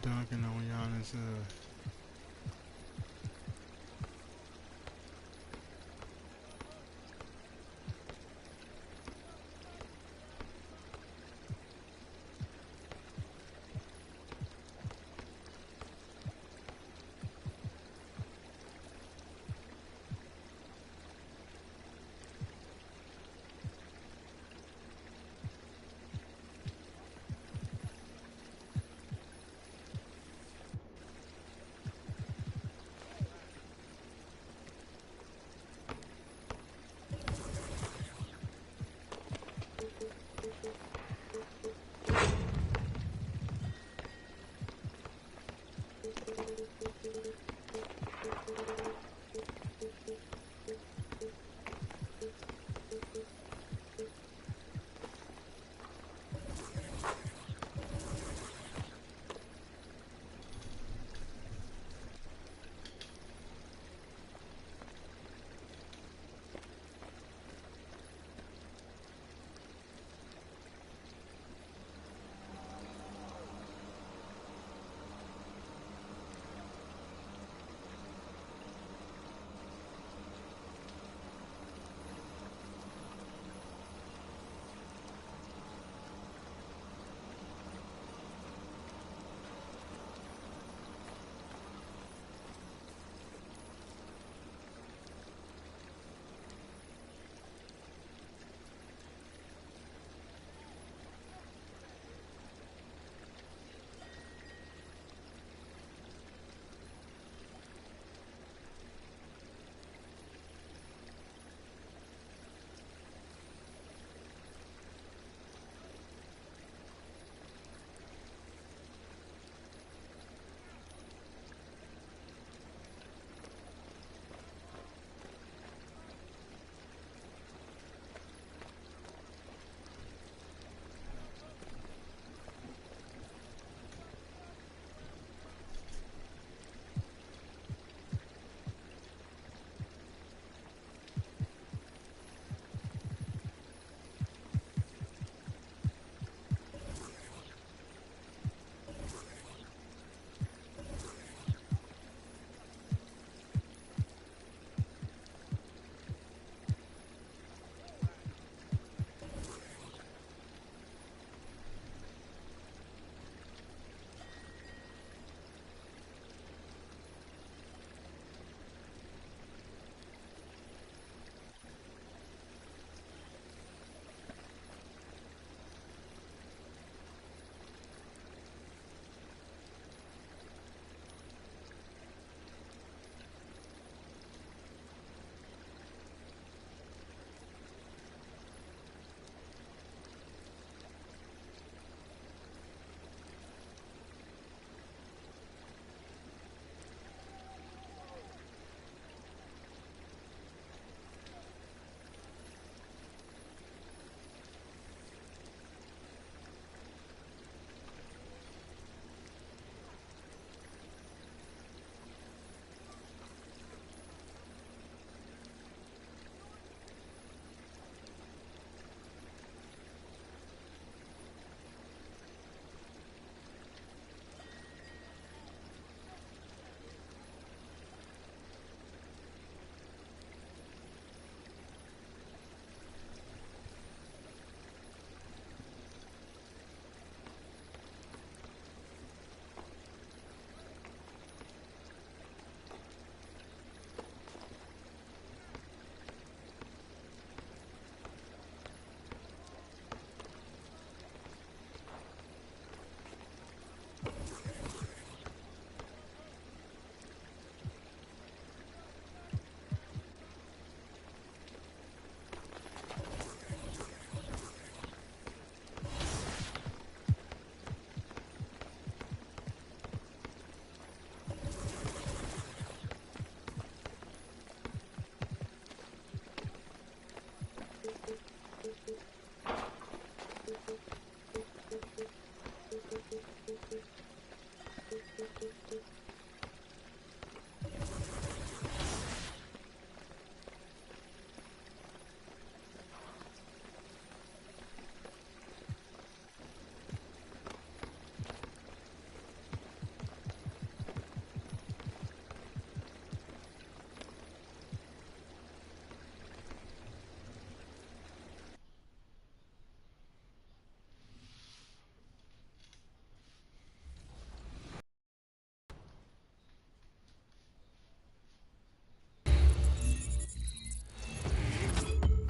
Dunking on Giannis.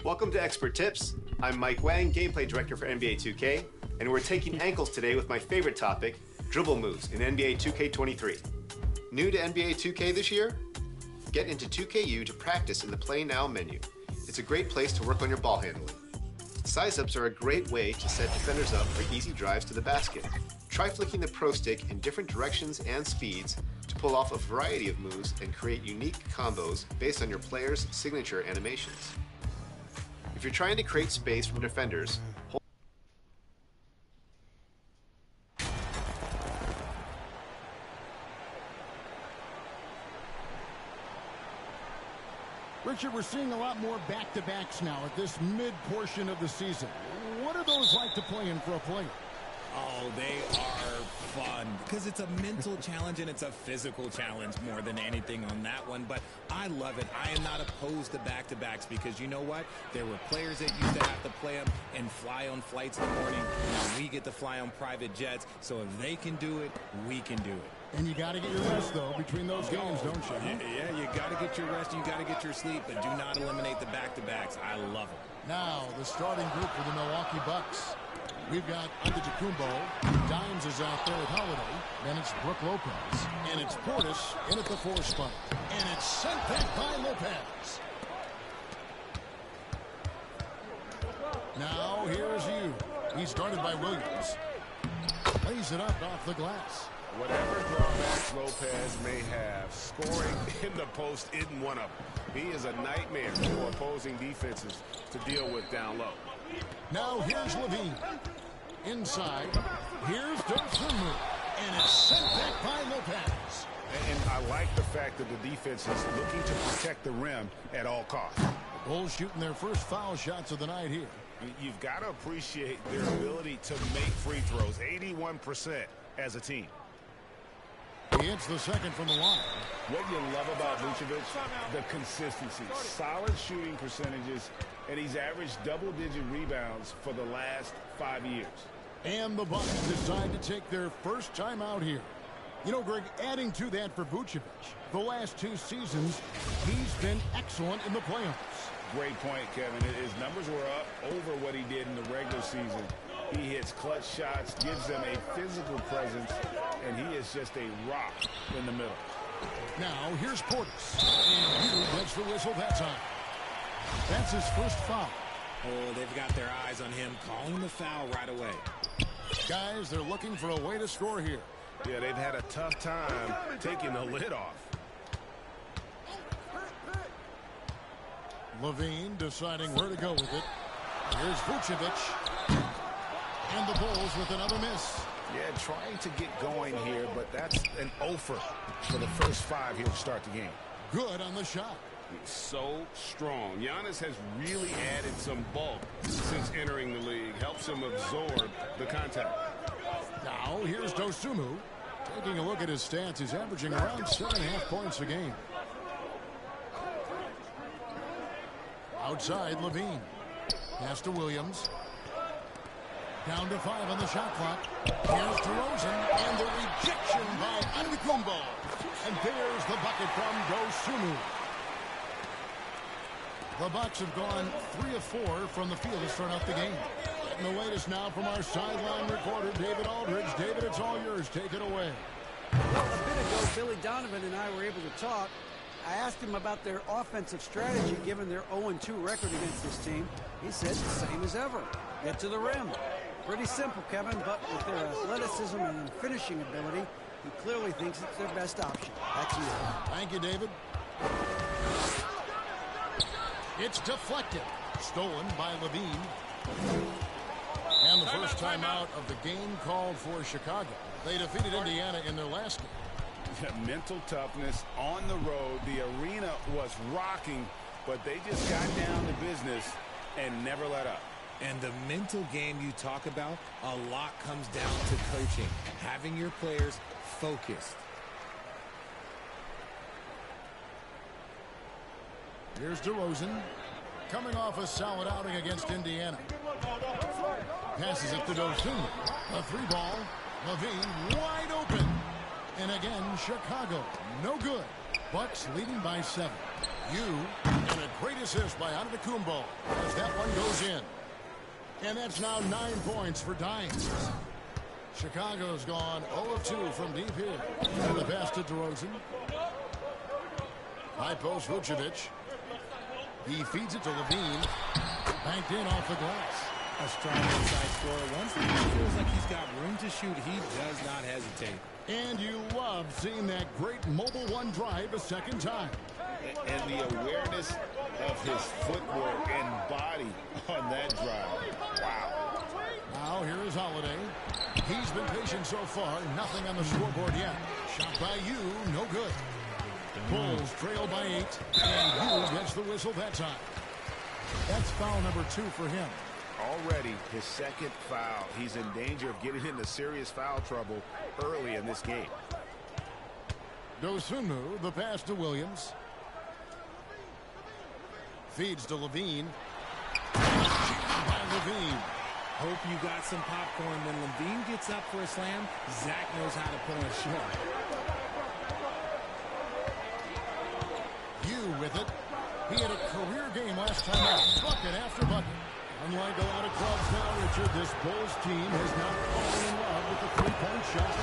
Welcome to Expert Tips. I'm Mike Wang, Gameplay Director for NBA 2K, and we're taking ankles today with my favorite topic, dribble moves in NBA 2K23. New to NBA 2K this year? Get into 2KU to practice in the Play Now menu. It's a great place to work on your ball handling. Size-ups are a great way to set defenders up for easy drives to the basket. Try flicking the Pro Stick in different directions and speeds to pull off a variety of moves and create unique combos based on your player's signature animations. If you're trying to create space from defenders, Richard, we're seeing a lot more back-to-backs now at this mid-portion of the season. What are those like to play in for a player? Oh, they are fun because it's a mental challenge and it's a physical challenge more than anything on that one. But I love it. I am not opposed to back-to-backs because you know what? There were players that used to have to play them and fly on flights in the morning. Now we get to fly on private jets. So if they can do it, we can do it. And you got to get your rest, though, between those games, don't you? Yeah, you got to get your rest. You got to get your sleep. But do not eliminate the back-to-backs. I love them. Now, the starting group for the Milwaukee Bucks. We've got Antetokounmpo. Dimes is out there with Holiday. Then it's Brook Lopez. And it's Portis in at the 4 spot. And it's sent back by Lopez. Now, here's you. He's guarded by Williams. Lays it up off the glass. Whatever drawbacks Lopez may have, scoring in the post isn't one of them. He is a nightmare for opposing defenses to deal with down low. Now here's Levine. Inside. Here's Dosunmu. And it's sent back by Lopez. And I like the fact that the defense is looking to protect the rim at all costs. The Bulls shooting their first foul shots of the night here. You've got to appreciate their ability to make free throws, 81% as a team. He hits the second from the line. What you love about Vucevic, the consistency, solid shooting percentages, and he's averaged double-digit rebounds for the last 5 years. And the Bucks decide to take their first time out here. You know, Greg, adding to that for Vucevic, the last 2 seasons, he's been excellent in the playoffs. Great point, Kevin. His numbers were up over what he did in the regular season. He hits clutch shots, gives them a physical presence, and he is just a rock in the middle. Now, here's Portis. And he gets the whistle that time. That's his first foul. Oh, they've got their eyes on him, calling the foul right away. Guys, they're looking for a way to score here. Yeah, they've had a tough time taking the lid off. Levine deciding where to go with it. Here's Vucevic. And the Bulls with another miss. Yeah, trying to get going here, but that's an offer for the first 5 here to start the game. Good on the shot. He's so strong. Giannis has really added some bulk since entering the league. Helps him absorb the contact. Now, here's Dosunmu. Taking a look at his stats, he's averaging around 7.5 points a game. Outside, Levine. Pass to Williams. Down to 5 on the shot clock. Here's DeRozan, and the rejection by Antetokounmpo. And there's the bucket from Dosunmu. The Bucks have gone 3 of 4 from the field to start out the game. Getting the latest now from our sideline reporter, David Aldridge. David, it's all yours. Take it away. Well, a bit ago, Billy Donovan and I were able to talk. I asked him about their offensive strategy given their 0-2 record against this team. He said the same as ever. Get to the rim. Pretty simple, Kevin, but with their athleticism and finishing ability, he clearly thinks it's their best option. That's you. Thank you, David. It's deflected. Stolen by Levine. And the first time out of the game called for Chicago. They defeated Indiana in their last game. Mental toughness on the road. The arena was rocking, but they just got down to business and never let up. And the mental game you talk about, a lot comes down to coaching, having your players focused. Here's DeRozan, coming off a solid outing against Indiana. Passes it to Dosunmu. A 3-ball. Levine wide open. And again, Chicago, no good. Bucks leading by 7. And a great assist by Antetokounmpo as that one goes in. And that's now 9 points for Dimes. Chicago's gone 0 of 2 from deep here. And the pass to DeRozan. High post Vucevic. He feeds it to Levine. Banked in off the glass. A strong inside scorer. Once he feels like he's got room to shoot, he does not hesitate. And you love seeing that great mobile one drive a second time. And the awareness of his footwork and body on that drive. Wow. Now here is Holiday. He's been patient so far. Nothing on the scoreboard yet. Shot by you, no good. Bulls trail by 8. And you gets the whistle that time. That's foul number 2 for him. Already his second foul. He's in danger of getting into serious foul trouble early in this game. Dosunmu, the pass to Williams. Feeds to Levine. By Levine. Hope you got some popcorn. When Levine gets up for a slam, Zach knows how to put on a show. You with it. He had a career game last time out. Bucket after bucket. Unlike a lot of clubs now, Richard, this Bulls team has not fallen in love with the three-point shot.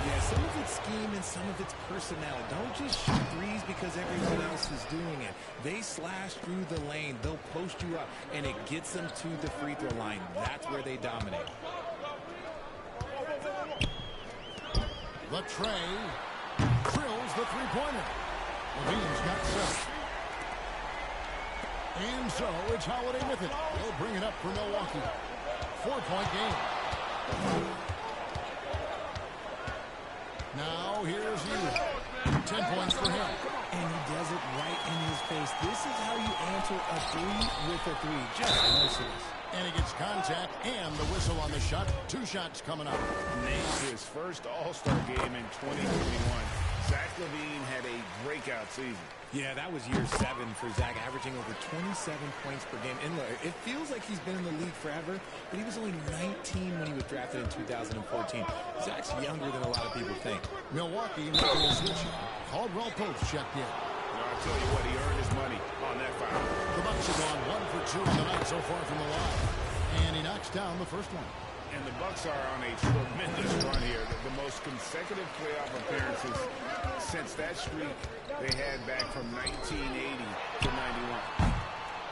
Yeah, some of it's scheme and some of it's personnel. Don't just shoot threes because everyone else is doing it. They slash through the lane. They'll post you up, and it gets them to the free throw line. That's where they dominate. The tray drills the three-pointer. Levine's got 7. And so it's Holiday with it. He'll bring it up for Milwaukee. 4-point game. Now here's you. 10 points for him. And he does it right in his face. This is how you answer a 3 with a 3. Just merciless. And he gets contact and the whistle on the shot. 2 shots coming up. Named his first All-Star game in 2021. Zach LaVine had a breakout season. Yeah, that was year 7 for Zach, averaging over 27 points per game. And look, it feels like he's been in the league forever, but he was only 19 when he was drafted in 2014. Zach's younger than a lot of people think. Milwaukee making a switch. Caldwell Post checked in. I'll tell you what, he earned his money on that foul. The Bucks have gone 1 for 2 in the night so far from the line. And he knocks down the first one. And the Bucks are on a tremendous run here. The most consecutive playoff appearances since that streak they had back from 1980 to 91.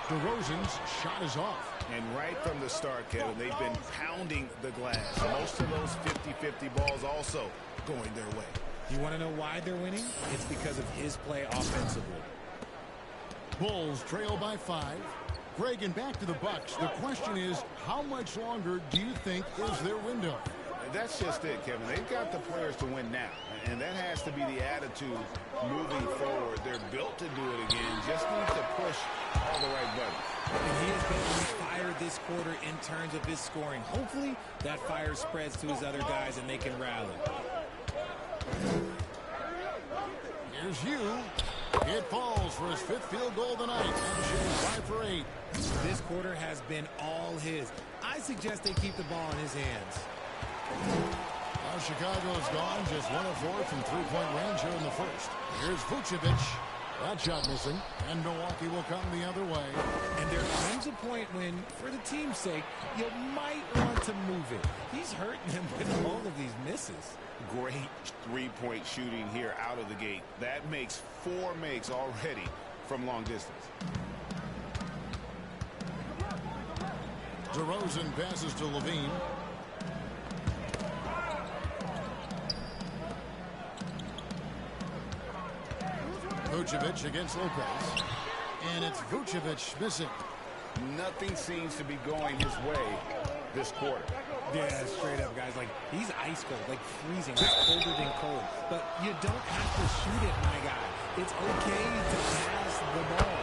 DeRozan's shot is off. And right from the start, Kevin, they've been pounding the glass. Most of those 50-50 balls also going their way. You want to know why they're winning? It's because of his play offensively. Bulls trail by 5. Greg, and back to the Bucks. The question is, how much longer do you think is their window? That's just it, Kevin. They've got the players to win now, and that has to be the attitude moving forward. They're built to do it again. Just need to push all the right buttons. And he has been on fire this quarter in terms of his scoring. Hopefully, that fire spreads to his other guys and they can rally. Here's you. It falls for his 5th field goal of the night. Shooting 5 for 8. This quarter has been all his. I suggest they keep the ball in his hands. Now Chicago's gone just 1 of 4 from 3-point range here in the first. Here's Vucevic. That shot missing. And Milwaukee will come the other way. And there comes a point when, for the team's sake, you might want to move it. He's hurting them with all of these misses. Great three-point shooting here out of the gate. That makes 4 makes already from long distance. DeRozan passes to Levine. Vucevic against Lopez. And it's Vucevic missing. Nothing seems to be going his way this quarter. Yeah, straight up, guys. Like, he's ice cold, like freezing. It's colder than cold. But you don't have to shoot it, my guy. It's okay to pass the ball.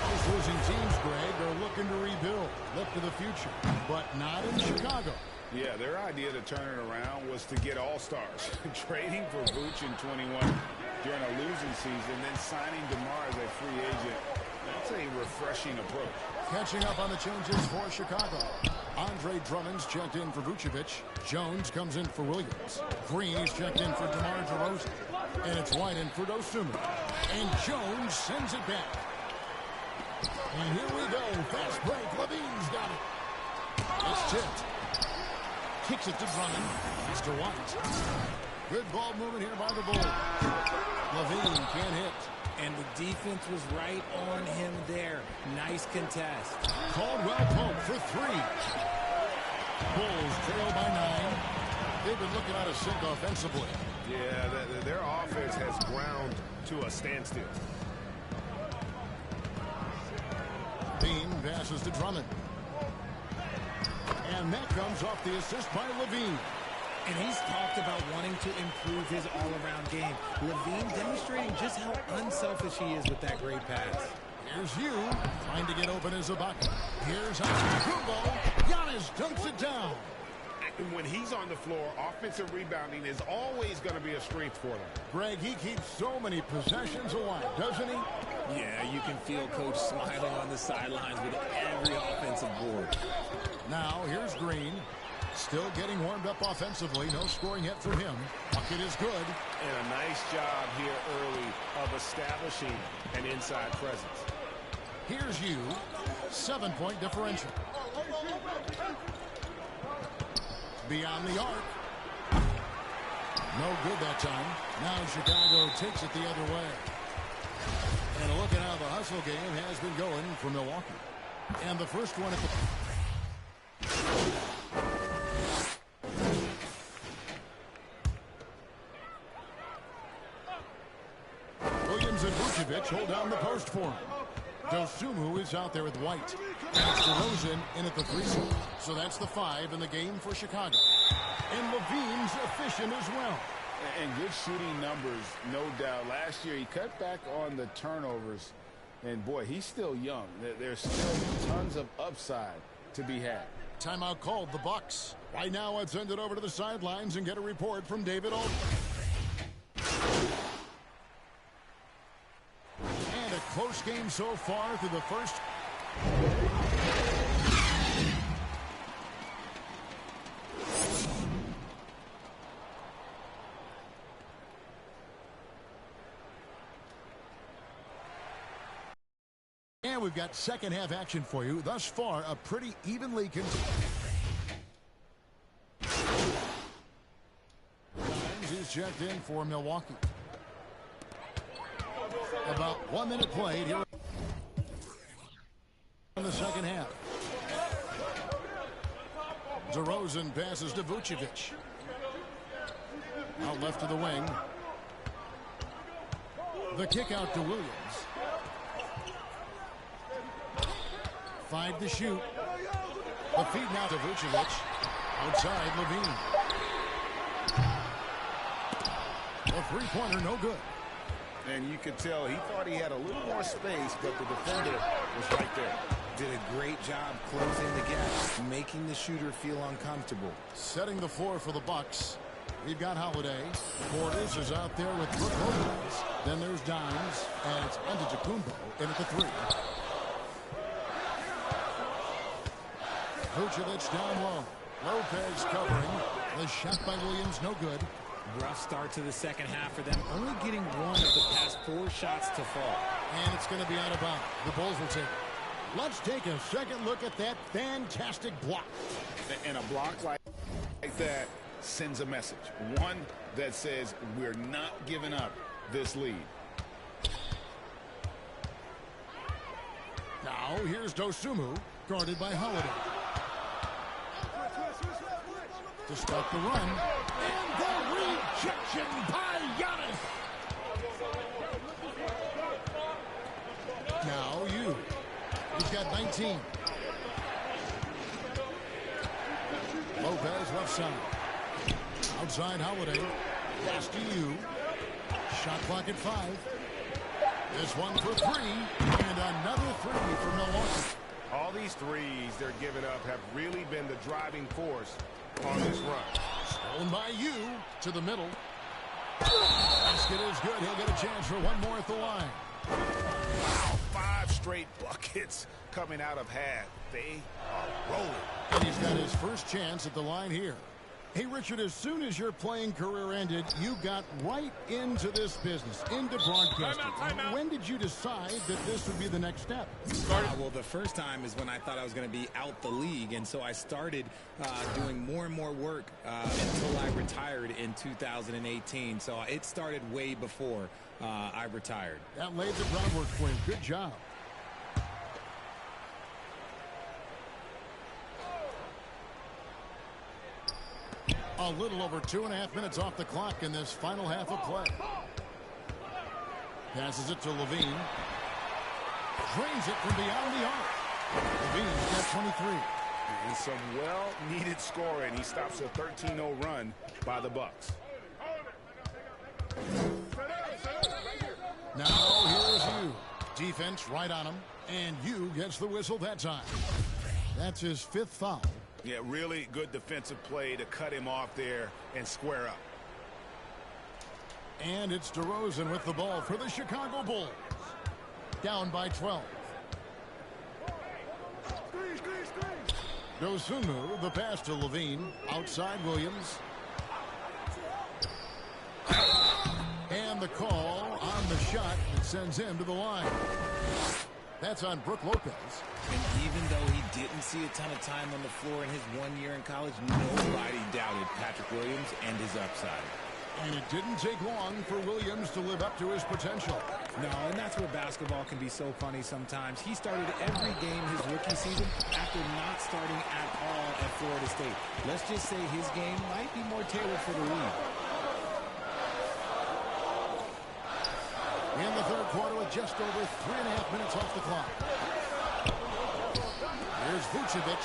Those losing teams, Greg, are looking to rebuild. Look to the future. But not in Chicago. Yeah, their idea to turn it around was to get all-stars. Trading for Vooch in 21 during a losing season, then signing DeMar as a free agent. That's a refreshing approach. Catching up on the changes for Chicago. Andre Drummond's checked in for Vucevic. Jones comes in for Williams. Green is checked in for DeMar DeRozan. And it's White in for Dosunmu. And Jones sends it back. And here we go. Fast break. Levine's got it. It's tipped. Kicks it to Drummond. Mr. White. Good ball movement here by the Bulls. Levine can't hit. And the defense was right on him there. Nice contest. Caldwell Pope for three. Bulls trail by 9. They've been looking out of sync offensively. Yeah, their offense has ground to a standstill. Bean passes to Drummond. And that comes off the assist by Levine. And he's talked about wanting to improve his all-around game. Levine demonstrating just how unselfish he is with that great pass. Here's Hugh trying to get open as a bucket. Here's Antetokounmpo. Giannis dunks it down. When he's on the floor, offensive rebounding is always going to be a strength for them. Greg, he keeps so many possessions alive, doesn't he? Yeah, you can feel Coach smiling on the sidelines with every offensive board. Now, here's Green. Still getting warmed up offensively. No scoring yet for him. Bucket is good. And a nice job here early of establishing an inside presence. Here's you. 7-point differential. Beyond the arc. No good that time. Now Chicago takes it the other way. And a look at how the hustle game has been going for Milwaukee. And the first one at the... Williams and Vucevic hold down the post for him. Dosumu is out there with White. It's DeRozan in at the 3 spot. So that's the 5 in the game for Chicago. And Levine's efficient as well. And good shooting numbers, no doubt. Last year, he cut back on the turnovers. And, boy, he's still young. There's still tons of upside to be had. Timeout called, the Bucks. Right now, let's send it over to the sidelines and get a report from David Aldridge. And a close game so far through the first. And we've got second half action for you. Thus far, a pretty evenly contested. He's checked in for Milwaukee. About 1 minute played here in the second half. DeRozan passes to Vucevic. Out left to the wing. The kick out to Williams. 5 to shoot. The feed now to Vucevic. Outside Levine. The three-pointer no good. And you could tell he thought he had a little more space, but the defender was right there. Did a great job closing the gap, making the shooter feel uncomfortable. Setting the floor for the Bucks. We've got Holiday. Portis is out there with Brook Lopez. Then there's Dimes, and it's Antetokounmpo in at the 3. Vucevic down low. Lopez covering. The shot by Williams, no good. Rough start to the second half for them, only getting one of the past 4 shots to fall. And it's going to be out of bounds. The Bulls will take it. Let's take a second look at that fantastic block. And a block like that sends a message. One that says we're not giving up this lead. Now here's Dosumu, guarded by Holiday. To start the run. And the rejection by Giannis. Now you. He's got 19. Lopez left side. Outside Holiday. Pass to you. Shot clock at 5. This one for 3. And another 3 for Milwaukee. All these threes they're giving up have really been the driving force on this run. Stolen by you to the middle. Basket is good. He'll get a chance for one more at the line. Wow, 5 straight buckets coming out of half. They are rolling. And he's got his first chance at the line here. Hey, Richard, as soon as your playing career ended, you got right into this business, into broadcasting. Timeout. When did you decide that this would be the next step? Well, the first time is when I thought I was going to be out the league, and so I started doing more and more work until I retired in 2018. So it started way before I retired. That laid the groundwork for him. Good job. A little over 2.5 minutes off the clock in this final half of play. Passes it to Levine. Drains it from beyond the arc. Levine's got 23. And some well-needed scoring. He stops a 13-0 run by the Bucks. Now here's you. Defense right on him. And you gets the whistle that time. That's his 5th foul. Yeah, really good defensive play to cut him off there and square up. And it's DeRozan with the ball for the Chicago Bulls. Down by 12. Dosunmu, the pass to Levine. Outside Williams. And the call on the shot that sends him to the line. That's on Brook Lopez. And even though he didn't see a ton of time on the floor in his 1 year in college, nobody doubted Patrick Williams and his upside. And it didn't take long for Williams to live up to his potential. No, and that's where basketball can be so funny sometimes. He started every game his rookie season after not starting at all at Florida State. Let's just say his game might be more tailored for the league. In the third quarter with just over 3.5 minutes off the clock. Here's Vucevic.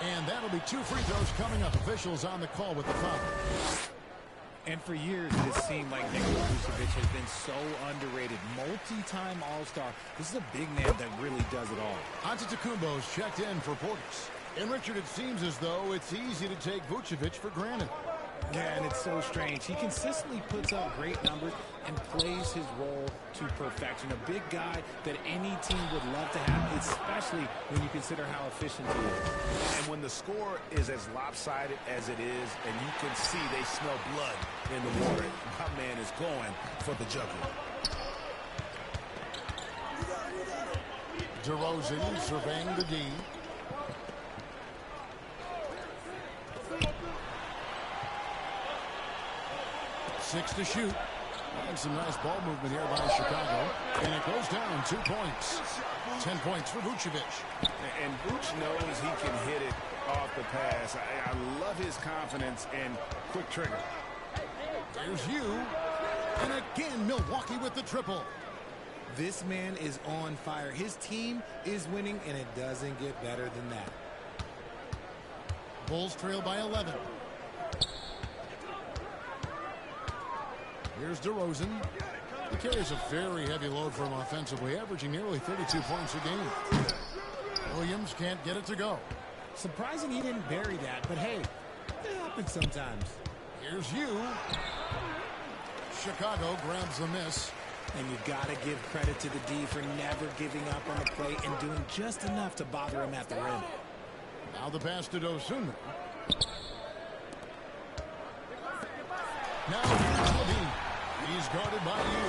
And that'll be 2 free throws coming up. Officials on the call with the foul. And for years, it has seemed like Nikola Vucevic has been so underrated. Multi-time All-Star. This is a big man that really does it all. Antetokounmpo's checked in for Portis. And Richard, it seems as though it's easy to take Vucevic for granted. Yeah, and it's so strange. He consistently puts up great numbers and plays his role to perfection. A big guy that any team would love to have, especially when you consider how efficient he is. And when the score is as lopsided as it is, and you can see they smell blood in the water, my man is going for the jugular. DeRozan surveying the D. Six to shoot. And some nice ball movement here by Chicago. And it goes down 2 points. 10 points for Vucevic. And Vooch knows he can hit it off the pass. I love his confidence and quick trigger. There's you. And again, Milwaukee with the triple. This man is on fire. His team is winning, and it doesn't get better than that. Bulls trail by 11. Here's DeRozan. He carries a very heavy load for him offensively, averaging nearly 32 points a game. Williams can't get it to go. Surprising he didn't bury that, but hey, it happens sometimes. Here's you. Chicago grabs the miss. And you've got to give credit to the D for never giving up on the play and doing just enough to bother him at the rim. Now the pass to Dosunmu. Now here's Levine. He's guarded by you.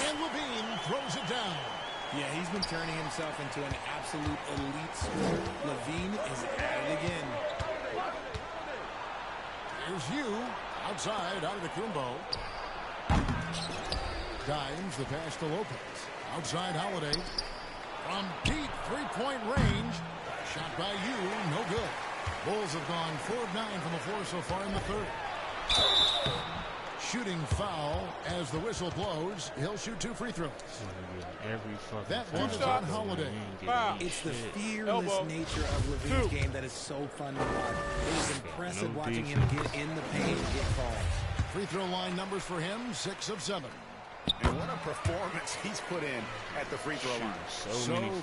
And Levine throws it down. Yeah, he's been turning himself into an absolute elite scorer. Levine is at it again. Here's you. Outside, out of the Kumbo. Dimes the pass to Lopez. Outside Holiday. From deep three-point range. Shot by you. No good. Bulls have gone 4 of 9 from the floor so far in the third. Shooting foul as the whistle blows. He'll shoot 2 free throws. That one is on Holiday. It's the fearless nature of Levine's game that is so fun to watch. It is impressive watching him get in the paint and get calls. Free throw line numbers for him, 6 of 7. And what a performance he's put in at the free throw line. So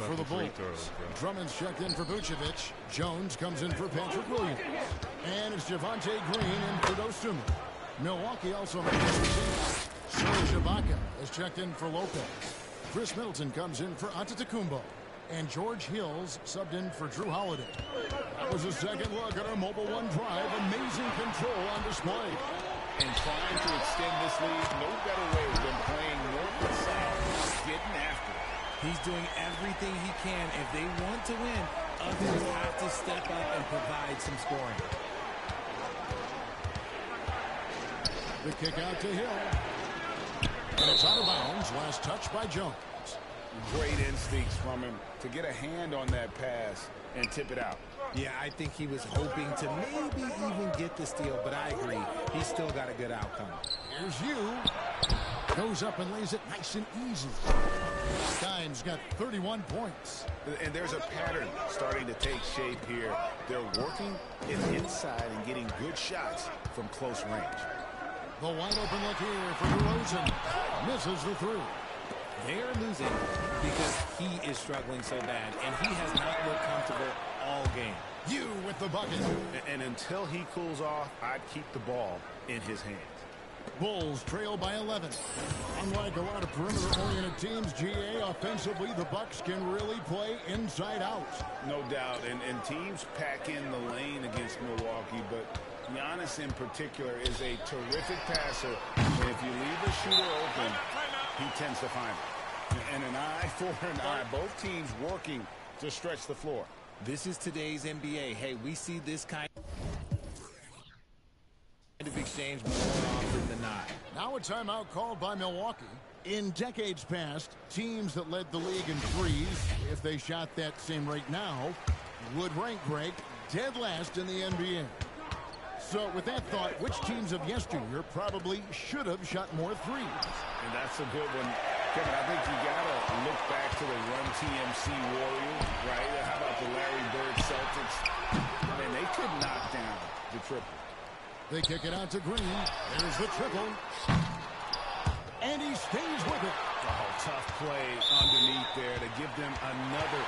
for the Bulls, Drummond's checked in for Vucevic. Jones comes in for Patrick Williams. And it's Javonte Green in for Dosunmu. Milwaukee also makes a change. Serge Ibaka is checked in for Lopez. Chris Middleton comes in for Antetokounmpo. And George Hills subbed in for Drew Holiday. That was a second look at our Mobile One drive. Amazing control on display. And trying to extend this lead, no better way than playing north and south, getting after it. He's doing everything he can. If they want to win, others have to step up and provide some scoring. The kick out to Hill. And it's out of bounds. Last touch by Jones. Great instincts from him to get a hand on that pass and tip it out. Yeah, I think he was hoping to maybe even get the steal, but I agree. He's still got a good outcome. Here's you. Goes up and lays it nice and easy. Dimes got 31 points. And there's a pattern starting to take shape here. They're working it inside and getting good shots from close range. The wide open look here for DeRozan. Misses the three. They are losing because he is struggling so bad, and he has not looked comfortable all game. You with the bucket. And until he cools off, I'd keep the ball in his hands. Bulls trail by 11. Unlike a lot of perimeter-oriented teams, GA, offensively, the Bucks can really play inside out. No doubt, and teams pack in the lane against Milwaukee, but Giannis in particular is a terrific passer, and if you leave the shooter open, he tends to find it. And an eye for an eye. Both teams working to stretch the floor. This is today's NBA. Hey, we see this kind of exchange more often than not. Now a timeout called by Milwaukee. In decades past, teams that led the league in threes, if they shot that same rate now, would rank break dead last in the NBA. So with that thought, which teams of yesteryear probably should have shot more threes? And that's a good one. Kevin, I think you got to look back to the Run TMC Warriors, right? How about the Larry Bird Celtics? Man, they could knock down the triple. They kick it out to Green. There's the triple. And he stays with it. Oh, tough play underneath there to give them another.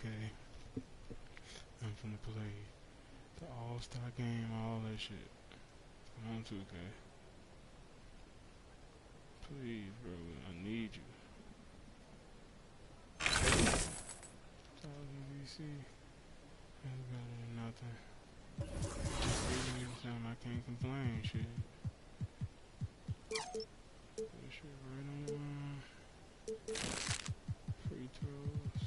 2K. I'm finna play the All-Star game, all that shit. Come on, 2K. Please, bro, I need you. VC is better than nothing. I can't complain, shit. That shit right on the line. Free throws.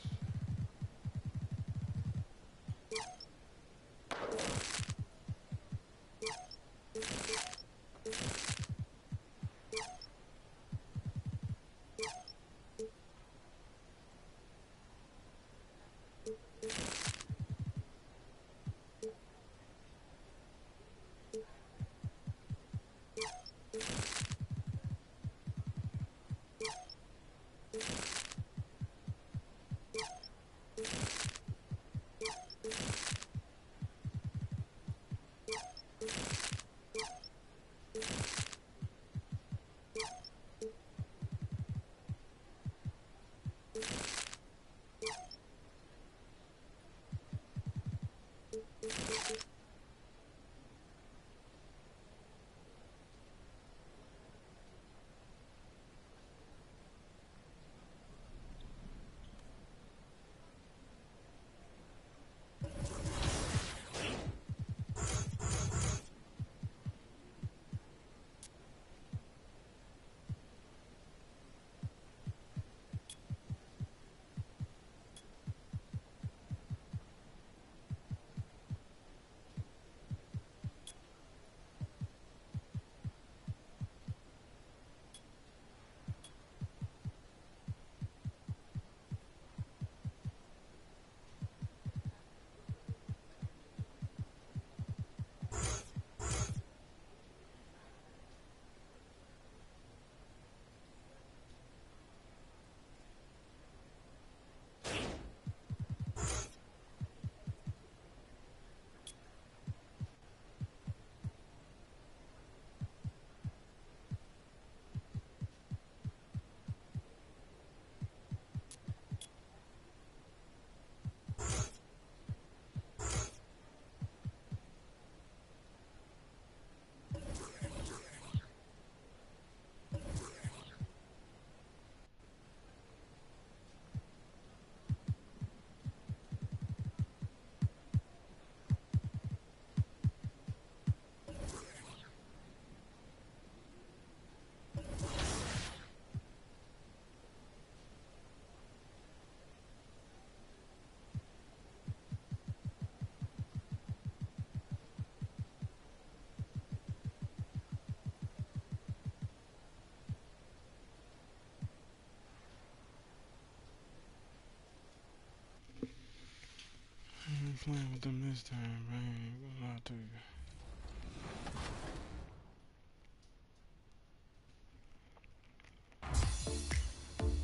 I ain't playing with them this time, bro. I ain't gonna lie to you.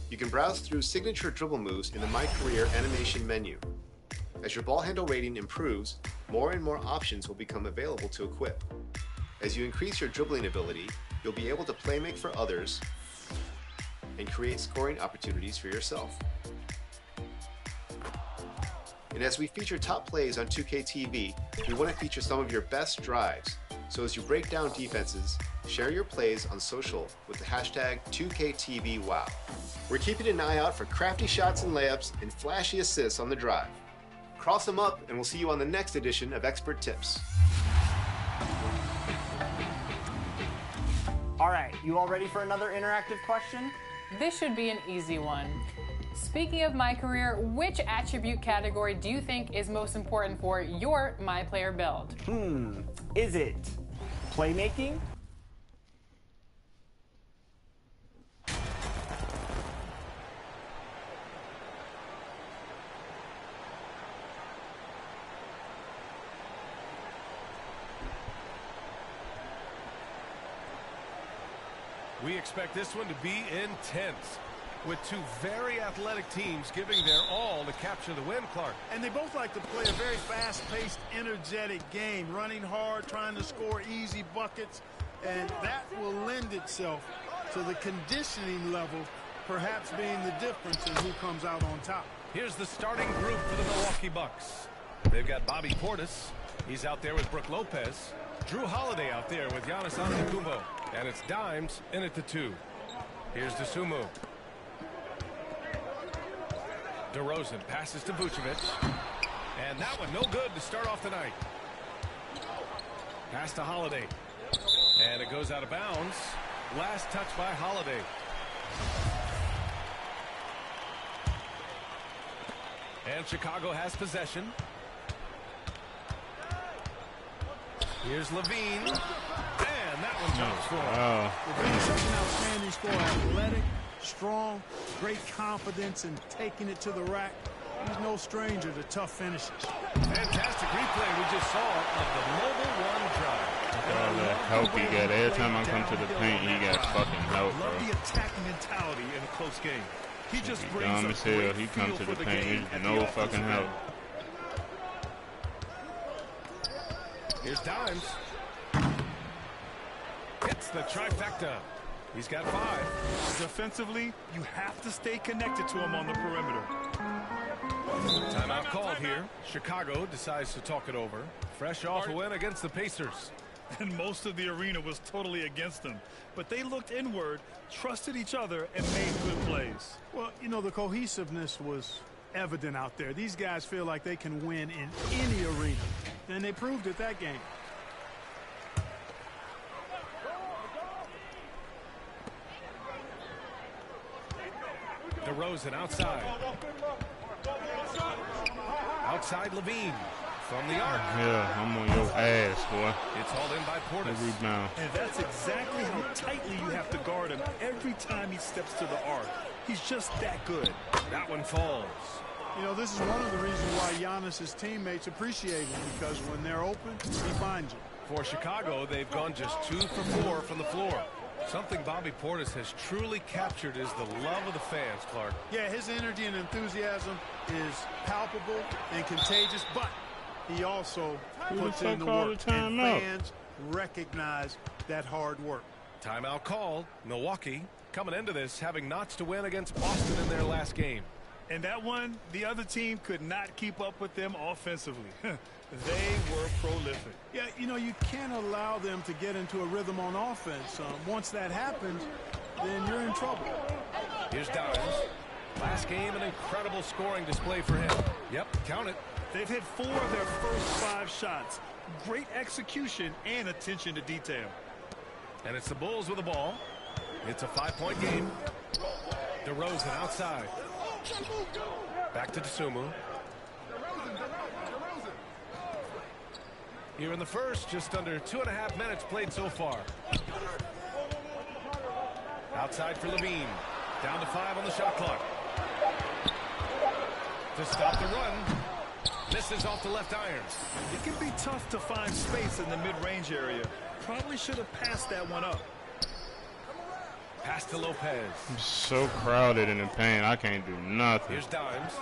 You can browse through signature dribble moves in the Mycareer animation menu. As your ball handle rating improves, more and more options will become available to equip. As you increase your dribbling ability, you'll be able to play make for others and create scoring opportunities for yourself. And as we feature top plays on 2K TV, we want to feature some of your best drives. So as you break down defenses, share your plays on social with the hashtag 2KTVWow. We're keeping an eye out for crafty shots and layups and flashy assists on the drive. Cross them up and we'll see you on the next edition of Expert Tips. All right, you all ready for another interactive question? This should be an easy one. Speaking of Mycareer, which attribute category do you think is most important for your MyPlayer build? Is it playmaking? We expect this one to be intense, with two very athletic teams giving their all to capture the win, Clark. And they both like to play a very fast-paced, energetic game, running hard, trying to score easy buckets, and that will lend itself to the conditioning level perhaps being the difference in who comes out on top. Here's the starting group for the Milwaukee Bucks. They've got Bobby Portis. He's out there with Brook Lopez. Drew Holiday out there with Giannis Antetokounmpo. And it's Dimes in at the 2. Here's Dosunmu. DeRozan passes to Vucevic. And that one no good to start off the night. Pass to Holiday. And it goes out of bounds. Last touch by Holiday. And Chicago has possession. Here's Levine. And that one jumps for him. Levine's such an outstanding scorer. Athletic, strong, great confidence in taking it to the rack. He's no stranger to tough finishes. Fantastic replay we just saw of the mobile one drive. All that help he got. Every time I come to the paint, he got fucking help, bro. Love the attacking mentality in a close game. He just brings Dumb a as hell. great He feel comes to for the the paint. game He's at no the fucking offensive help. end. Here's Dimes. Hits the trifecta. He's got 5. Defensively, you have to stay connected to him on the perimeter. Timeout called here. Chicago decides to talk it over. Fresh off a win against the Pacers. And most of the arena was totally against them. But they looked inward, trusted each other, and made good plays. Well, you know, the cohesiveness was evident out there. These guys feel like they can win in any arena. And they proved it that game. DeRozan outside. Outside Levine. From the arc. Yeah, I'm on your ass, boy. It's hauled in by Portis. The rebound. And that's exactly how tightly you have to guard him every time he steps to the arc. He's just that good. That one falls. You know, this is one of the reasons why Giannis's teammates appreciate him, because when they're open, he finds you. For Chicago, they've gone just 2 for 4 from the floor. Something Bobby Portis has truly captured is the love of the fans, Clark. Yeah, his energy and enthusiasm is palpable and contagious, but he also puts in the work, and fans recognize that hard work. Timeout called. Milwaukee coming into this having notched a win against Boston in their last game. And that one, the other team could not keep up with them offensively. They were prolific. Yeah, you know, you can't allow them to get into a rhythm on offense. Once that happens, then you're in trouble. Here's Dimes. Last game, an incredible scoring display for him. Yep, count it. They've hit 4 of their first 5 shots. Great execution and attention to detail. And it's the Bulls with the ball. It's a 5-point game. DeRozan outside. Back to Dosunmu. Here in the first, just under 2.5 minutes played so far. Outside for Levine. Down to 5 on the shot clock. To stop the run. Misses off the left iron. It can be tough to find space in the mid-range area. Probably should have passed that one up. Pass to Lopez. I'm so crowded in the paint, I can't do nothing. Here's Dimes.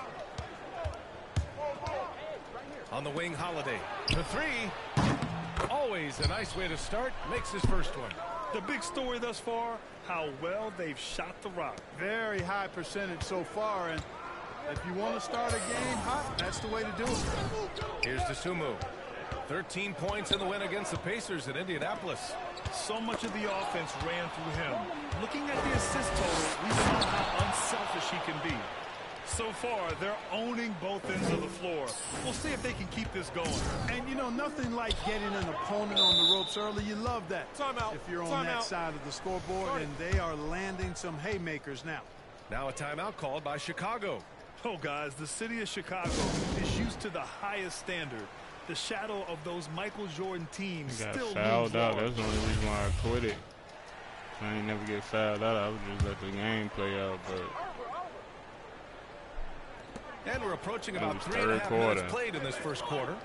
On the wing, Holiday. The 3. Always a nice way to start. Makes his first one. The big story thus far, how well they've shot the rock. Very high percentage so far, and if you want to start a game hot, that's the way to do it. Here's Dosunmu. 13 points in the win against the Pacers in Indianapolis. So much of the offense ran through him. Looking at the assist total, we saw how unselfish he can be. So far, they're owning both ends of the floor. We'll see if they can keep this going. And, you know, nothing like getting an opponent on the ropes early. You love that. If you're on that side of the scoreboard, and they are landing some haymakers now. Now a timeout called by Chicago. Oh, guys, the city of Chicago is used to the highest standard. The shadow of those Michael Jordan teams I got still fouled out. large. That's the only reason why I quit it. I ain't never get fouled out. I would just let the game play out, but... And we're approaching about 3.5 quarter. minutes played in this first quarter.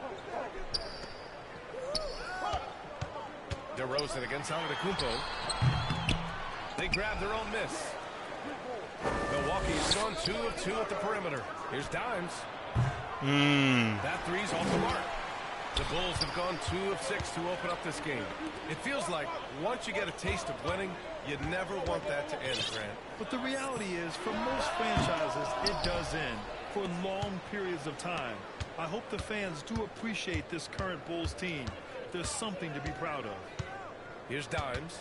DeRozan against Antetokounmpo. They grab their own miss. Milwaukee's gone 2 of 2 at the perimeter. Here's Dimes. That 3's off the mark. The Bulls have gone 2 of 6 to open up this game. It feels like once you get a taste of winning, you never want that to end, Grant. But the reality is, for most franchises, it does end. for long periods of time. I hope the fans do appreciate this current Bulls team. There's something to be proud of. Here's Dimes.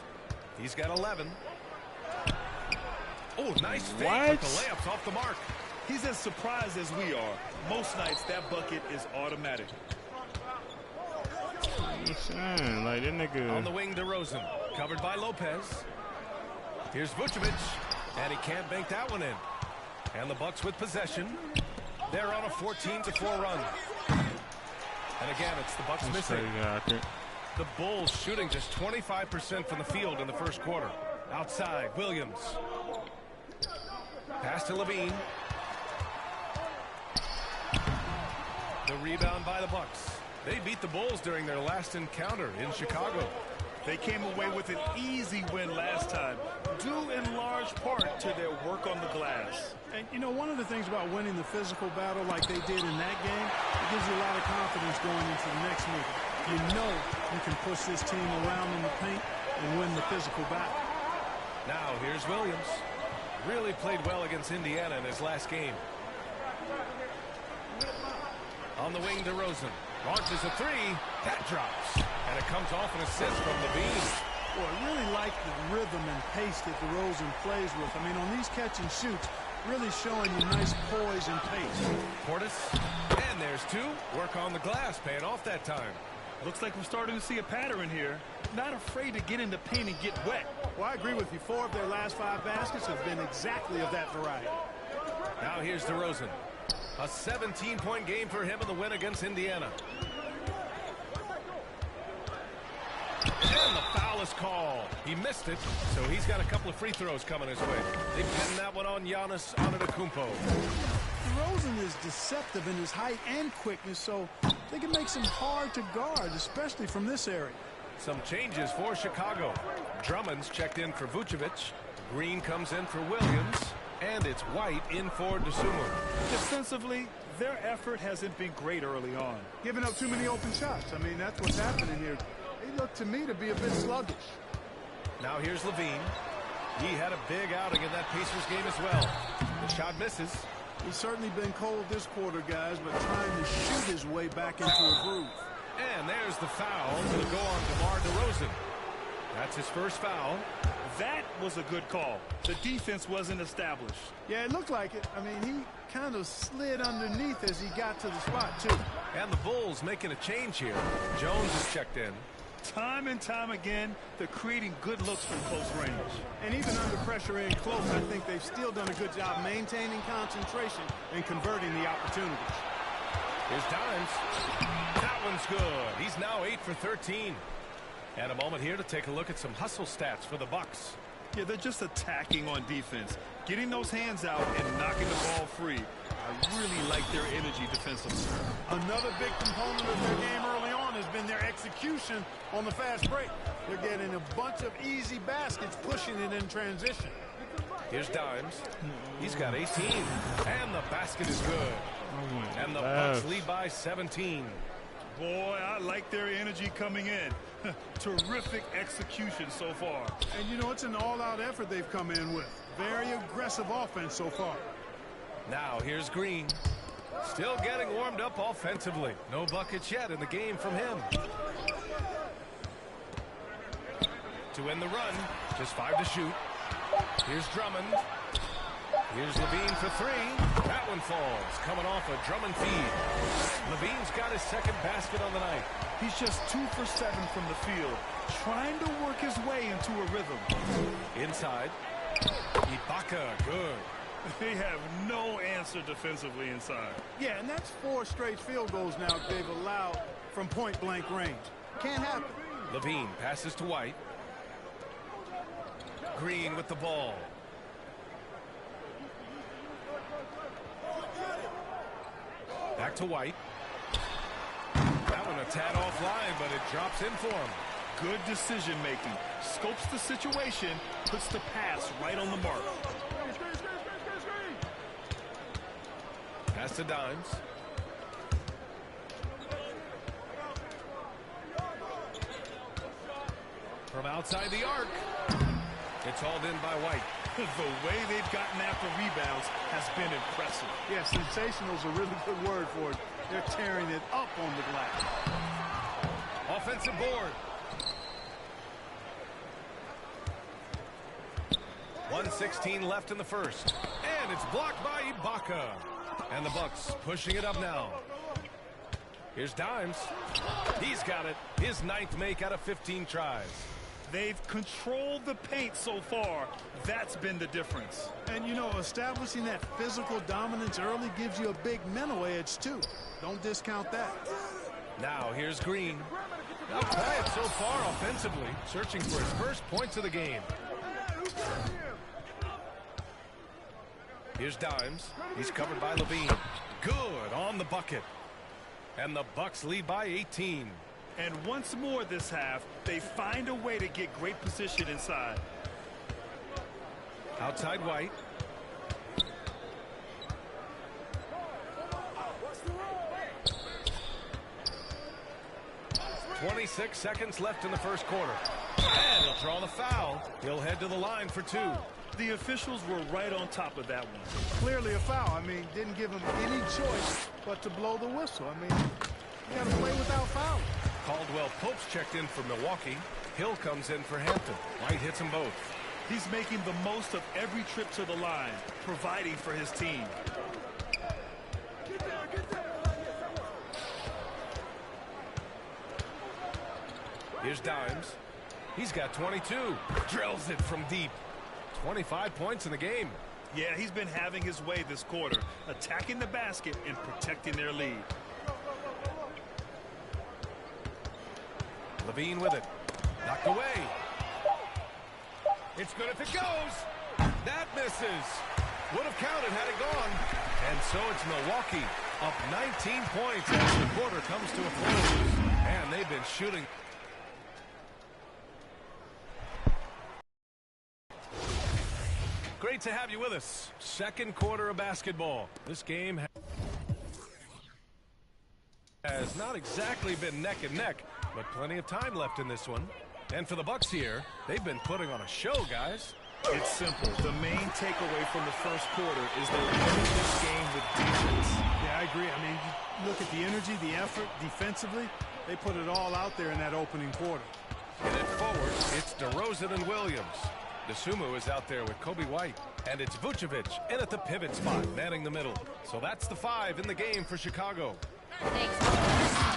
He's got 11. Oh, nice fake, What? but the layup's off the mark. He's as surprised as we are. Most nights, that bucket is automatic. I'm saying, like, that nigga. On the wing, DeRozan. Covered by Lopez. Here's Vucevic. And he can't bank that one in. And the Bucks with possession. They're on a 14-4 run. And again, it's the Bucks missing. The Bulls shooting just 25% from the field in the first quarter. Outside, Williams. Pass to Levine. The rebound by the Bucks. They beat the Bulls during their last encounter in Chicago. They came away with an easy win last time, due in large part to their work on the glass. And, you know, one of the things about winning the physical battle like they did in that game, it gives you a lot of confidence going into the next meeting. You know you can push this team around in the paint and win the physical battle. Now, here's Williams. Really played well against Indiana in his last game. On the wing, DeRozan. Launches a three. That drops. And it comes off an assist from Levine. Boy, I really like the rhythm and pace that DeRozan plays with. I mean, on these catch and shoots, really showing you nice poise and pace. Portis. And there's two. Work on the glass, paying off that time. Looks like we're starting to see a pattern here. Not afraid to get in the paint and get wet. Well, I agree with you. 4 of their last 5 baskets have been exactly of that variety. Now here's DeRozan. A 17-point game for him in the win against Indiana. And the foul is called. He missed it, so he's got a couple of free throws coming his way. They pinned that one on Giannis Antetokounmpo. DeRozan is deceptive in his height and quickness, so they can make him hard to guard, especially from this area. Some changes for Chicago. Drummond's checked in for Vucevic. Green comes in for Williams. And it's White in for DeSumo. Defensively, their effort hasn't been great early on. Giving up too many open shots. I mean, that's what's happening here. They look to me to be a bit sluggish. Now here's Levine. He had a big outing in that Pacers game as well. The shot misses. He's certainly been cold this quarter, guys, but trying to shoot his way back into a groove. And there's the foul. It'll go on DeMar DeRozan. That's his first foul. That was a good call. The defense wasn't established. Yeah, it looked like it. I mean, he kind of slid underneath as he got to the spot, too. And the Bulls making a change here. Jones is checked in. Time and time again, they're creating good looks from close range. And even under pressure in close, I think they've still done a good job maintaining concentration and converting the opportunities. Here's Dimes. That one's good. He's now 8 for 13. And a moment here to take a look at some hustle stats for the Bucks. Yeah, they're just attacking on defense, getting those hands out and knocking the ball free. I really like their energy defensively. Another big component of their game early on has been their execution on the fast break. They're getting a bunch of easy baskets, pushing it in transition. Here's Dimes. He's got 18. And the basket is good. And the Bucks lead by 17. Boy, I like their energy coming in. Terrific execution so far. And, you know, it's an all-out effort they've come in with. Very aggressive offense so far. Now here's Green. Still getting warmed up offensively. No buckets yet in the game from him. To end the run, just 5 to shoot. Here's Drummond. Here's Levine for 3. That one falls, coming off a Drummond feed. Levine's got his second basket on the night. He's just 2 for 7 from the field, trying to work his way into a rhythm. Inside. Ibaka, good. They have no answer defensively inside. Yeah, and that's 4 straight field goals now they've allowed from point-blank range. Can't happen. Levine passes to White. Green with the ball. Back to White. That one a tad offline, but it drops in for him. Good decision making. Scopes the situation, puts the pass right on the mark. Pass to Dimes. From outside the arc. It's hauled in by White. The way they've gotten after rebounds has been impressive. Yeah, sensational is a really good word for it. They're tearing it up on the glass. Offensive board. 1:16 left in the first. And it's blocked by Ibaka. And the Bucks pushing it up now. Here's Dimes. He's got it. His 9th make out of 15 tries. They've controlled the paint so far. That's been the difference. And, you know, establishing that physical dominance early gives you a big mental edge, too. Don't discount that. Now here's Green. Now quiet so far offensively, searching for his first points of the game. Here's Dimes. He's covered by Levine. Good on the bucket. And the Bucks lead by 18. And once more this half, they find a way to get great position inside. Outside White. 26 seconds left in the first quarter. And he'll draw the foul. He'll head to the line for 2. The officials were right on top of that one. Clearly a foul. I mean, didn't give him any choice but to blow the whistle. I mean, you got to play without fouling. Caldwell Pope's checked in for Milwaukee. Hill comes in for Hampton. White hits them both. He's making the most of every trip to the line, providing for his team. Here's Dimes. He's got 22. Drills it from deep. 25 points in the game. Yeah, he's been having his way this quarter, attacking the basket and protecting their lead. Levine with it. Knocked away. It's good if it goes. That misses. Would have counted had it gone. And so it's Milwaukee up 19 points as the quarter comes to a close. And they've been shooting. Great to have you with us. Second quarter of basketball. This game has not exactly been neck and neck, but plenty of time left in this one. And for the Bucks here, they've been putting on a show, guys. It's simple. The main takeaway from the first quarter is they're winning this game with defense. Yeah, I agree. I mean, you look at the energy, the effort defensively. They put it all out there in that opening quarter. And then forward, it's DeRozan and Williams. Dosunmu is out there with Kobe White. And it's Vucevic in at the pivot spot, manning the middle. So that's the 5 in the game for Chicago. Thanks. The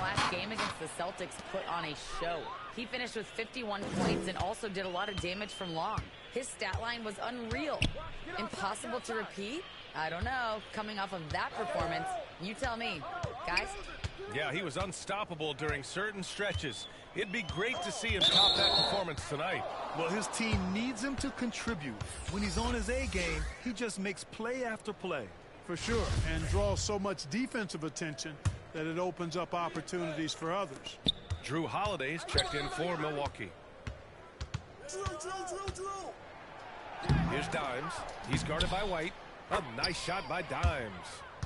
last game against the Celtics put on a show. He finished with 51 points and also did a lot of damage from long. His stat line was unreal. Impossible to repeat? I don't know. Coming off of that performance, you tell me. Guys? Yeah, he was unstoppable during certain stretches. It'd be great to see him top that performance tonight. Well, his team needs him to contribute. When he's on his A game, he just makes play after play. For sure, and draws so much defensive attention that it opens up opportunities for others. Drew Holiday's checked in for Milwaukee. Here's Dimes. He's guarded by White. A nice shot by Dimes.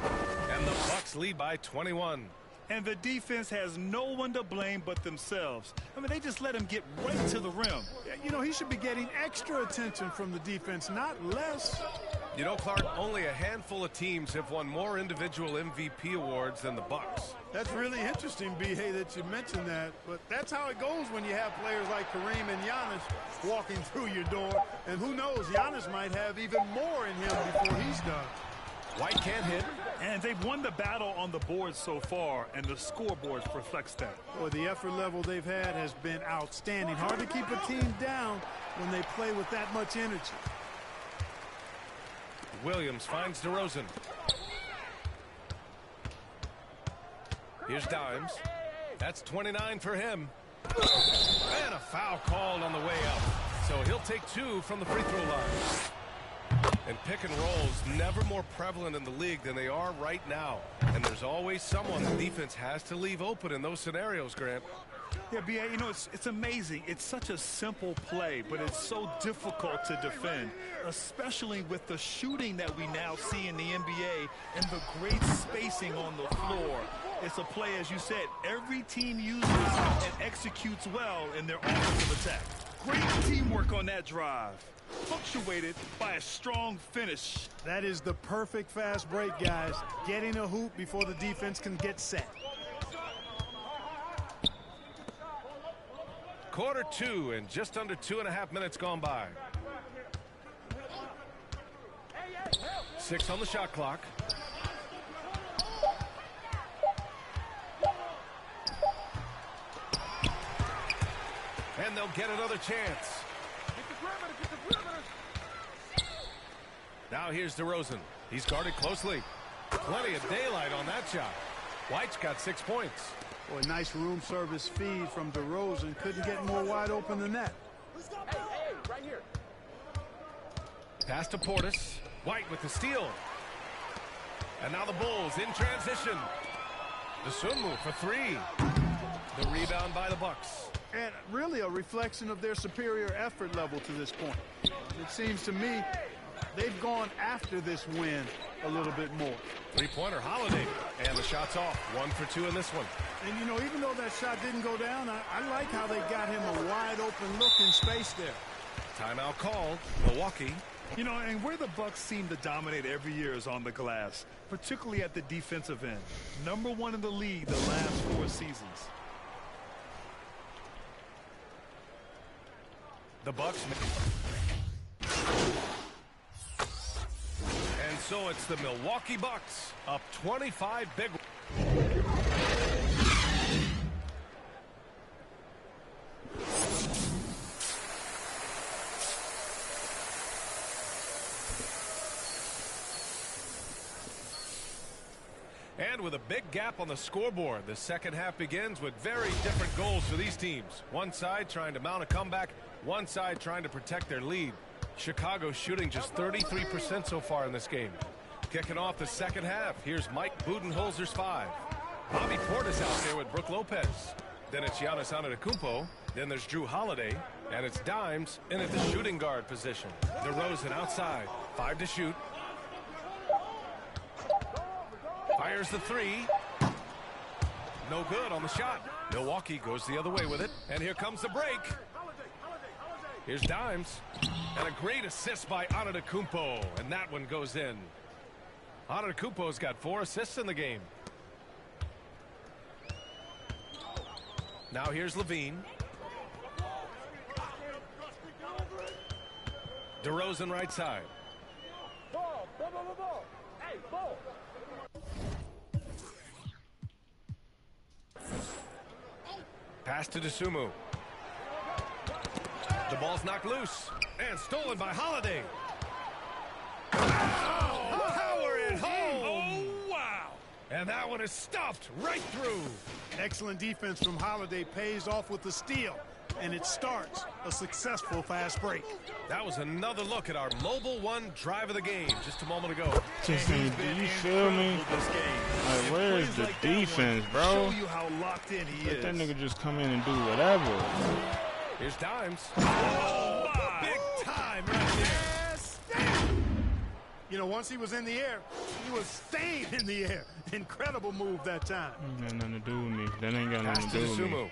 And the Bucks lead by 21. And the defense has no one to blame but themselves. I mean, they just let him get right to the rim. You know, he should be getting extra attention from the defense, not less. You know, Clark, only a handful of teams have won more individual MVP awards than the Bucks. That's really interesting, B.A., that you mentioned that. But that's how it goes when you have players like Kareem and Giannis walking through your door. And who knows, Giannis might have even more in him before he's done. White can't hit. And they've won the battle on the board so far, and the scoreboard reflects that. Boy, the effort level they've had has been outstanding. Hard to keep a team down when they play with that much energy. Williams finds DeRozan. Here's Dimes. That's 29 for him. And a foul called on the way up. So he'll take 2 from the free throw line. And pick and rolls never more prevalent in the league than they are right now. And there's always someone the defense has to leave open in those scenarios, Grant. Yeah, B.A., you know, it's amazing. It's such a simple play, but it's so difficult to defend, especially with the shooting that we now see in the NBA and the great spacing on the floor. It's a play, as you said, every team uses and executes well in their offensive attack. Great teamwork on that drive. punctuated by a strong finish. That is the perfect fast break, guys. Getting a hoop before the defense can get set. Quarter 2 and just under 2.5 minutes gone by. 6 on the shot clock. And they'll get another chance. Now here's DeRozan. He's guarded closely. Plenty of daylight on that shot. White's got 6 points. Boy, nice room service feed from DeRozan. Couldn't get more wide open than that. Hey, right here. Pass to Portis. White with the steal. And now the Bulls in transition. The Sumu for 3. The rebound by the Bucks. And really a reflection of their superior effort level to this point. It seems to me they've gone after this win a little bit more. 3-pointer Holiday. And the shot's off. 1 for 2 in this one. And, you know, even though that shot didn't go down, I like how they got him a wide open look in space there. Timeout called. Milwaukee. You know, and where the Bucks seem to dominate every year is on the glass, particularly at the defensive end. #1 in the league the last 4 seasons. The Bucks. And so it's the Milwaukee Bucks up 25 big. And with a big gap on the scoreboard, the second half begins with very different goals for these teams. One side trying to mount a comeback, one side trying to protect their lead. Chicago shooting just 33% so far in this game. Kicking off the second half, here's Mike Budenholzer's 5. Bobby Portis out there with Brook Lopez. Then it's Giannis Antetokounmpo. Then there's Drew Holiday. And it's Dimes in at the shooting guard position. DeRozan outside. 5 to shoot. Fires the 3. No good on the shot. Milwaukee goes the other way with it. And here comes the break. Here's Dimes. And a great assist by Antetokounmpo. And that one goes in. Antetokounmpo's got 4 assists in the game. Now here's Levine. DeRozan right side. Ball. Hey, ball. Pass to Dosunmu. The ball's knocked loose and stolen by Holiday. Oh, power at home. Oh, wow. And that one is stuffed right through. Excellent defense from Holiday pays off with the steal. And it starts a successful fast break. That was another look at our Mobile One drive of the game just a moment ago. Just saying, do you feel me? Like, where's the defense, bro? Show you how locked in he Let is. that nigga just come in and do whatever. Here's Dimes. Oh, Big time right there. You know, once he was in the air, he was staying in the air. Incredible move that time. Ain't got nothing to do with me. That ain't got nothing Pass to to do with me. Dosunmu.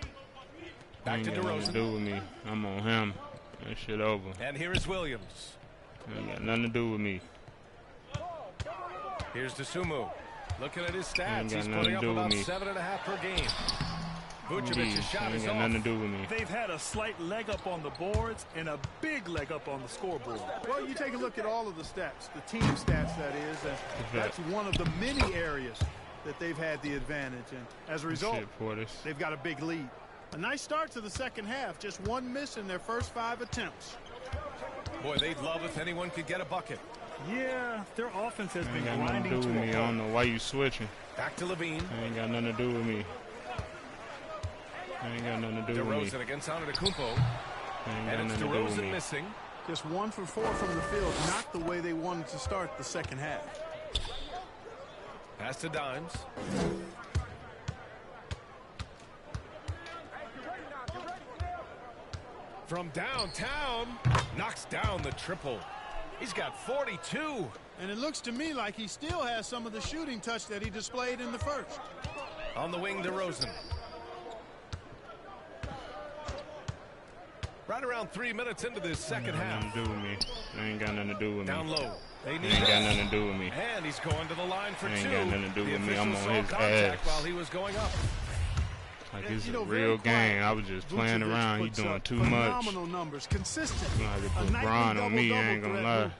Back Ain't to got nothing to DeRozan. do with me. I'm on him. That shit over. And here is Williams. Ain't got nothing to do with me. Here's Dosunmu. Looking at his Ain't stats, got he's nothing putting to up do with about me. 7.5 per game. Vucevic's shot Ain't is got off. nothing to do with me. They've had a slight leg up on the boards and a big leg up on the scoreboard. Well, you take a look at all of the stats, the team stats, that is, and that's one of the many areas that they've had the advantage. And as a result, Shit, Portis. they've got a big lead. A nice start to the second half, just 1 miss in their first 5 attempts. Boy, they'd love if anyone could get a bucket. Yeah, their offense has been Ain't got nothing to grinding do to with a me. I halt. don't know why you switching. Back to Levine. Ain't got nothing to do with me. Ain't got nothing to do with me. DeRozan against Antetokounmpo. Ain't got And it's nothing to do with DeRozan me. missing. Just 1 for 4 from the field, not the way they wanted to start the second half. Pass to Dimes. From downtown, knocks down the triple. He's got 42. And it looks to me like he still has some of the shooting touch that he displayed in the first. On the wing, DeRozan. Right around 3 minutes into this second half. Nothing to do with me. It ain't got nothing to do with me. Down low. They It need ain't got this. nothing to do with me. And he's going to the line for It two. ain't got nothing to do The with me. I'm official on saw his contact ass. while he was going up. Like And, it's you know, a very real quiet. game. I was just playing Vucevic around. He puts doing up too much. phenomenal numbers, consistent. You have to A put nightly Bron on me. I double-double ain't gonna threat lie.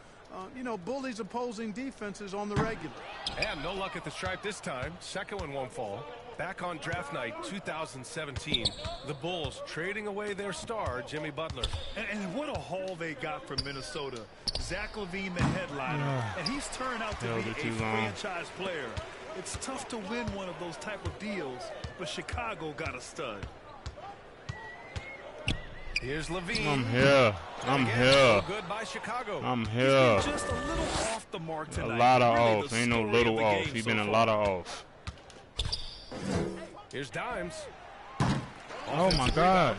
who, you know, bullies opposing defenses on the regular. And no luck at the stripe this time. Second one won't fall. Back on draft night 2017, the Bulls trading away their star, Jimmy Butler. And what a haul they got from Minnesota. Zach LaVine, the headliner, and he's turned out to Held be it a too long. franchise player. It's tough to win one of those type of deals, but Chicago got a stud. Here's LaVine. I'm here. I'm Again, here. no good by Chicago. I'm He's here. been just a little off the mark A tonight. lot of Really off. the Ain't no story little of the off. game He so been a far. lot of off. Here's Dimes. Oh my God.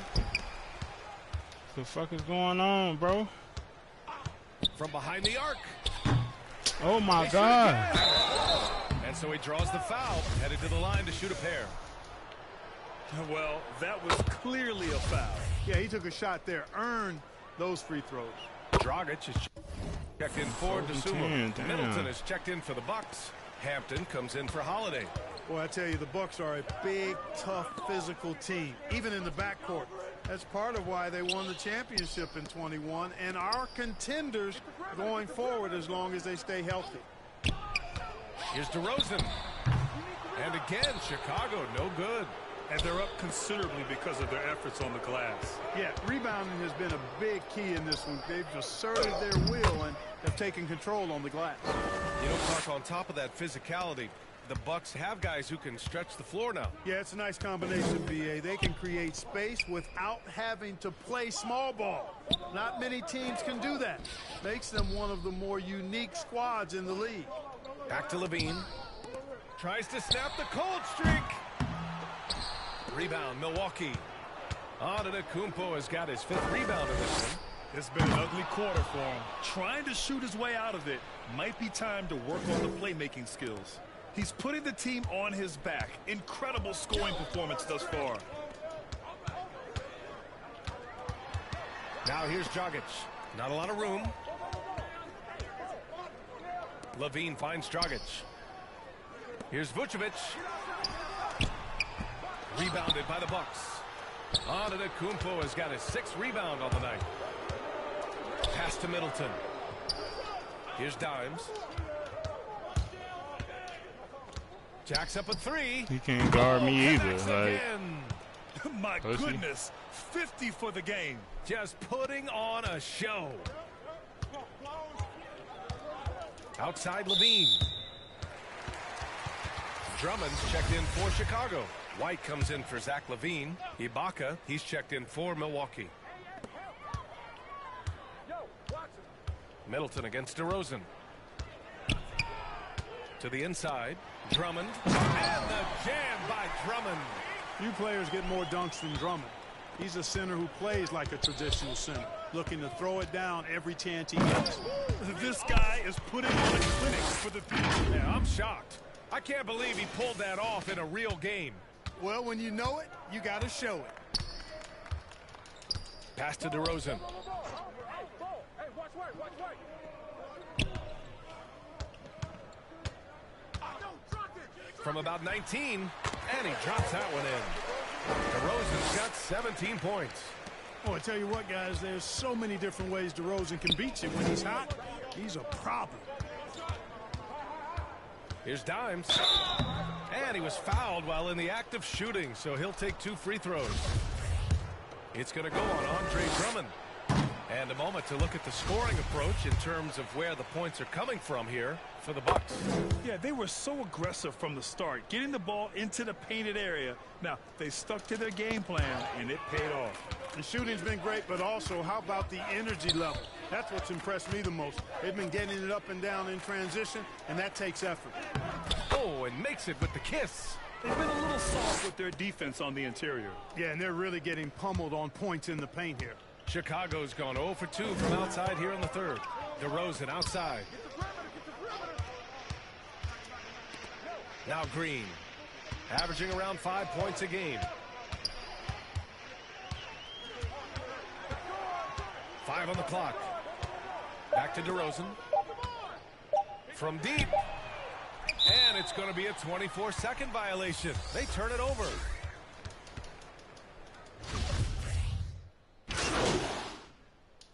The fuck is going on, bro? From behind the arc. Oh my God. And so he draws the foul, headed to the line to shoot a pair. Well, that was clearly a foul. Yeah, he took a shot there, earned those free throws. Dragic is checked in for D'Souza. Damn. Middleton is checked in for the Bucks. Hampton comes in for Holiday. Boy, I tell you, the Bucks are a big, tough, physical team, even in the backcourt. That's part of why they won the championship in 21 and are contenders going forward as long as they stay healthy. Here's DeRozan. And again, Chicago, no good. And they're up considerably because of their efforts on the glass. Yeah, rebounding has been a big key in this one. They've asserted their will and have taken control on the glass. You know, Clark, on top of that physicality, the Bucks have guys who can stretch the floor now. Yeah, it's a nice combination, B.A. They can create space without having to play small ball. Not many teams can do that. Makes them one of the more unique squads in the league. Back to Levine. Tries to snap the cold streak. Rebound, Milwaukee. Antetokounmpo has got his 5th rebound in this one. It's been an ugly quarter for him. Trying to shoot his way out of it. Might be time to work on the playmaking skills. He's putting the team on his back. Incredible scoring performance thus far. Now here's Dragic. Not a lot of room. Levine finds Dragic. Here's Vucevic. Rebounded by the Bucks. Antetokounmpo has got his 6th rebound on the night. Pass to Middleton. Here's Dimes. Jacks up a 3. He can't guard me either. Connects Like, again. My Pussy. goodness. 50 for the game. Just putting on a show. Outside Levine. Drummond's checked in for Chicago. White comes in for Zach LaVine. Ibaka, he's checked in for Milwaukee. Middleton against DeRozan. To the inside. Drummond. And the jam by Drummond. Few players get more dunks than Drummond. He's a center who plays like a traditional center, looking to throw it down every chance he gets. This guy is putting on a clinic for the future. Yeah, I'm shocked. I can't believe he pulled that off in a real game. Well, when you know it, you got to show it. Pass to DeRozan. From about 19, and he drops that one in. DeRozan's got 17 points. Oh, I tell you what, guys, there's so many different ways DeRozan can beat you. When he's hot, he's a problem. Here's Dimes. And he was fouled while in the act of shooting, so he'll take 2 free throws. It's going to go on Andre Drummond. And a moment to look at the scoring approach in terms of where the points are coming from here for the Bucks. Yeah, they were so aggressive from the start, getting the ball into the painted area. Now, they stuck to their game plan, and it paid off. The shooting's been great, but also, how about the energy level? That's what's impressed me the most. They've been getting it up and down in transition, and that takes effort. Oh, and makes it with the kiss. They've been a little soft with their defense on the interior. Yeah, and they're really getting pummeled on points in the paint here. Chicago's gone 0 for 2 from outside here in the 3rd. DeRozan outside. Now Green, averaging around 5 points a game. 5 on the clock. Back to DeRozan. From deep. And it's going to be a 24-second violation. They turn it over. It's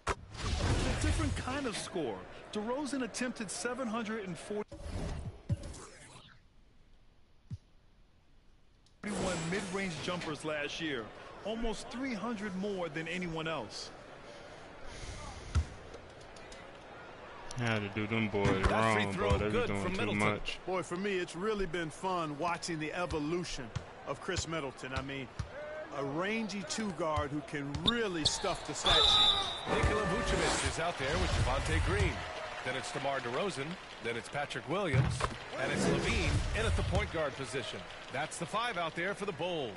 a different kind of score. DeRozan attempted 741 mid-range jumpers last year. Almost 300 more than anyone else. Had to do them boys wrong, bro. They were doing too much. Boy, for me, it's really been fun watching the evolution of Chris Middleton. I mean, a rangy two-guard who can really stuff the stat sheet. Nikola Vucevic is out there with Javonte Green. Then it's DeMar DeRozan. Then it's Patrick Williams. And it's Levine in at the point guard position. That's the 5 out there for the Bulls.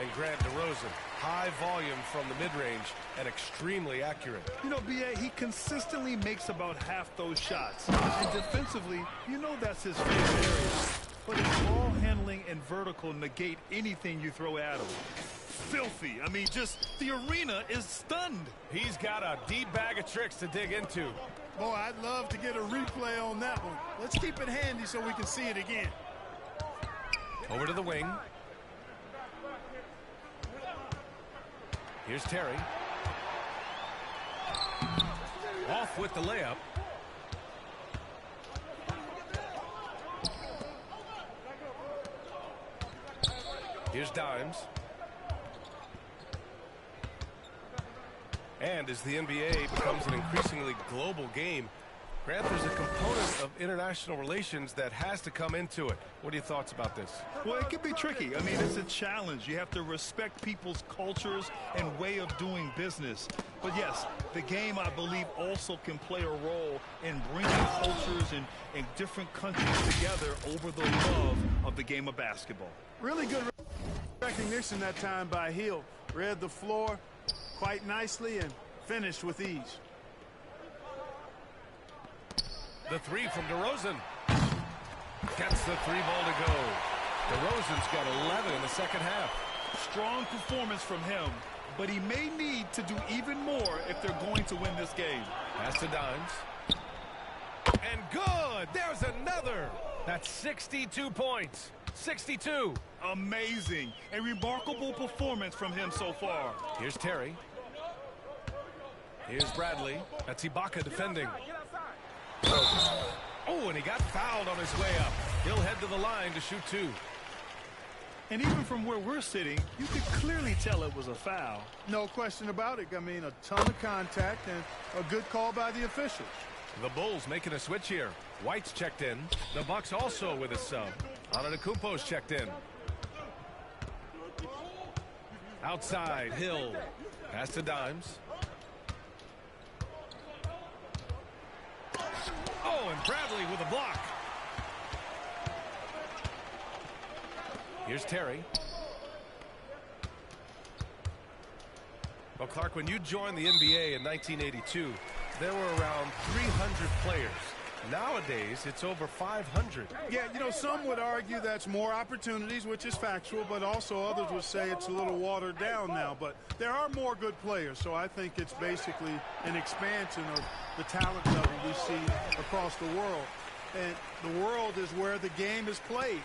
And Grant DeRozan, high volume from the mid-range and extremely accurate. You know, B.A., he consistently makes about half those shots. And defensively, you know that's his favorite area. But his ball handling and vertical negate anything you throw at him. Filthy. I mean, just the arena is stunned. He's got a deep bag of tricks to dig into. Boy, I'd love to get a replay on that one. Let's keep it handy so we can see it again. Over to the wing. Here's Terry. Off with the layup. Here's Dimes. And as the NBA becomes an increasingly global game, Grant, there's a component of international relations that has to come into it. What are your thoughts about this? Well, it can be tricky. I mean, it's a challenge. You have to respect people's cultures and way of doing business. But yes, the game, I believe, also can play a role in bringing cultures and different countries together over the love of the game of basketball. Really good recognition that time by Hill. Read the floor quite nicely and finished with ease. The 3 from DeRozan. Gets the 3 ball to go. DeRozan's got 11 in the second half. Strong performance from him, but he may need to do even more if they're going to win this game. Pass to Dimes. And good! There's another! That's 62 points. 62. Amazing. A remarkable performance from him so far. Here's Terry. Here's Bradley. That's Ibaka defending. Oh, and he got fouled on his way up. He'll head to the line to shoot 2. And even from where we're sitting, you could clearly tell it was a foul. No question about it. I mean, a ton of contact and a good call by the officials. The Bulls making a switch here. White's checked in. The Bucks also with a sub. Antetokounmpo's checked in. Outside, Hill. Pass to Dimes. Oh, and Bradley with a block. Here's Terry. Well, Clark, when you joined the NBA in 1982, there were around 300 players. Nowadays, it's over 500. Yeah, you know, some would argue that's more opportunities, which is factual, but also others would say it's a little watered down now. But there are more good players, so I think it's basically an expansion of the talent level we see across the world. And the world is where the game is played,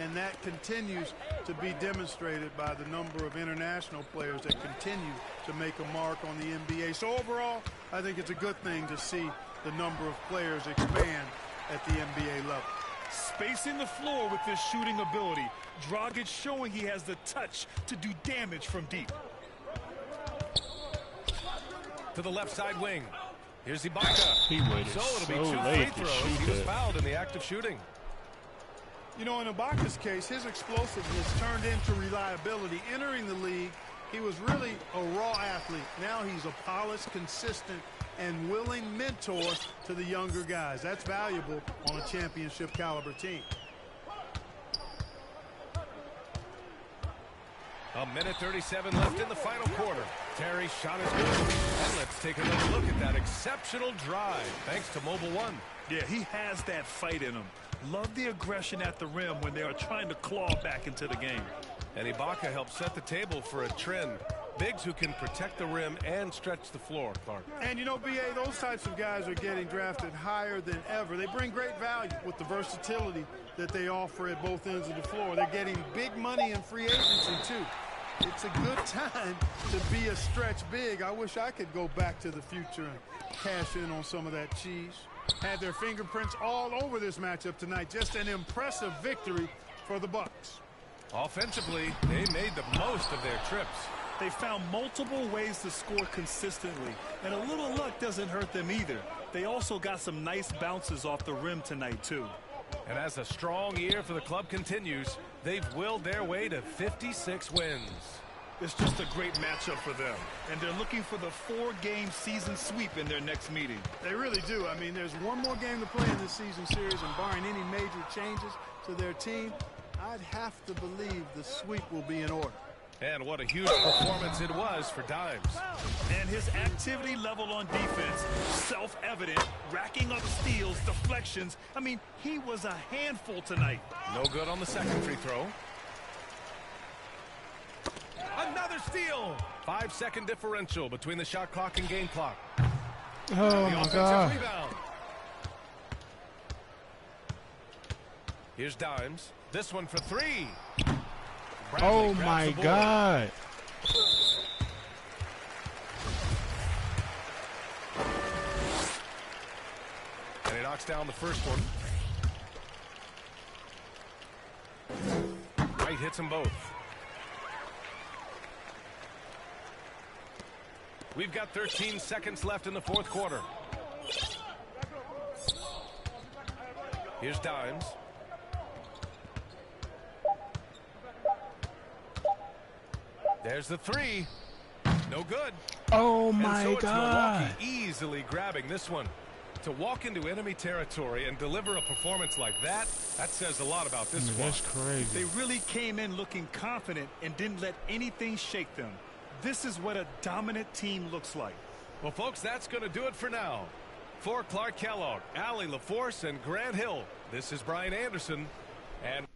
and that continues to be demonstrated by the number of international players that continue to make a mark on the NBA. So overall, I think it's a good thing to see the number of players expand at the NBA level. Spacing the floor with his shooting ability. Dragic showing he has the touch to do damage from deep. To the left side wing. Here's Ibaka. He waited so it'll be so 2 late free to throws. shoot He was that. fouled in the act of shooting. You know, in Ibaka's case, his explosiveness turned into reliability. Entering the league, he was really a raw athlete. Now he's a polished, consistent, and willing mentor to the younger guys. That's valuable on a championship caliber team. A minute 37 left in the final quarter. Terry's shot is good. And let's take another look at that exceptional drive, thanks to Mobile One. Yeah, he has that fight in him. Love the aggression at the rim when they are trying to claw back into the game. And Ibaka helped set the table for a trend. Bigs who can protect the rim and stretch the floor, Clark. And you know, B.A., those types of guys are getting drafted higher than ever. They bring great value with the versatility that they offer at both ends of the floor. They're getting big money in free agency, too. It's a good time to be a stretch big. I wish I could go back to the future and cash in on some of that cheese. Had their fingerprints all over this matchup tonight. Just an impressive victory for the Bucks. Offensively, they made the most of their trips. They found multiple ways to score consistently, and a little luck doesn't hurt them either. They also got some nice bounces off the rim tonight, too. And as a strong year for the club continues, they've willed their way to 56 wins. It's just a great matchup for them, and they're looking for the 4-game season sweep in their next meeting. They really do. I mean, there's one more game to play in this season series, and barring any major changes to their team, I'd have to believe the sweep will be in order. And what a huge performance it was for Dimes. And his activity level on defense, self-evident, racking up steals, deflections. I mean, he was a handful tonight. No good on the second free throw. Another steal. 5-second differential between the shot clock and game clock. Oh, my God. Rebound. Here's Dimes. This one for three. Bradley oh, my God. And he knocks down the first one. Right hits them both. We've got 13 seconds left in the fourth quarter. Here's Dimes. There's the three. No good. Oh, and my so it's God. Milwaukee easily grabbing this one. To walk into enemy territory and deliver a performance like that, that says a lot about this squad. That's crazy. They really came in looking confident and didn't let anything shake them. This is what a dominant team looks like. Well, folks, that's going to do it for now. For Clark Kellogg, Allie LaForce, and Grant Hill, this is Brian Anderson. And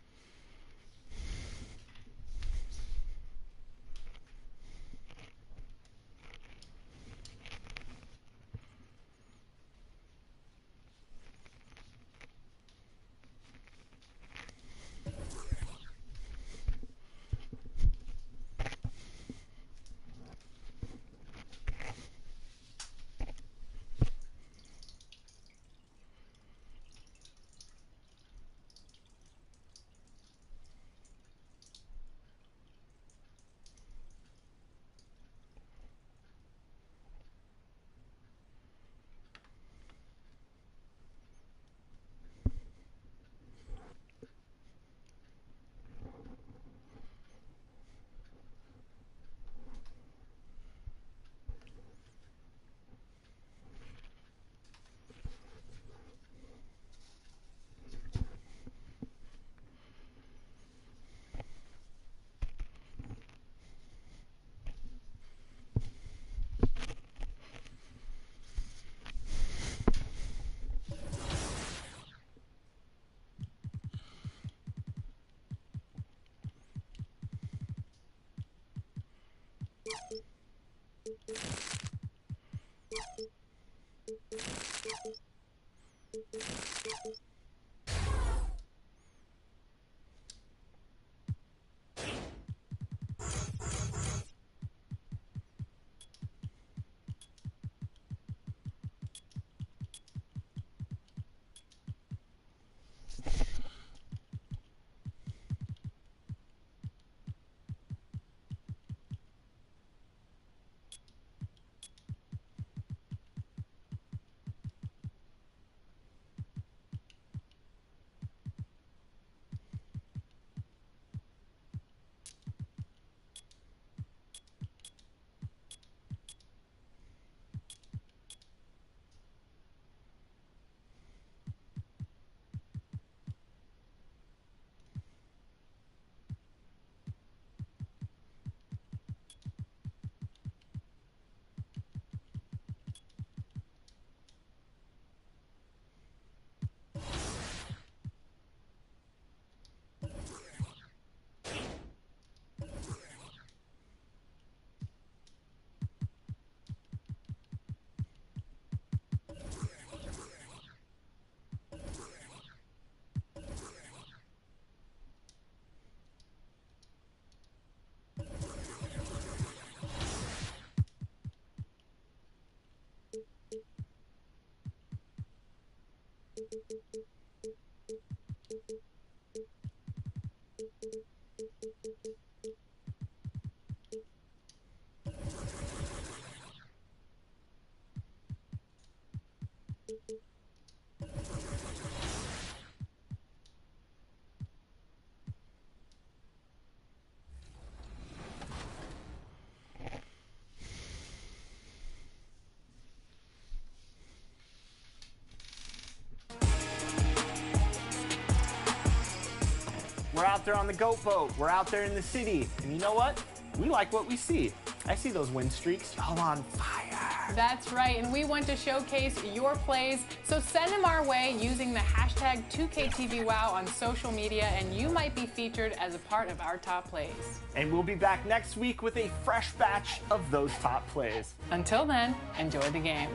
out there on the goat boat. We're out there in the city. And you know what? We like what we see. I see those win streaks. Y'all on fire. That's right, and we want to showcase your plays, so send them our way using the hashtag 2KTVWow on social media, and you might be featured as a part of our top plays. And we'll be back next week with a fresh batch of those top plays. Until then, enjoy the game.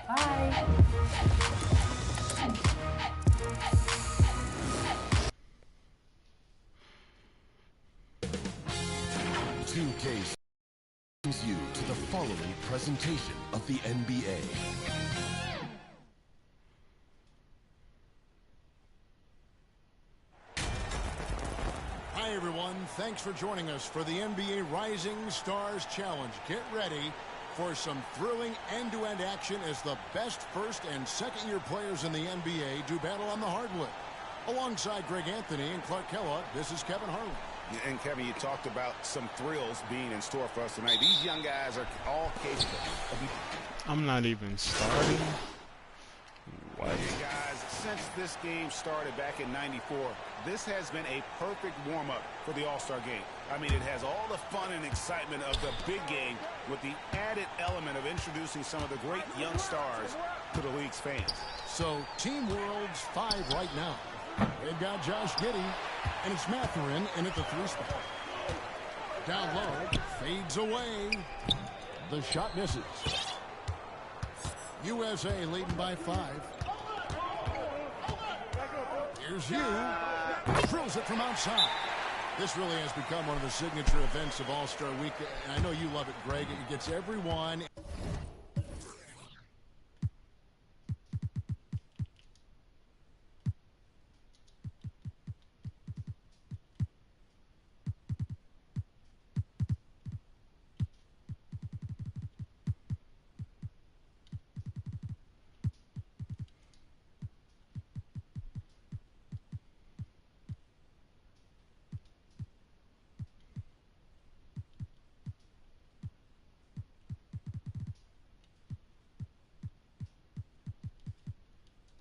Bye. 2K brings you to the following presentation of the NBA. Hi, everyone. Thanks for joining us for the NBA Rising Stars Challenge. Get ready for some thrilling end-to-end action as the best first and second-year players in the NBA do battle on the hardwood. Alongside Greg Anthony and Clark Kellogg, this is Kevin Harlan. And Kevin, you talked about some thrills being in store for us tonight. These young guys are all capable. I'm not even starting. What? Hey guys, since this game started back in '94, this has been a perfect warm-up for the All-Star game. I mean, it has all the fun and excitement of the big game with the added element of introducing some of the great young stars to the league's fans. So, Team World's 5 right now. They've got Josh Giddey, and it's Mathurin in at the 3 spot. Down low, fades away. The shot misses. USA leading by 5. Here's Hugh. Drills it from outside. This really has become one of the signature events of All-Star Week. And I know you love it, Greg. It gets everyone.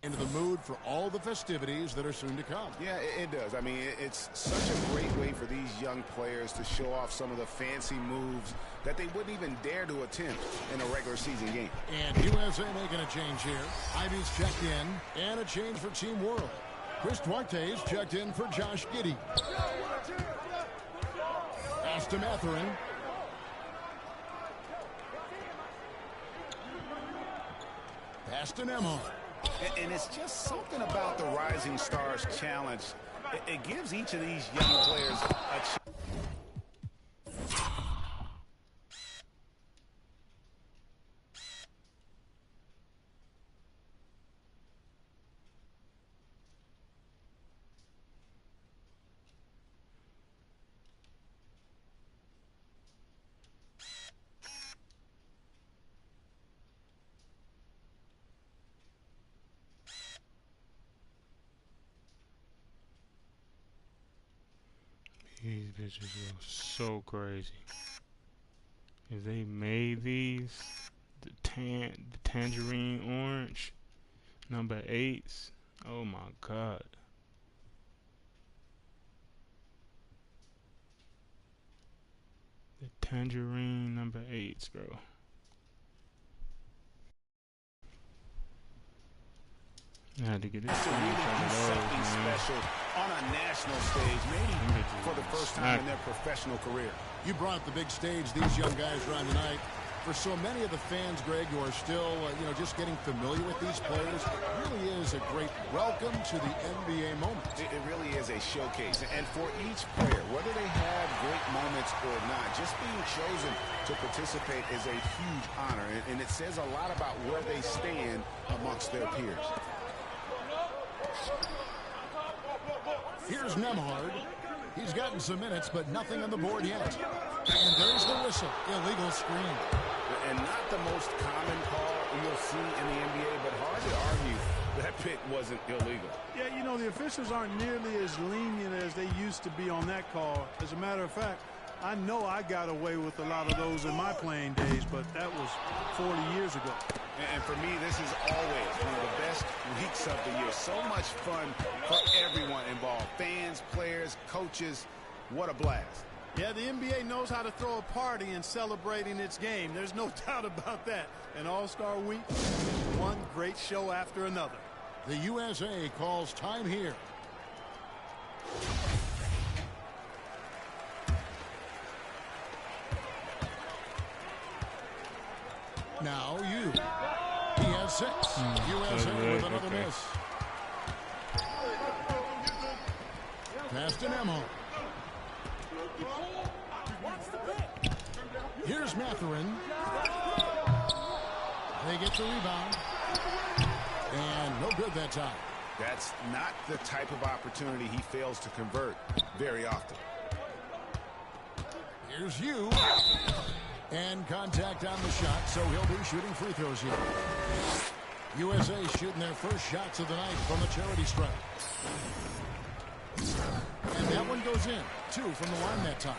Into the mood for all the festivities that are soon to come. Yeah, it does. I mean, it's such a great way for these young players to show off some of the fancy moves that they wouldn't even dare to attempt in a regular season game. And USA making a change here. Ivy's checked in, and a change for Team World. Chris Duarte's checked in for Josh Giddey. Pass to Mathurin. Pass to Nemo. And it's just something about the Rising Stars Challenge. It gives each of these young players a chance. These bitches go so crazy. If they made these, the tangerine orange, number 8s, oh my god. The tangerine number 8s, bro. I had to get this to really do something special on a national stage, maybe for the first time in their professional career. You brought up the big stage these young guys are on tonight. For so many of the fans, Greg, who are still, just getting familiar with these players, it really is a great welcome to the NBA moment. It really is a showcase. And for each player, whether they have great moments or not, just being chosen to participate is a huge honor. And it says a lot about where they stand amongst their peers. Here's Nembhard. He's gotten some minutes, but nothing on the board yet. And there's the whistle. Illegal screen. And not the most common call you'll see in the NBA, but hard to argue that pick wasn't illegal. Yeah, the officials aren't nearly as lenient as they used to be on that call. As a matter of fact, I know I got away with a lot of those in my playing days, but that was 40 years ago. And for me, this is always one of the best weeks of the year. So much fun for everyone involved. Fans, players, coaches. What a blast. Yeah, the NBA knows how to throw a party in celebrating its game. There's no doubt about that. An All-Star week, one great show after another. The USA calls time here. Now you. He has 6. USA with another miss. Pass to Nemo. Here's Mathurin. They get the rebound. And no good that time. That's not the type of opportunity he fails to convert very often. Here's you. And contact on the shot, so he'll be shooting free throws here. USA shooting their first shots of the night from the charity stripe. And that one goes in. 2 from the line that time.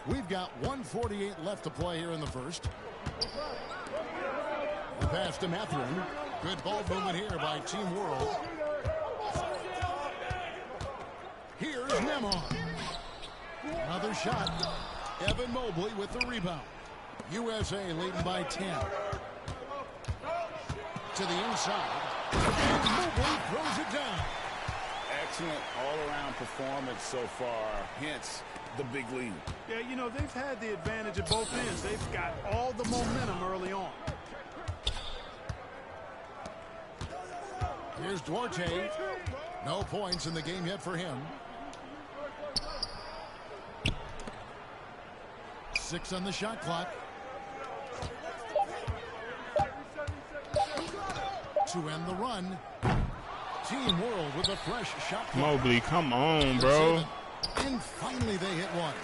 We've got 1:48 left to play here in the first. The pass to Mathurin. Good ball movement here by Team World. Here's Nemon. Another shot. Evan Mobley with the rebound. USA leading by 10. To the inside. And Mobley throws it down. Excellent all-around performance so far. Hence the big lead. Yeah, you know, they've had the advantage at both ends. They've got all the momentum early on. Here's Duarte. No points in the game yet for him. 6 on the shot clock. To end the run. Team World with a fresh shot clock. Mobley, come on, bro. And finally they hit one.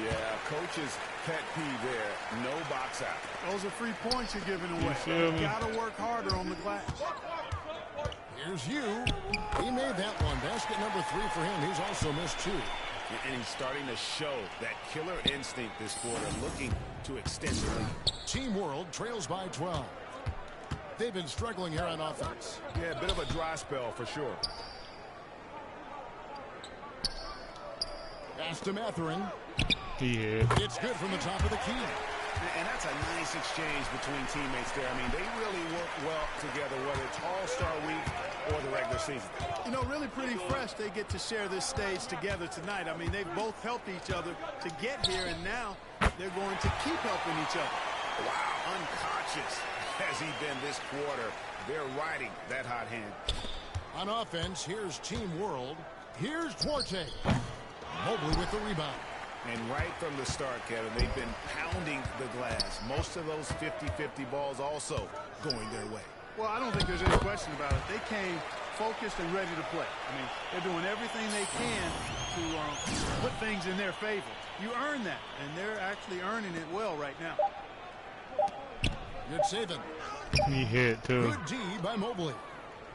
Yeah, coach's pet peeve there. No box out. Those are free points you're giving away. You got to work harder on the glass. Here's you. He made that one. Basket number 3 for him. He's also missed 2. And he's starting to show that killer instinct this quarter, looking to extend the lead. Team World trails by 12. They've been struggling here on offense. Yeah, a bit of a dry spell for sure. Pass to Mathurin. He hit. It's good from the top of the key. And that's a nice exchange between teammates there. I mean, they really work well together, whether it's All-Star Week or the regular season. You know, really pretty fresh they get to share this stage together tonight. I mean, they've both helped each other to get here, and now they're going to keep helping each other. Wow, unconscious has he been this quarter. They're riding that hot hand. On offense, here's Team World. Here's Duarte. Mobley with the rebound. And right from the start, Kevin, they've been pounding the glass. Most of those 50-50 balls also going their way. Well, I don't think there's any question about it. They came focused and ready to play. I mean, they're doing everything they can to put things in their favor. You earn that, and they're actually earning it well right now. Good saving. He hit, too. Good D by Mobley.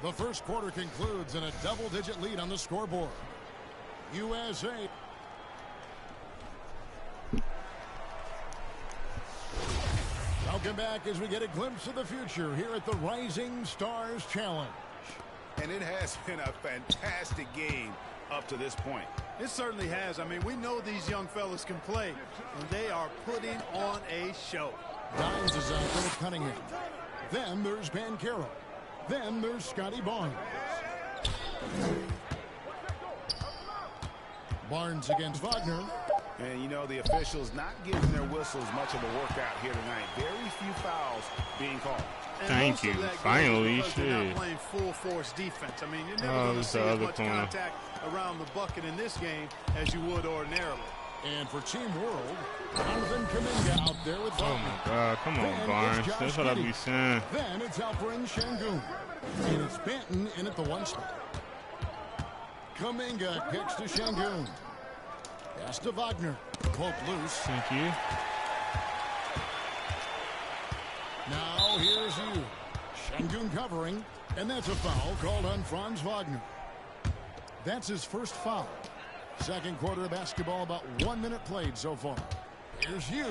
The first quarter concludes in a double-digit lead on the scoreboard. USA. Welcome back as we get a glimpse of the future here at the Rising Stars Challenge. And it has been a fantastic game up to this point. It certainly has. I mean, we know these young fellas can play, and they are putting on a show. Dimes is out there with Cunningham. Then there's Mycareer. Then there's Scotty Barnes. Barnes against Wagner. And, you know, the officials not giving their whistles much of a workout here tonight. Very few fouls being called. Thank you. Finally, shit. They're not playing full force defense. I mean, you're never going to see as much contact around the bucket in this game as you would ordinarily. And for Team World, Jonathan Kuminga out there with Wagner. Oh, my God. Come on, Barnes. That's what I be saying. Then it's Alperen Şengün. And it's Benton in at the 1 spot. Kuminga kicks to Şengün. Pass to Wagner. Poke loose. Thank you. Now here's you. Şengün covering. And that's a foul called on Franz Wagner. That's his first foul. Second quarter of basketball, about 1 minute played so far. Here's you.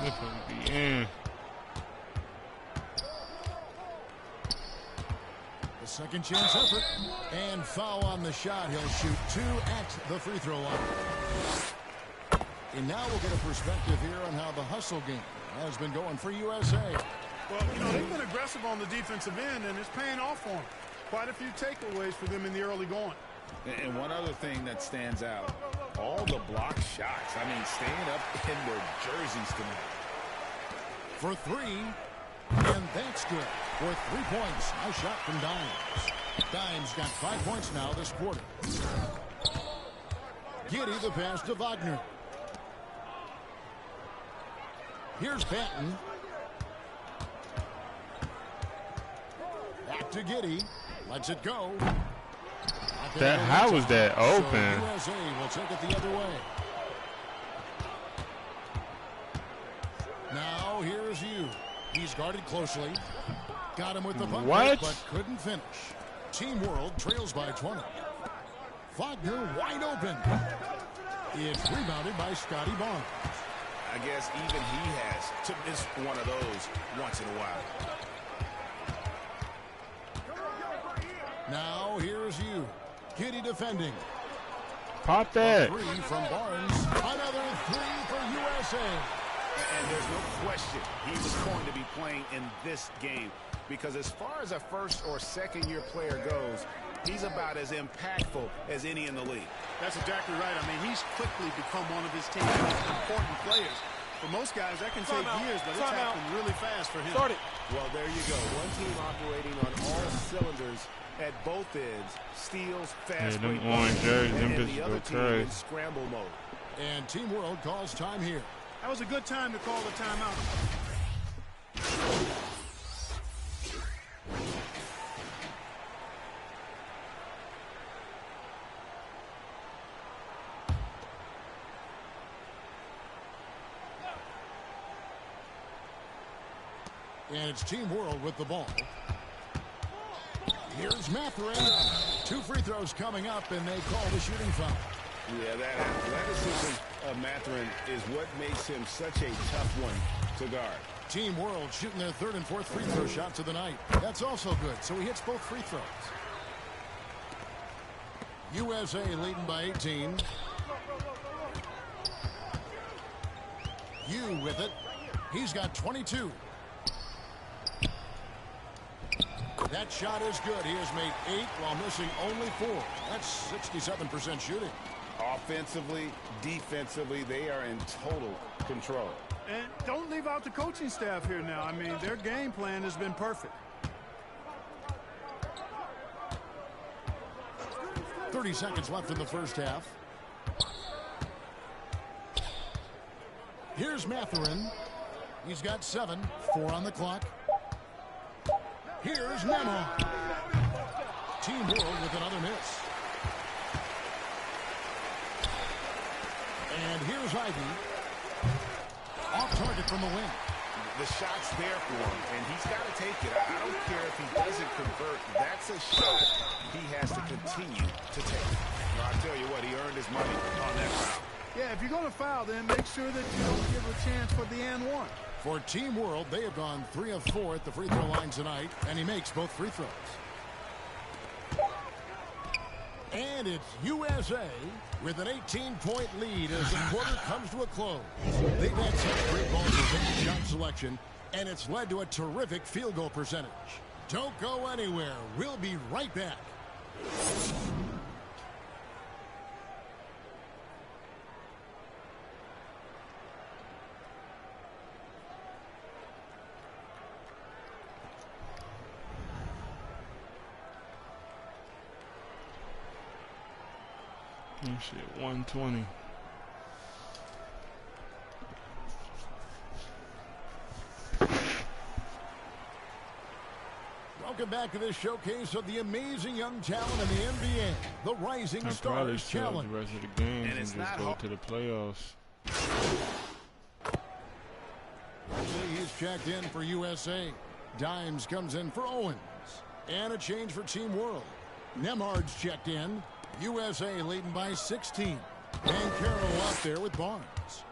This will be in. The second chance effort. And foul on the shot. He'll shoot 2 at the free throw line. And now we'll get a perspective here on how the hustle game has been going for USA. Well, you know, they've been aggressive on the defensive end, and it's paying off for them. Quite a few takeaways for them in the early going. And one other thing that stands out, all the block shots. I mean, staying up in their jerseys tonight. For 3, and that's good. For 3 points, nice shot from Dimes. Dimes got 5 points now this quarter. Giddey the pass to Wagner. Here's Banton. Back to Giddey. Lets it go. How was that open? So USA will take it the other way. Now here's you. He's guarded closely. Got him with the bucket, but couldn't finish. Team World trails by 20. Wagner wide open. It's rebounded by Scotty Barnes. I guess even he has to miss one of those once in a while. Now here's you. Giddey defending. Pop that. 3 from Barnes. Another 3 for USA. And there's no question he was going to be playing in this game, because as far as a first or second year player goes, he's about as impactful as any in the league. That's exactly right. I mean, he's quickly become one of his team's most important players. For most guys, that can take years, but it's happened really fast for him. Well, there you go. One team operating on all cylinders at both ends. Steals, fast break, them orange jerseys, them and the other bitches team go in crazy. scramble mode. And Team World calls time here. That was a good time to call the timeout. And it's Team World with the ball. Here's Mathurin. 2 free throws coming up, and they call the shooting foul. Yeah, that athleticism of Mathurin is what makes him such a tough one to guard. Team World shooting their 3rd and 4th free throw shots of the night. That's also good, so he hits both free throws. USA leading by 18. You with it. He's got 22. That shot is good. He has made 8 while missing only 4. That's 67% shooting. Offensively, defensively, they are in total control. And don't leave out the coaching staff here now. I mean, their game plan has been perfect. 30 seconds left in the first half. Here's Mathurin. He's got 7, 4 on the clock. Here's Nemo. Team World with another miss. And here's Ivy. Off target from the wing. The shot's there for him, and he's got to take it. I don't care if he doesn't convert. That's a shot he has to continue to take. Well, I'll tell you what, he earned his money on that foul. Yeah, if you're going to foul, then make sure that you don't give a chance for the and one. For Team World, they have gone 3 of 4 at the free throw line tonight, and he makes both free throws. And it's USA with an 18-point lead as the quarter comes to a close. They've had 10 straight balls with shot selection, and it's led to a terrific field goal percentage. Don't go anywhere. We'll be right back. Shit, 120. Welcome back to this showcase of the amazing young talent in the NBA, the Rising Stars Challenge. The rest of the games and just go to the playoffs. He's checked in for USA. Dimes comes in for Owens. And a change for Team World. Nemhard's checked in. USA leading by 16. And Carroll out there with Barnes.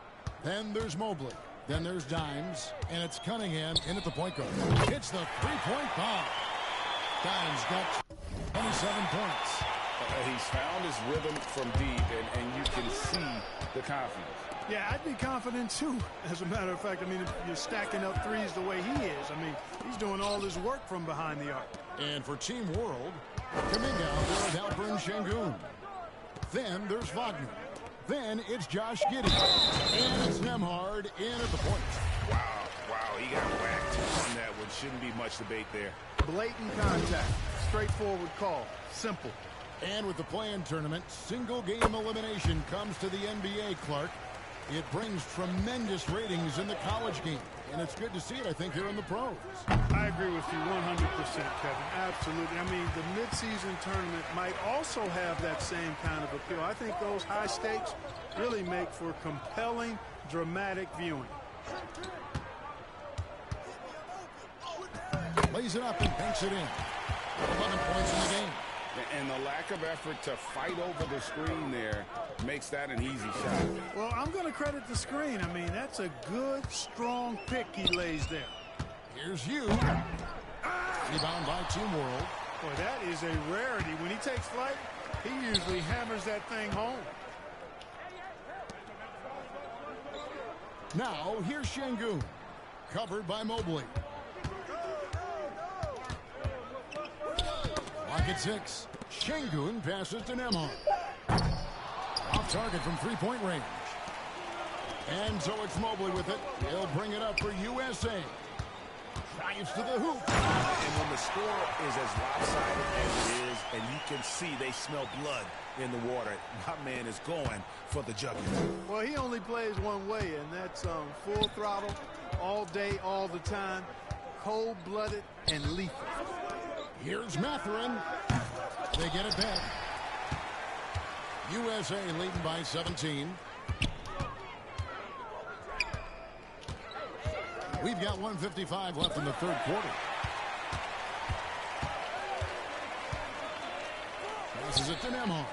Then there's Mobley. Then there's Dimes. And it's Cunningham in at the point guard. Hits the three-point bomb. Dimes got 27 points. He's found his rhythm from deep, and you can see the confidence. Yeah, I'd be confident too. As a matter of fact, I mean, if you're stacking up threes the way he is, I mean, he's doing all his work from behind the arc. And for Team World, Kaminga out there with Alperen Şengün. Then there's Wagner. Then it's Josh Giddey. And it's Nemhard in at the point. Wow, he got whacked on that one. Shouldn't be much debate there. Blatant contact. Straightforward call. Simple. And with the play-in tournament, single-game elimination comes to the NBA, Clark. It brings tremendous ratings in the college game. And it's good to see it, I think, here in the pros. I agree with you 100%, Kevin. Absolutely. I mean, the midseason tournament might also have that same kind of appeal. I think those high stakes really make for compelling, dramatic viewing. Lays it up and banks it in. 11 points in the game. And the lack of effort to fight over the screen there makes that an easy shot. Well, I'm going to credit the screen. I mean, that's a good, strong pick he lays there. Here's you. Rebound by Team World. Boy, that is a rarity. When he takes flight, he usually hammers that thing home. Now, here's Şengün. Covered by Mobley. Lock at 6. Şengün passes to Nemhard. Off target from three-point range. And so it's Mobley with it. He'll bring it up for USA. Drives to the hoop. And when the score is as lopsided as it is, and you can see they smell blood in the water, my man is going for the jugular. Well, he only plays one way, and that's full throttle, all day, all the time, cold-blooded and lethal. Here's Mathurin. They get it back. USA leading by 17. We've got 1:55 left in the third quarter. Passes it to Nemhard.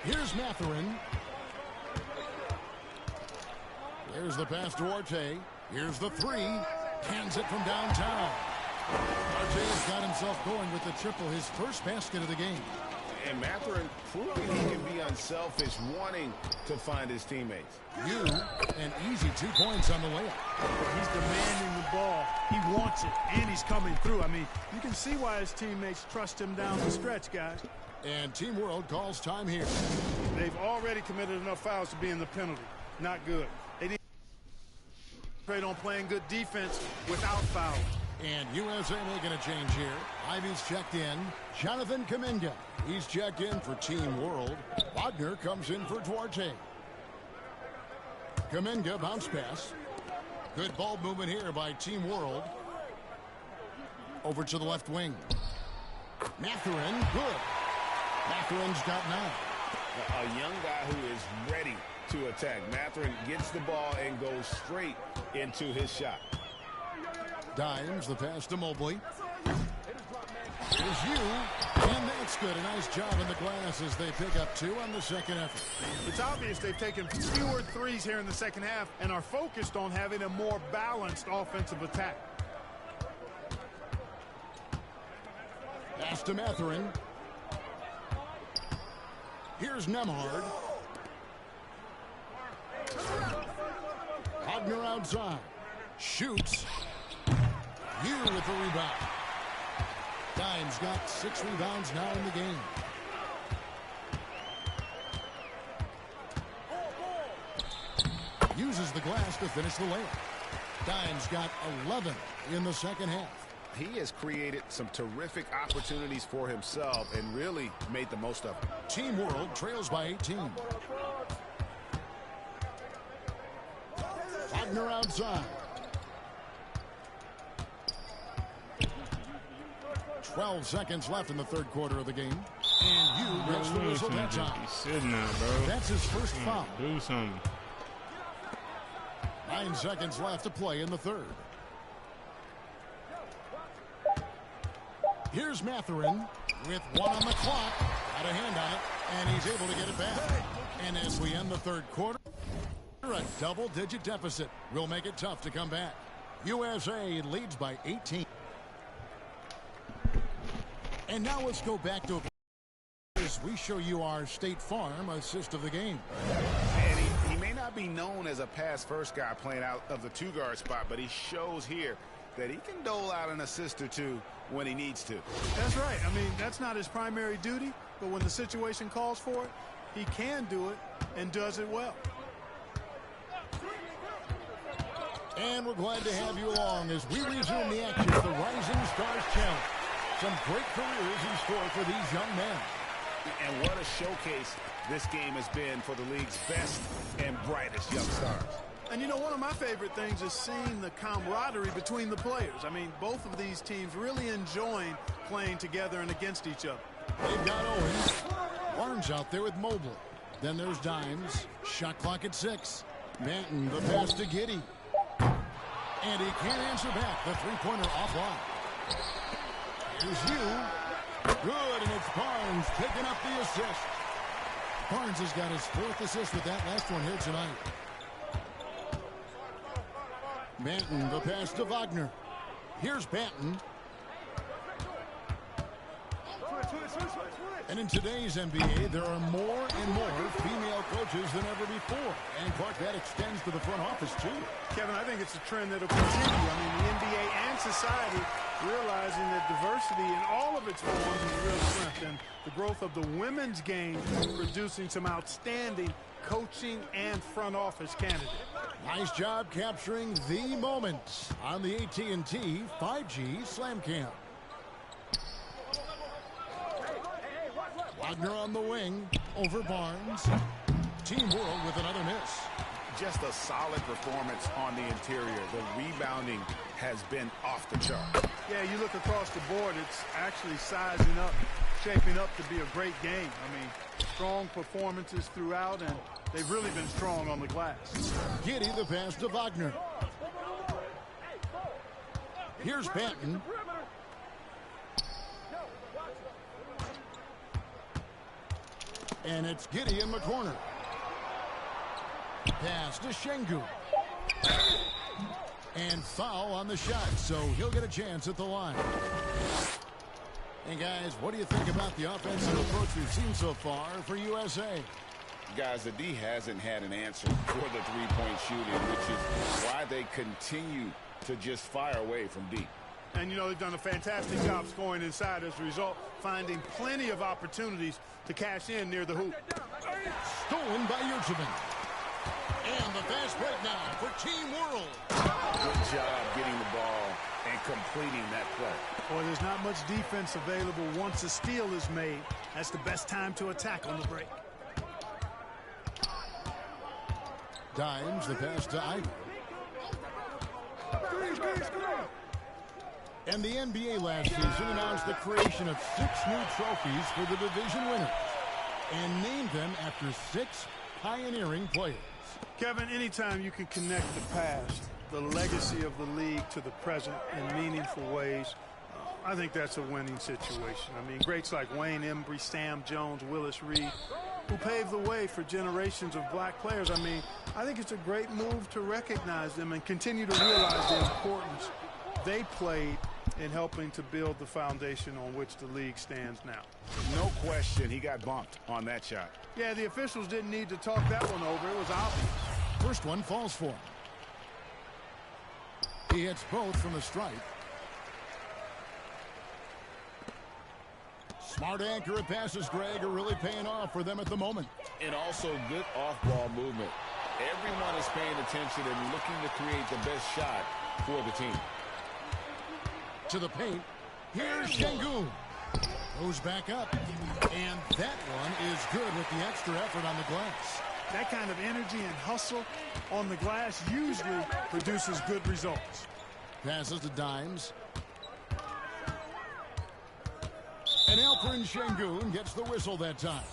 Here's Mathurin. There's the pass to Arte. Here's the three. Hands it from downtown. Arte has got himself going with the triple, his first basket of the game. And Mathurin proving he can be unselfish, wanting to find his teammates. An easy 2 points on the layup. He's demanding the ball. He wants it, and he's coming through. I mean, you can see why his teammates trust him down the stretch, guys. And Team World calls time here. They've already committed enough fouls to be in the penalty. Not good. They need to trade on playing good defense without fouling. And USA making a change here. Ivy's checked in. Jonathan Kaminga. He's checked in for Team World. Wagner comes in for Duarte. Kaminga bounce pass. Good ball movement here by Team World. Over to the left wing. Mathurin, good. Mathurin's got 9. A young guy who is ready to attack. Mathurin gets the ball and goes straight into his shot. Dimes, the pass to Mobley. Here's you, and that's good. A nice job in the glass as they pick up 2 on the second effort. It's obvious they've taken fewer threes here in the second half and are focused on having a more balanced offensive attack. Pass to Mathurin. Here's Nemhard. Wagner outside. Shoots. You with the rebound. Dimes got 6 rebounds now in the game. Uses the glass to finish the layup. Dimes got 11 in the second half. He has created some terrific opportunities for himself and really made the most of it. Team World trails by 18. Wagner outside. 12 seconds left in the third quarter of the game. And you gets the whistle that time. Sitting there, bro. That's his first foul. Do something. 9 seconds left to play in the third. Here's Mathurin. with 1 on the clock. Got a hand on it, and he's able to get it back. And as we end the third quarter, a double-digit deficit will make it tough to come back. USA leads by 18. And now let's go back to as we show you our State Farm assist of the game. And he may not be known as a pass-first guy playing out of the two-guard spot, but he shows here that he can dole out an assist or two when he needs to. That's right. I mean, that's not his primary duty, but when the situation calls for it, he can do it and does it well. And we're glad to have you along as we resume the action of the Rising Stars Challenge. Some great careers in store for these young men. And what a showcase this game has been for the league's best and brightest young stars. And, you know, one of my favorite things is seeing the camaraderie between the players. I mean, both of these teams really enjoying playing together and against each other. They've got Owens. Barnes out there with Mobley. Then there's Dimes. Shot clock at 6. Manton, the pass to Giddey. And he can't answer back. The three-pointer offline. Here's Hugh. Good, and it's Barnes picking up the assist. Barnes has got his 4th assist with that last one here tonight. Manton, the pass to Wagner. Here's Banton. And in today's NBA, there are more and more female coaches than ever before. And, Clark, that extends to the front office, too. Kevin, I think it's a trend that will continue. I mean, the NBA and society realizing that diversity in all of its forms is a real strength. And the growth of the women's game producing some outstanding coaching and front office candidates. Nice job capturing the moment on the AT&T 5G Slam Cam. Wagner on the wing over Barnes. Team World with another miss. Just a solid performance on the interior. The rebounding has been off the chart. Yeah, you look across the board, it's actually sizing up, shaping up to be a great game. I mean, strong performances throughout, and they've really been strong on the glass. Giddey the pass to Wagner. Here's Banton. And it's Giddey in the corner. Pass to Şengün. And foul on the shot, so he'll get a chance at the line. And guys, what do you think about the offensive approach we've seen so far for USA? Guys, the D hasn't had an answer for the three-point shooting, which is why they continue to just fire away from deep. And, you know, they've done a fantastic job scoring inside as a result, finding plenty of opportunities to cash in near the hoop. Stolen by Yurtseven. And the fast break now for Team World. Good job getting the ball and completing that play. Boy, there's not much defense available once a steal is made. That's the best time to attack on the break. Dimes, the pass to Ivy. And the NBA last season announced the creation of 6 new trophies for the division winners and named them after 6 pioneering players. Kevin, anytime you can connect the past, the legacy of the league to the present in meaningful ways, I think that's a winning situation. I mean, greats like Wayne Embry, Sam Jones, Willis Reed, who paved the way for generations of black players. I mean, I think it's a great move to recognize them and continue to realize the importance they played in helping to build the foundation on which the league stands now. No question he got bumped on that shot. Yeah, the officials didn't need to talk that one over. It was obvious. First one falls for him. He hits both from the stripe. Smart accurate passes, Greg, are really paying off for them at the moment. And also good off-ball movement. Everyone is paying attention and looking to create the best shot for the team. To the paint. Here's Şengün. Goes back up. And that one is good with the extra effort on the glass. That kind of energy and hustle on the glass usually produces good results. Passes to Dimes. And Alperen Şengün gets the whistle that time.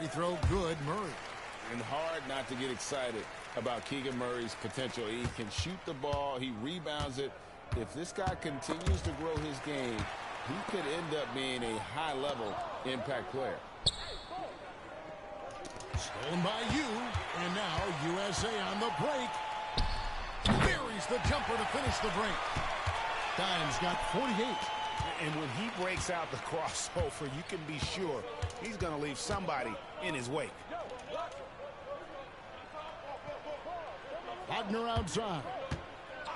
Free throw good, Murray. And hard not to get excited about Keegan Murray's potential. He can shoot the ball. He rebounds it. If this guy continues to grow his game, he could end up being a high-level impact player. Stolen by you. And now USA on the break. Buries the jumper to finish the break. Dimes got 48. And when he breaks out the crossover, you can be sure he's going to leave somebody in his wake. Wagner outside.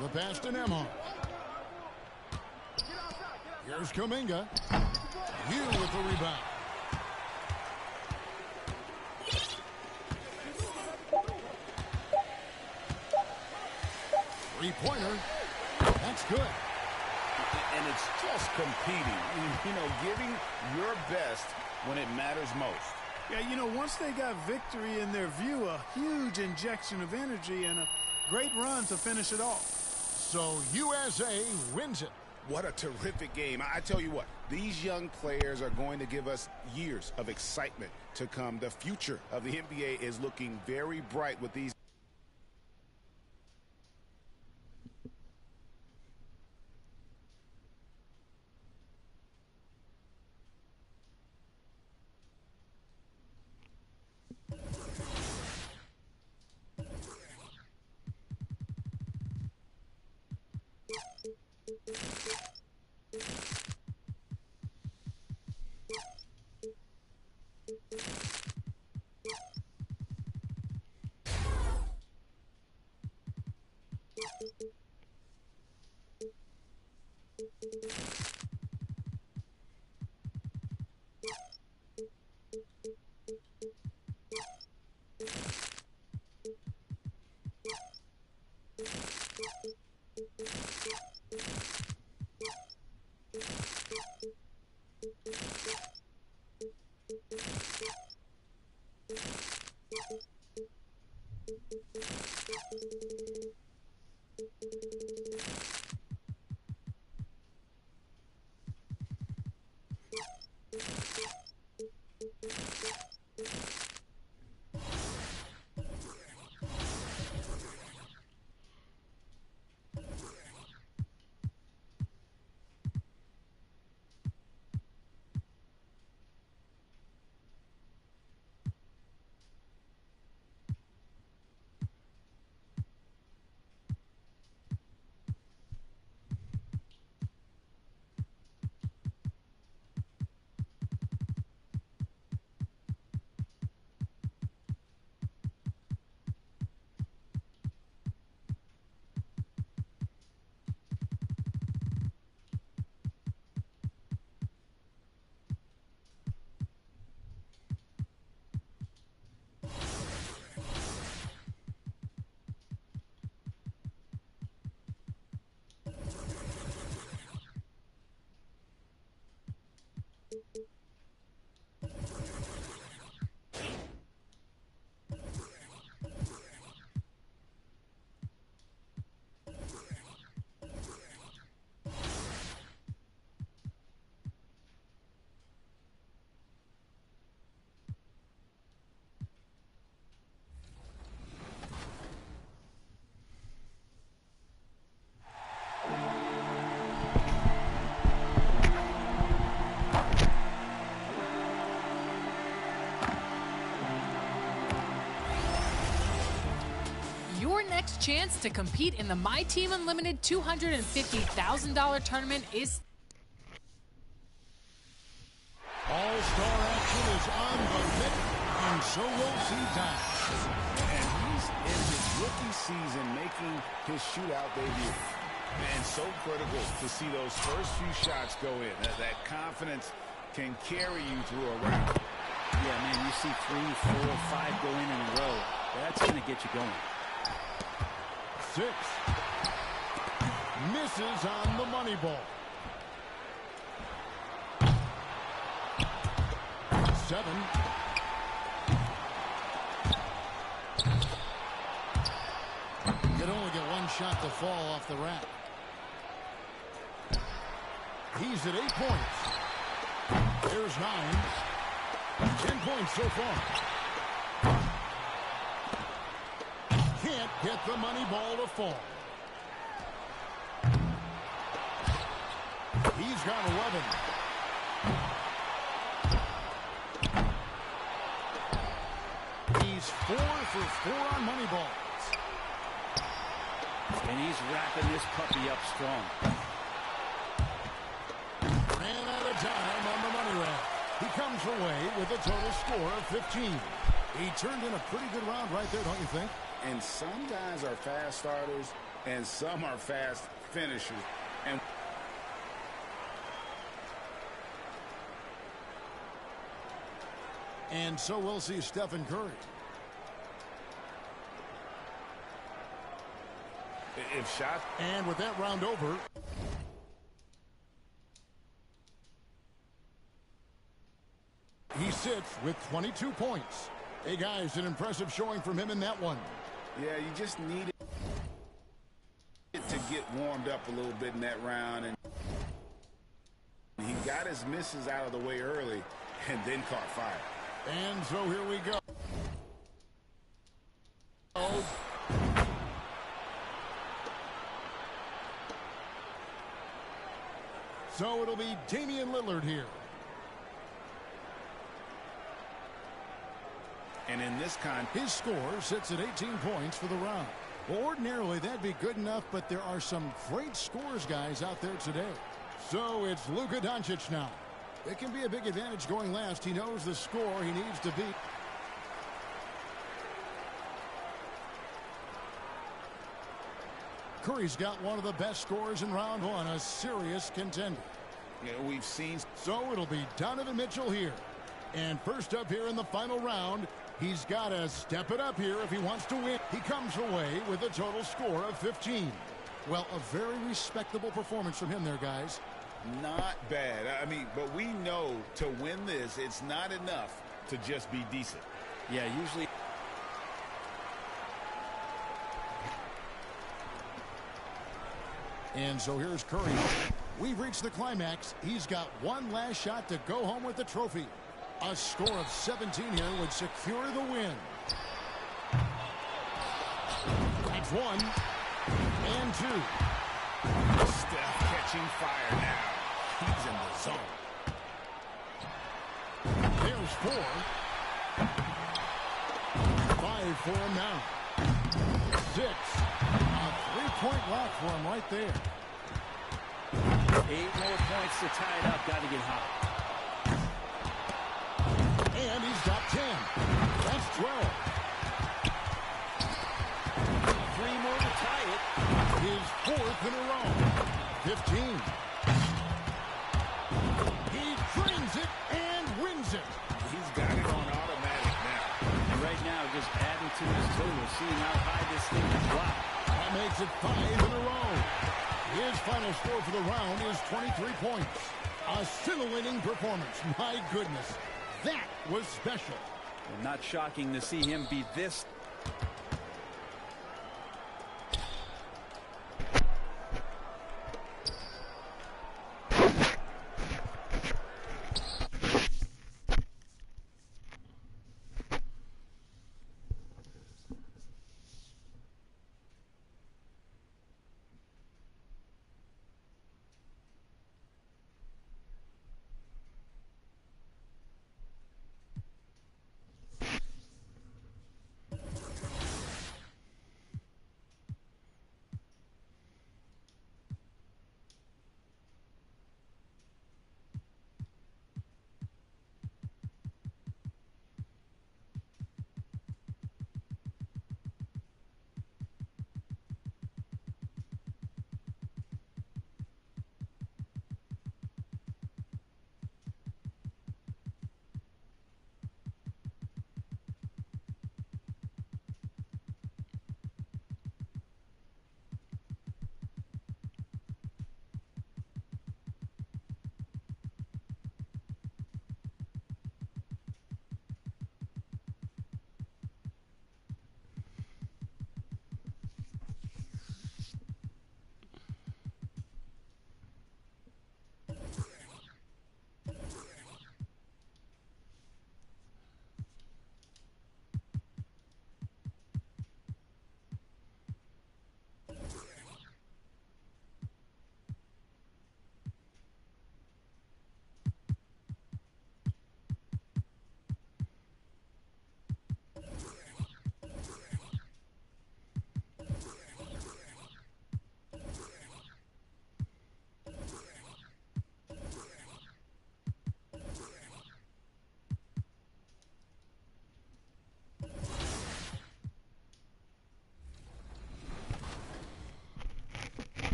The pass to Nembhard. Here's Kuminga. You with the rebound. Three-pointer. That's good. And it's just competing, you know, giving your best when it matters most. Yeah, you know, once they got victory in their view, a huge injection of energy and a great run to finish it off. So USA wins it. What a terrific game. I tell you what, these young players are going to give us years of excitement to come. The future of the NBA is looking very bright with these. Next chance to compete in the My Team Unlimited $250,000 tournament is... All-star action is on the pit, and so we'll see Dimes. And he's in his rookie season making his shootout debut. And so critical to see those first few shots go in. That confidence can carry you through a round. Yeah, man, you see 3, 4, 5 go in a row. That's going to get you going. 6. Misses on the money ball. 7. Could only get one shot to fall off the rack. He's at 8 points. There's 9. 10 points. points so far. Can't get the money ball to fall. He's got 11. He's 4 for 4 on money balls. And he's wrapping this puppy up strong. Ran out of time on the money rack. He comes away with a total score of 15. He turned in a pretty good round right there, don't you think? And some guys are fast starters, and some are fast finishers. And so we'll see Stephen Curry. If shot. And with that round over, he sits with 22 points. Hey, guys, an impressive showing from him in that one. Yeah, you just needed to get warmed up a little bit in that round. And he got his misses out of the way early and then caught fire. And so here we go. So it'll be Damian Lillard here. And in this his score sits at 18 points for the round. Well, ordinarily, that'd be good enough, but there are some great scores guys out there today. So it's Luka Doncic now. It can be a big advantage going last. He knows the score he needs to beat. Curry's got one of the best scores in round one, a serious contender. Yeah, we've seen. So it'll be Donovan Mitchell here. And first up here in the final round, he's got to step it up here if he wants to win. He comes away with a total score of 15. Well, a very respectable performance from him there, guys. Not bad. I mean, but we know to win this, it's not enough to just be decent. Yeah, usually. And so here's Curry. We've reached the climax. He's got one last shot to go home with the trophy. A score of 17 here would secure the win. It's 1 and 2. Steph catching fire now. He's in the zone. There's 4. 5 for him now. 6. A 3-point lock for him right there. 8 more points to tie it up. Got to get hot. And he's got 10. That's 12. 3 more to tie it. His 4th in a row. 15. He drains it and wins it. He's got it on automatic now. And right now, just adding to his total, seeing how high this thing can fly. That makes it 5 in a row. His final score for the round is 23 points. A scintillating performance. My goodness. That was special. Well, not shocking to see him be this.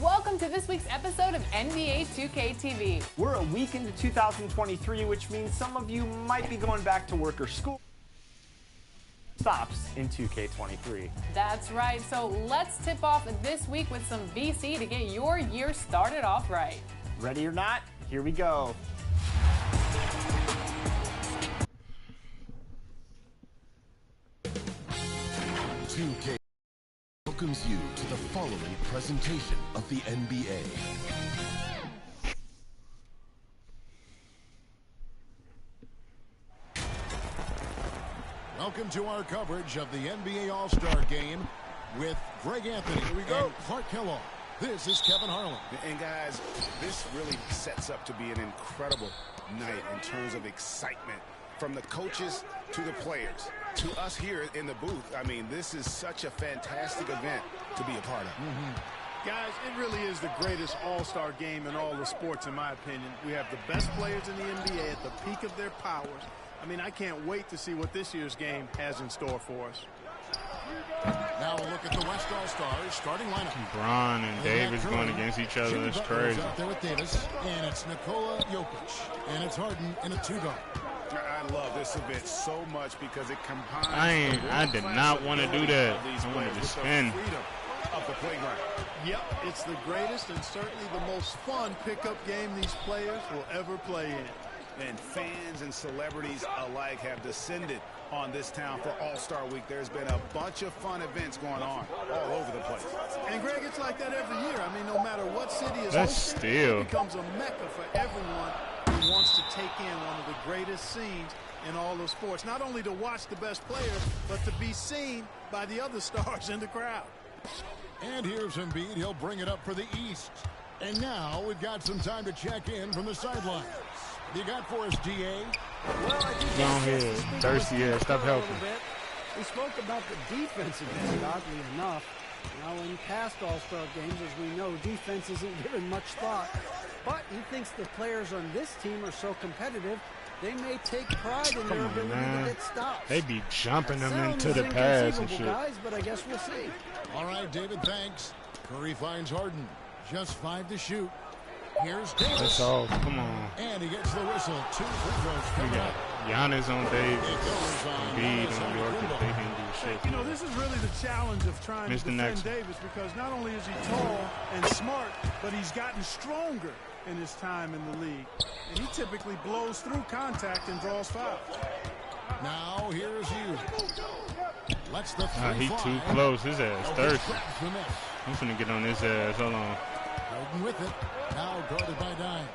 welcome to this week's episode of NBA 2K TV. We're a week into 2023, which means some of you might be going back to work or school. Stops in 2K23. That's right, so let's tip off this week with some VC to get your year started off right. Ready or not, here we go. 2K welcomes you to the following presentation of the NBA. Welcome to our coverage of the NBA All-Star Game with Greg Anthony and Clark Kellogg. This is Kevin Harlan. And guys, this really sets up to be an incredible night in terms of excitement from the coaches to the players to us here in the booth. I mean, this is such a fantastic event to be a part of. Guys, it really is the greatest all-star game in all the sports, in my opinion. We have the best players in the NBA at the peak of their powers. I mean, I can't wait to see what this year's game has in store for us. Now a look at the West All-Stars starting lineup. Bron and Davis going against each other. That's crazy. Out there with Davis, and it's Nikola Jokic, and it's Harden in a two-guard. I love this event so much because it combines. I did not want to do that. I wanted to spin. Of the playground. Yep, it's the greatest and certainly the most fun pickup game these players will ever play in. And fans and celebrities alike have descended on this town for All-Star Week. There's been a bunch of fun events going on all over the place. And Greg, it's like that every year. I mean, no matter what city is hosted, it becomes a mecca for everyone who wants to take in one of the greatest scenes in all of sports. Not only to watch the best players, but to be seen by the other stars in the crowd. And here's Embiid. He'll bring it up for the East. And now we've got some time to check in from the sidelines. What do you got for us, DA? Well, I think go ahead. Thirsty ass. Stop helping. We spoke about the defensive end, oddly enough. Now, in past All-Star games, as we know, defense isn't given much thought. But he thinks the players on this team are so competitive, they may take pride in their ability to get stops. They be jumping them into the pass and shit. Guys, but I guess we'll see. All right, David, thanks. Curry finds Harden. Just 5 to shoot. Here's Davis. That's all. Come on. And he gets the whistle. 2 free throws. We got Giannis on Davis. Embiid on Jokic. They can do shit. You know, this is really the challenge of trying to defend Davis, because not only is he tall and smart, but he's gotten stronger in his time in the league. And he typically blows through contact and draws fouls. Now here's you. Let's the he too close. His ass thirsty. I'm finna get on his ass. Hold on. Harden with it. Now guarded by Dimes.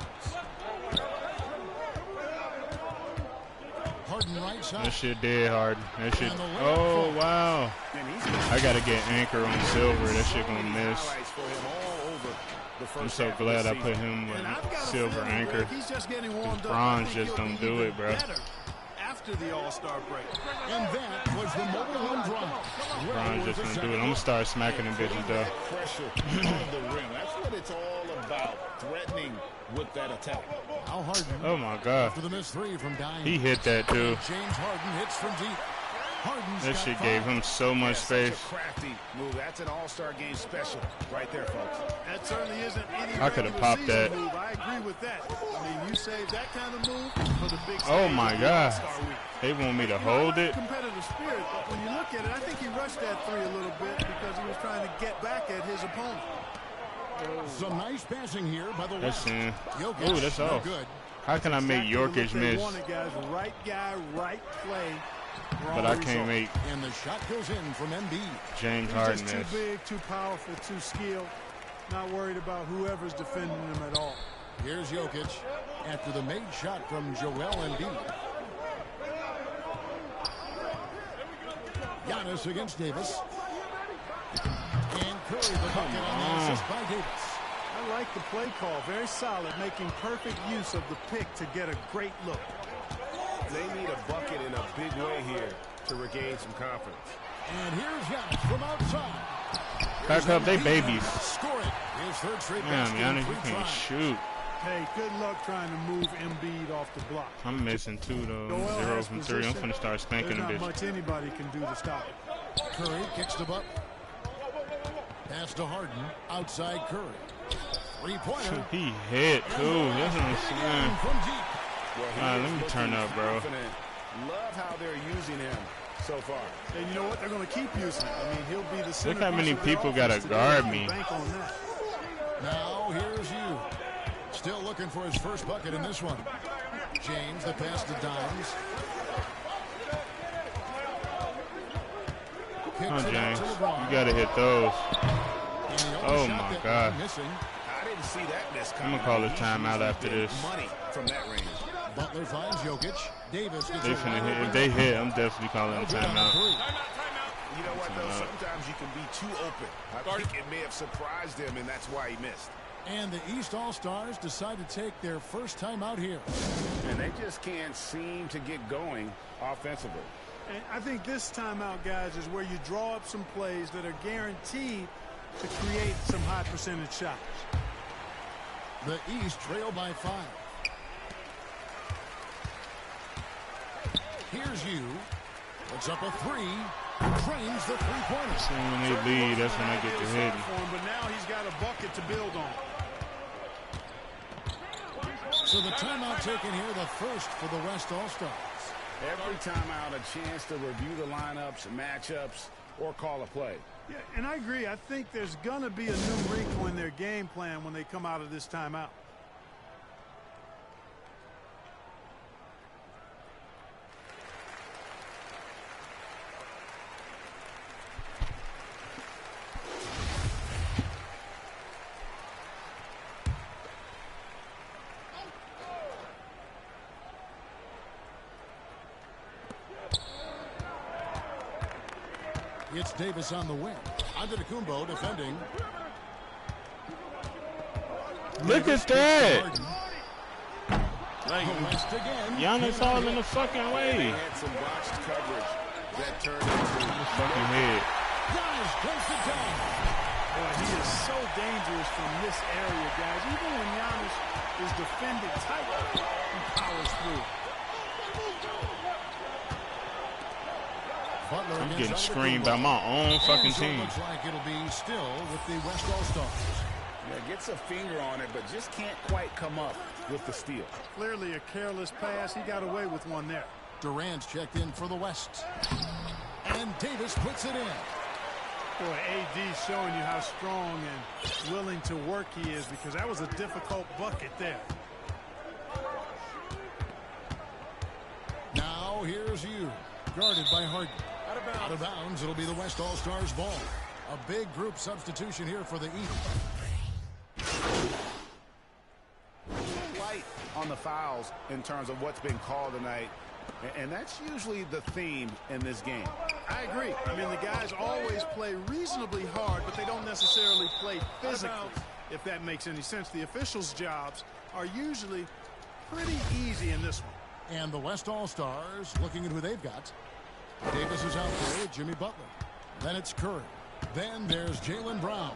Harden right side. That shit dead, Harden. That shit. Oh, wow. I gotta get anchor on Silver. That shit gonna miss. I'm so glad I put him with Silver anchor. Bronze just don't do it, bro. After the All-Star break. And that was the mobile home drive. Bronze just don't do it. I'm gonna start smacking them bitches though. Pressure on the rim. That's what it's all about. Threatening with that attack. Now Harden. Oh my God. After the missed 3 from Dimes. He hit that too. James Harden hits from deep. That shit gave him so much space. Such a crafty move. That's an All-Star game special right there, folks. That certainly isn't any I could have popped that. Move. I agree with that. I mean, you save that kind of move for the big stage. Oh my God. They want me to hold it. Competitive spirit, but when you look at it, I think he rushed that 3 a little bit because he was trying to get back at his opponent. Some nice passing here by the West. Ooh, that's off. Good. How can I make Jokic miss? Right guy, right play. But I can't make. And the shot goes in from Embiid. James Harden miss. Too big, too powerful, too skilled. Not worried about whoever's defending him at all. Here's Jokic after the made shot from Joel Embiid. Giannis against Davis. And Curry the bucket on the assist by Davis. I like the play call. Very solid, making perfect use of the pick to get a great look. They need a bucket in a big way here to regain some confidence. And here's Giannis from outside. Back up, they babies. Score it. His third straight Damn, Giannis, you can't shoot. Hey, good luck trying to move Embiid off the block. I'm missing 2 though. 0 from 3. I'm finna start spanking them bitches. There's not much anybody can do to stop it. Curry kicks the buck. Pass to Harden. Outside Curry. Three-pointer. He hit, too. That's what I'm saying. All right, let me turn up, bro. Love how they're using him so far. And you know what? They're going to keep using him. I mean, he'll be the center. Look how many people got to guard me. Now, here's you. Still looking for his first bucket in this one. James, the pass to Dimes. Come on, James. You got to hit those. Oh, my God. I didn't see that miss I'm going to call a timeout after this. Money from that range. Butler finds Jokic. Davis gets they finna hit. If they hit, I'm definitely calling a timeout. You know what, though? Sometimes you can be too open. I think it may have surprised him, and that's why he missed. And the East All-Stars decide to take their first time out here. And they just can't seem to get going offensively. And I think this timeout, guys, is where you draw up some plays that are guaranteed to create some high percentage shots. The East trail by 5. Here's you. Puts up a 3. Trains the three-pointer. So when they lead, that's when I get to hit. But now he's got a bucket to build on. So the timeout taken here, the first for the West All-Stars. Every timeout, a chance to review the lineups, matchups, or call a play. Yeah, and I agree. I think there's going to be a new wrinkle in their game plan when they come out of this timeout. It's Davis on the wing. Antetokounmpo defending. Look at that. Like, Giannis all in the fucking way. They had some botched coverage that turned into fucking head. Giannis goes to down. Boy, he is so dangerous from this area, guys. Even when Giannis is defended tight, he powers through. Butler I'm getting screamed by my own fucking team. Looks like it'll be still with the West All-Stars. Yeah, gets a finger on it, but just can't quite come up with the steal. Clearly a careless pass. He got away with one there. Durant's checked in for the West. And Davis puts it in. Boy, AD showing you how strong and willing to work he is, because that was a difficult bucket there. Now here's you. Guarded by Harden. Out of bounds, it'll be the West All-Stars ball. A big group substitution here for the East. Light on the fouls in terms of what's been called tonight, and that's usually the theme in this game. I agree. I mean, the guys always play reasonably hard, but they don't necessarily play physically, if that makes any sense. The officials' jobs are usually pretty easy in this one. And the West All-Stars looking at who they've got. Davis is out there with Jimmy Butler. Then it's Curry. Then there's Jaylen Brown.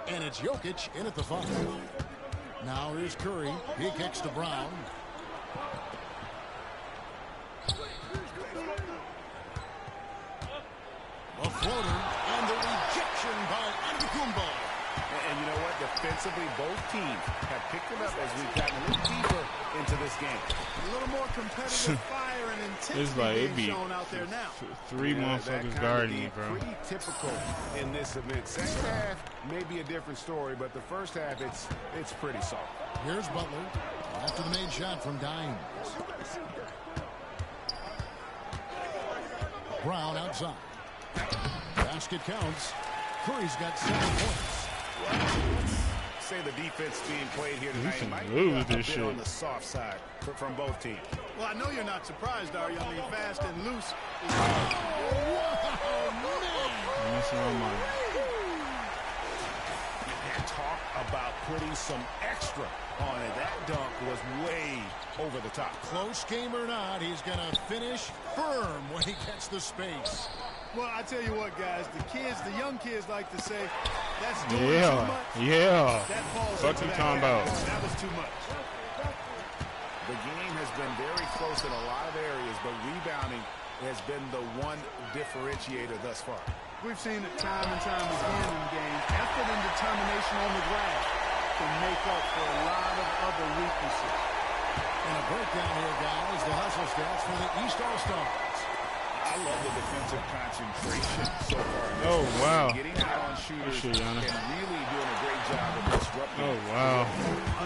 And it's Jokic in at the 5. Now here's Curry. He kicks to Brown. A floater and the rejection by Antetokounmpo. And you know what? Defensively, both teams have picked it up as we've gotten a little deeper into this game. A little more competitive fire and intensity it's like it be shown out there now. 3 motherfuckers guarding me, bro. Pretty typical in this event. Second half may be a different story, but the first half it's pretty soft. Here's Butler after the made shot from Dimes. Brown outside. Basket counts. Curry's got 7 points. Say the defense being played here tonight might lose be this shit on the soft side from both teams. Well, I know you're not surprised, are you? I mean, fast and loose. And talk about putting some extra on it. That dunk was way over the top. Close game or not, he's going to finish firm when he gets the space. Well, I tell you what, guys, the young kids like to say, that's doing too much. Yeah. That falls Fuck you talking about. That was too much. The game has been very close in a lot of areas, but rebounding has been the one differentiator thus far. We've seen it time and time again in games. Effort and determination on the glass can make up for a lot of other weaknesses. And a breakdown here, guys. The hustle stats for the East All-Stars. I love the defensive concentration so far. Oh, wow. Getting out on shooters Shit, and really doing a great job of disrupting. Oh, wow.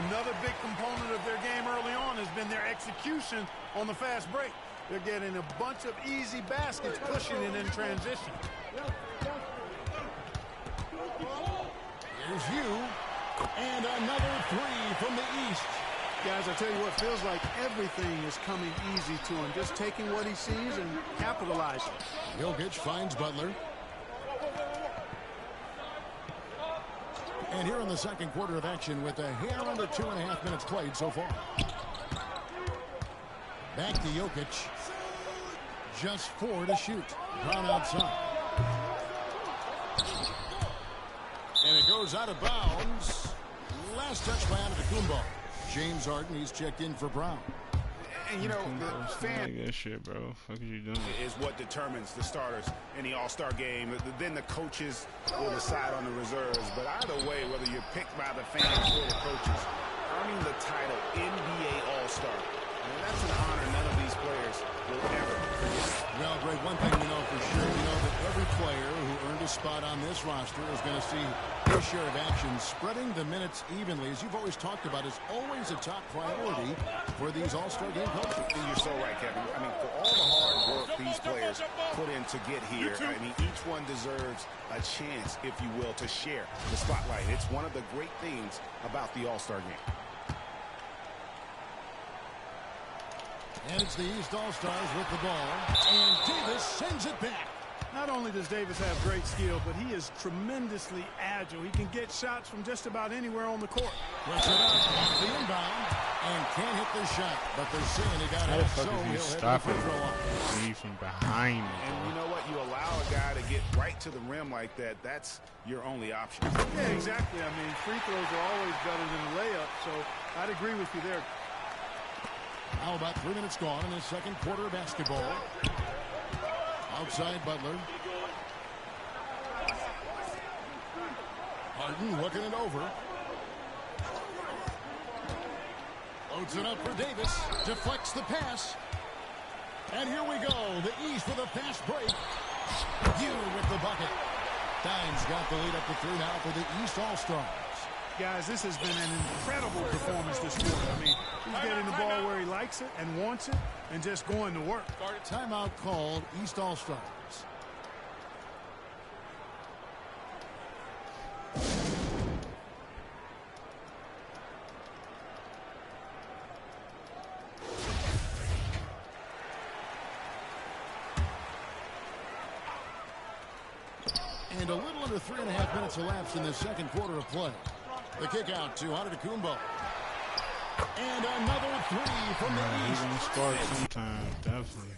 Another big component of their game early on has been their execution on the fast break. They're getting a bunch of easy baskets, pushing it in transition. Here's you. And another three from the East. Guys, I tell you what, feels like everything is coming easy to him. Just taking what he sees and capitalizing. Jokic finds Butler. And here in the second quarter of action with a hair under 2.5 minutes played so far. Back to Jokic. Just 4 to shoot. Brown outside. And it goes out of bounds. Last touch by Antetokounmpo. James Harden, he's checked in for Brown. And, you know, the fan that shit, bro. Fuck is you doing? Is what determines the starters in the All-Star game. Then the coaches will decide on the reserves. But either way, whether you're picked by the fans or the coaches, earning the title NBA All-Star, that's an honor none of these players will ever forget. Well, Greg, one thing we know for sure, we know that every player who earned a spot on this roster is going to see his share of action. Spreading the minutes evenly, as you've always talked about, is always a top priority for these All-Star game coaches. You're so right, Kevin. I mean, for all the hard work these players put in to get here, I mean, each one deserves a chance, if you will, to share the spotlight. It's one of the great things about the All-Star game. And it's the East All-Stars with the ball. And Davis sends it back. Not only does Davis have great skill, but he is tremendously agile. He can get shots from just about anywhere on the court. Puts it up off the inbound and can't hit the shot. But they're saying he got How it, the fuck so is he he'll hit the stopping free throw line. me from behind me? And you know what? You allow a guy to get right to the rim like that, that's your only option. Yeah, exactly. I mean, free throws are always better than a layup, so I'd agree with you there. Now about 3 minutes gone in the second quarter of basketball. Outside Butler. Harden looking it over. Loads it up for Davis. Deflects the pass. And here we go. The East with a fast break. You with the bucket. Dimes got the lead up to 3 now for the East All-Stars. Guys, this has been an incredible performance this quarter. I mean, he's getting the ball where he likes it and wants it and just going to work. Timeout called, East All-Stars. And a little under 3.5 minutes elapsed in the second quarter of play. The kick out to Antetokounmpo. And another three from the East. He's gonna spark sometime, definitely.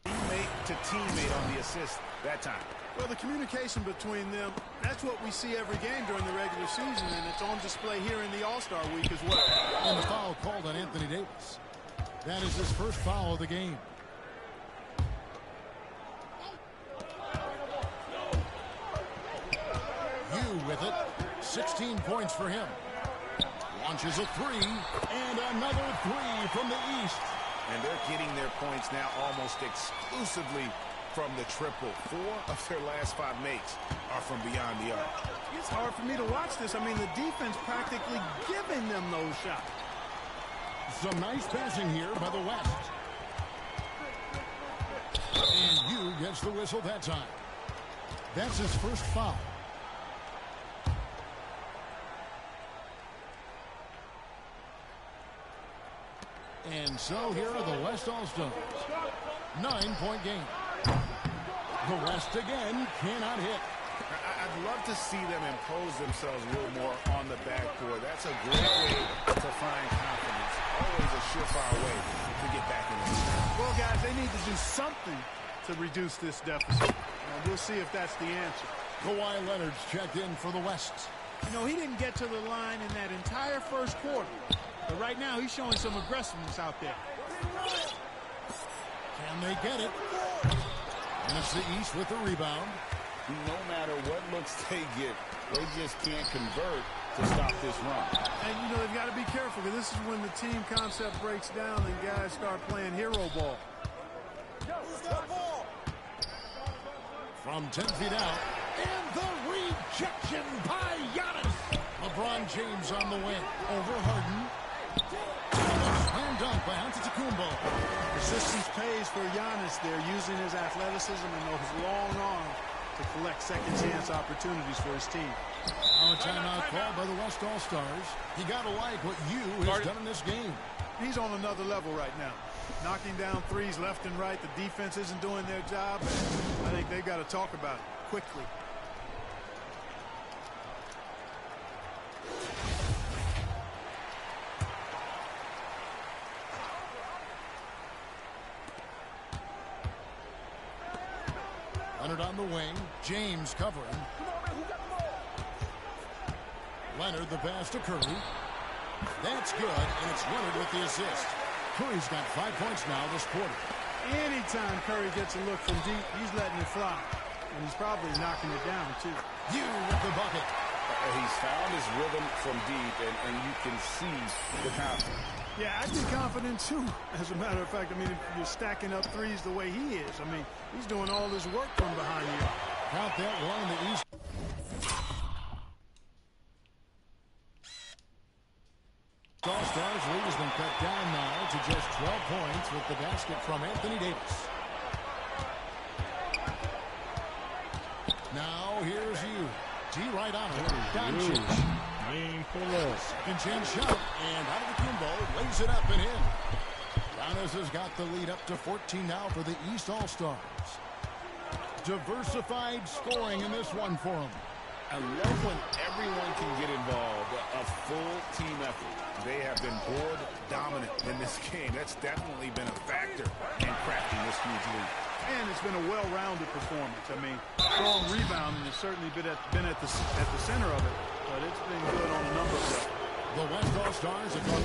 Teammate to teammate on the assist that time. Well, the communication between them, that's what we see every game during the regular season, and it's on display here in the All-Star week as well. And the foul called on Anthony Davis. That is his first foul of the game. With it, 16 points for him. Launches a three, and another three from the East. And they're getting their points now almost exclusively from the triple. 4 of their last 5 makes are from beyond the arc. It's hard for me to watch this. I mean, the defense practically giving them those shots. Some nice passing here by the West. And Hugh gets the whistle that time. That's his first foul. And so here are the West All-Stars. 9-point game. The West again cannot hit. I'd love to see them impose themselves a little more on the backboard. That's a great way to find confidence. Always a surefire way to get back in the game. Well, guys, they need to do something to reduce this deficit. We'll see if that's the answer. Kawhi Leonard's checked in for the West. You know, he didn't get to the line in that entire first quarter. But right now, he's showing some aggressiveness out there. Can they get it? And it's the East with the rebound. No matter what looks they get, they just can't convert to stop this run. And, you know, they've got to be careful because this is when the team concept breaks down and guys start playing hero ball. From 10 feet out. And the rejection by Giannis. LeBron James on the wing. Over Harden. Slam dunk by Antetokounmpo. Persistence pays for Giannis there, using his athleticism and those long arms to collect second chance opportunities for his team. Now a timeout called by the West All-Stars. You got to like what you has done in this game. He's on another level right now. Knocking down threes left and right. The defense isn't doing their job. And I think they've got to talk about it quickly. Leonard on the wing. James covering. Leonard the pass to Curry. That's good, and it's Leonard with the assist. Curry's got 5 points now this quarter. Anytime Curry gets a look from deep, he's letting it fly. And he's probably knocking it down, too. You with the bucket. He's found his rhythm from deep, and you can see the confidence. Yeah, I'd be confident, too. As a matter of fact, I mean, if you're stacking up threes the way he is, I mean, he's doing all this work from behind you. Count that one in the East. All-Stars lead has been cut down now to just 12 points with the basket from Anthony Davis. Now here's you. D right on it. Doncic. Second chance shot. And Antetokounmpo lays it up and in. Giannis has got the lead up to 14 now for the East All-Stars. Diversified scoring in this one for him. I love when everyone can get involved, a full team effort. They have been board dominant in this game. That's definitely been a factor in crafting this huge lead. And it's been a well-rounded performance. I mean, strong rebounding has certainly been at the center of it, but it's been good on a number of levels. The West All-Stars have gone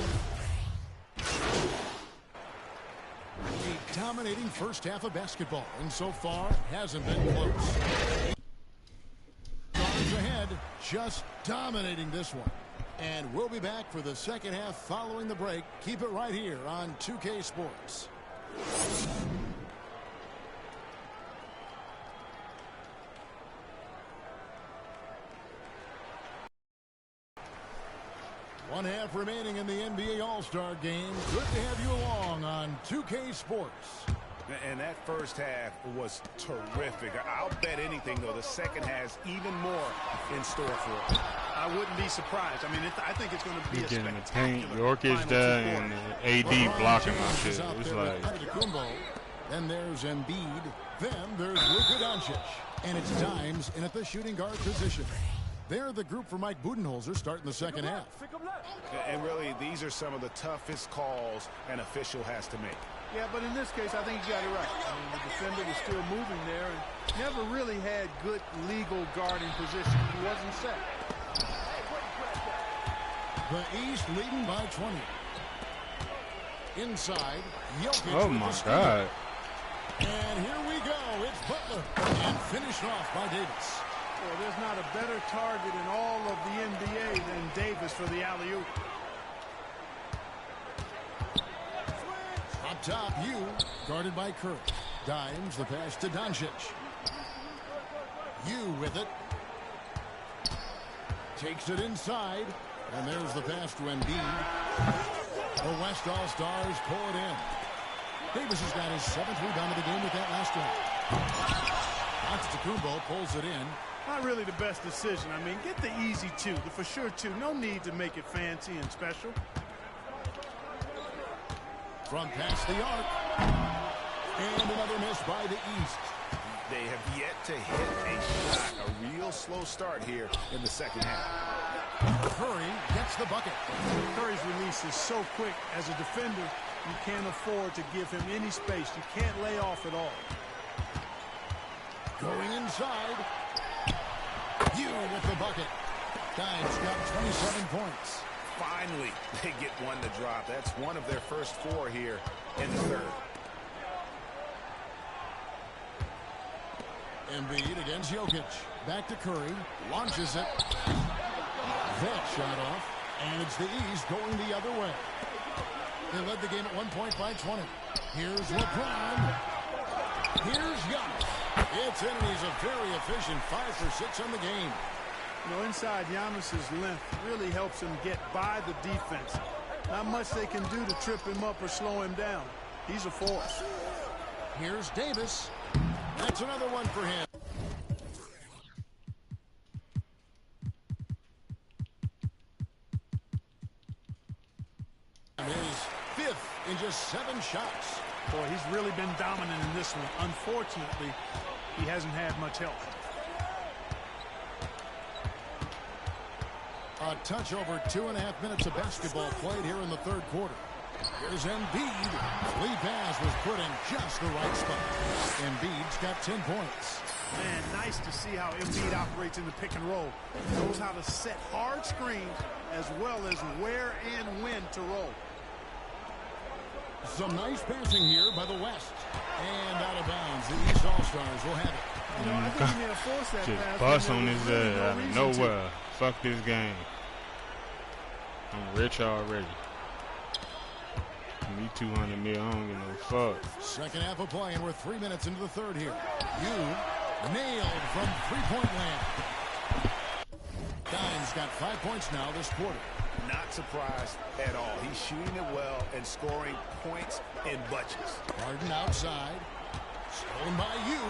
a dominating first half of basketball, and so far hasn't been close. Stars ahead, just dominating this one. And we'll be back for the second half following the break. Keep it right here on 2K Sports. One half remaining in the NBA All-Star Game. Good to have you along on 2K Sports. And that first half was terrific. I'll bet anything, though, the second has even more in store for it. I wouldn't be surprised. I mean, I think it's going to be a spectacular. York is there, and AD blocking my shit. It's like... Then there's Embiid. Then there's Luka Doncic. And it's Dimes in at the shooting guard position. They're the group for Mike Budenholzer starting the second half. And really, these are some of the toughest calls an official has to make. Yeah, but in this case, I think you got it right. I mean, the defender was still moving there and never really had good legal guarding position. He wasn't set. The East leading by 20. Inside, Jokic. Oh, my God. And here we go. It's Butler. And finished off by Davis. Well, there's not a better target in all of the NBA than Davis for the alley-oop. Up top, you guarded by Curry. Dimes the pass to Doncic. You with it. Takes it inside. And there's the pass to Embiid. The West All-Stars pull it in. Davis has got his 7th rebound of the game with that last one. Antetokounmpo pulls it in. Not really the best decision. I mean, get the easy two, the for sure two. No need to make it fancy and special. From past the arc. And another miss by the East. They have yet to hit a shot, a real slow start here in the second half. Curry gets the bucket. Curry's release is so quick. As a defender, you can't afford to give him any space. You can't lay off at all. Going inside. You with the bucket. Dimes got 27 points. Finally, they get one to drop. That's one of their first 4 here in the third. Embiid against Jokic. Back to Curry. Launches it. That shot off. And it's the East going the other way. They led the game at 1 point by 20. Here's LeBron. Here's Giannis. It's in, and he's a very efficient 5 for 6 on the game. You know, inside Giannis's length really helps him get by the defense. Not much they can do to trip him up or slow him down. He's a force. Here's Davis. That's another one for him. His 5th in just 7 shots. Boy, he's really been dominant in this one. Unfortunately, he hasn't had much help. A touch over 2.5 minutes of basketball played here in the third quarter. Here's Embiid. The lead pass was put in just the right spot. Embiid's got 10 points. Man, nice to see how Embiid operates in the pick and roll. He knows how to set hard screens as well as where and when to roll. Some nice passing here by the West. And out of bounds. The East All-Stars will have it. You know, I think he may have forced that just pass. bust on his out of nowhere. Fuck this game. I'm rich already. Me 200 mil, I don't give no fuck. Second half of play, and we're 3 minutes into the third here. Nailed from three-point land. Dimes got 5 points now this quarter. Not surprised at all. He's shooting it well and scoring points in bunches. Harden outside. Stolen by you.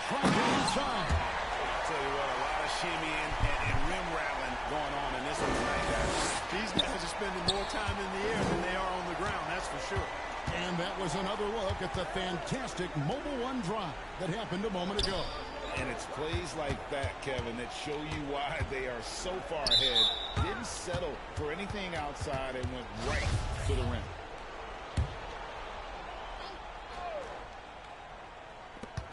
Trying to inside. Tell you what, a lot of shimmying and rim rattling going on in this one tonight, guys. These guys are spending more time in the air than they are on the ground, that's for sure. And that was another look at the fantastic Mobile One drive that happened a moment ago. And it's plays like that, Kevin, that show you why they are so far ahead. Didn't settle for anything outside and went right to the rim.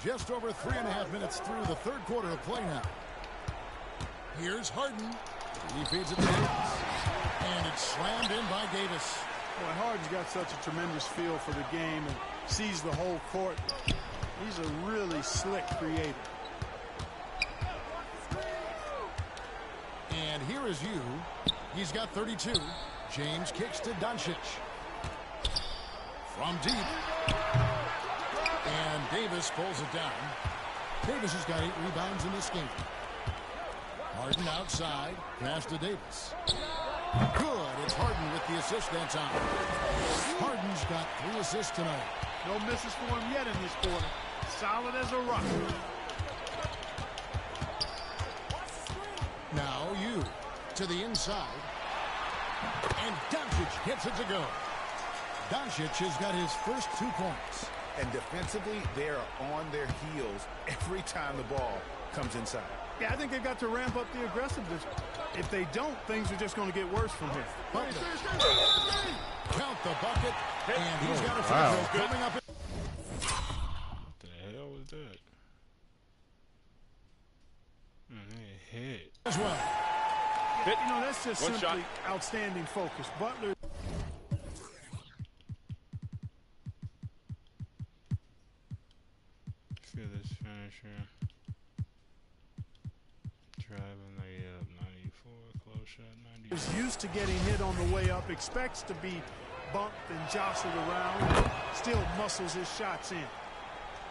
Just over 3.5 minutes through the third quarter of play now. Here's Harden. He feeds it to Davis. And it's slammed in by Davis. Boy, Harden's got such a tremendous feel for the game and sees the whole court. He's a really slick creator. And here is you. He's got 32. James kicks to Doncic. From deep. And Davis pulls it down. Davis has got 8 rebounds in this game. Harden outside. Pass to Davis. Good. It's Harden with the assist that time. Harden's got 3 assists tonight. No misses for him yet in this quarter. Solid as a rock. Now you to the inside. And Doncic gets it to go. Doncic has got his first 2 points. And defensively, they are on their heels every time the ball comes inside. Yeah, I think they've got to ramp up the aggressiveness. If they don't, things are just going to get worse from here. Count the bucket. And he's got a free throw coming up. What the hell was that? Hit. As well. You know, that's just simply outstanding focus. Butler. Feel this finisher. Driving layup, 94, close shot, 90. Is used to getting hit on the way up, expects to be bumped and jostled around, still muscles his shots in.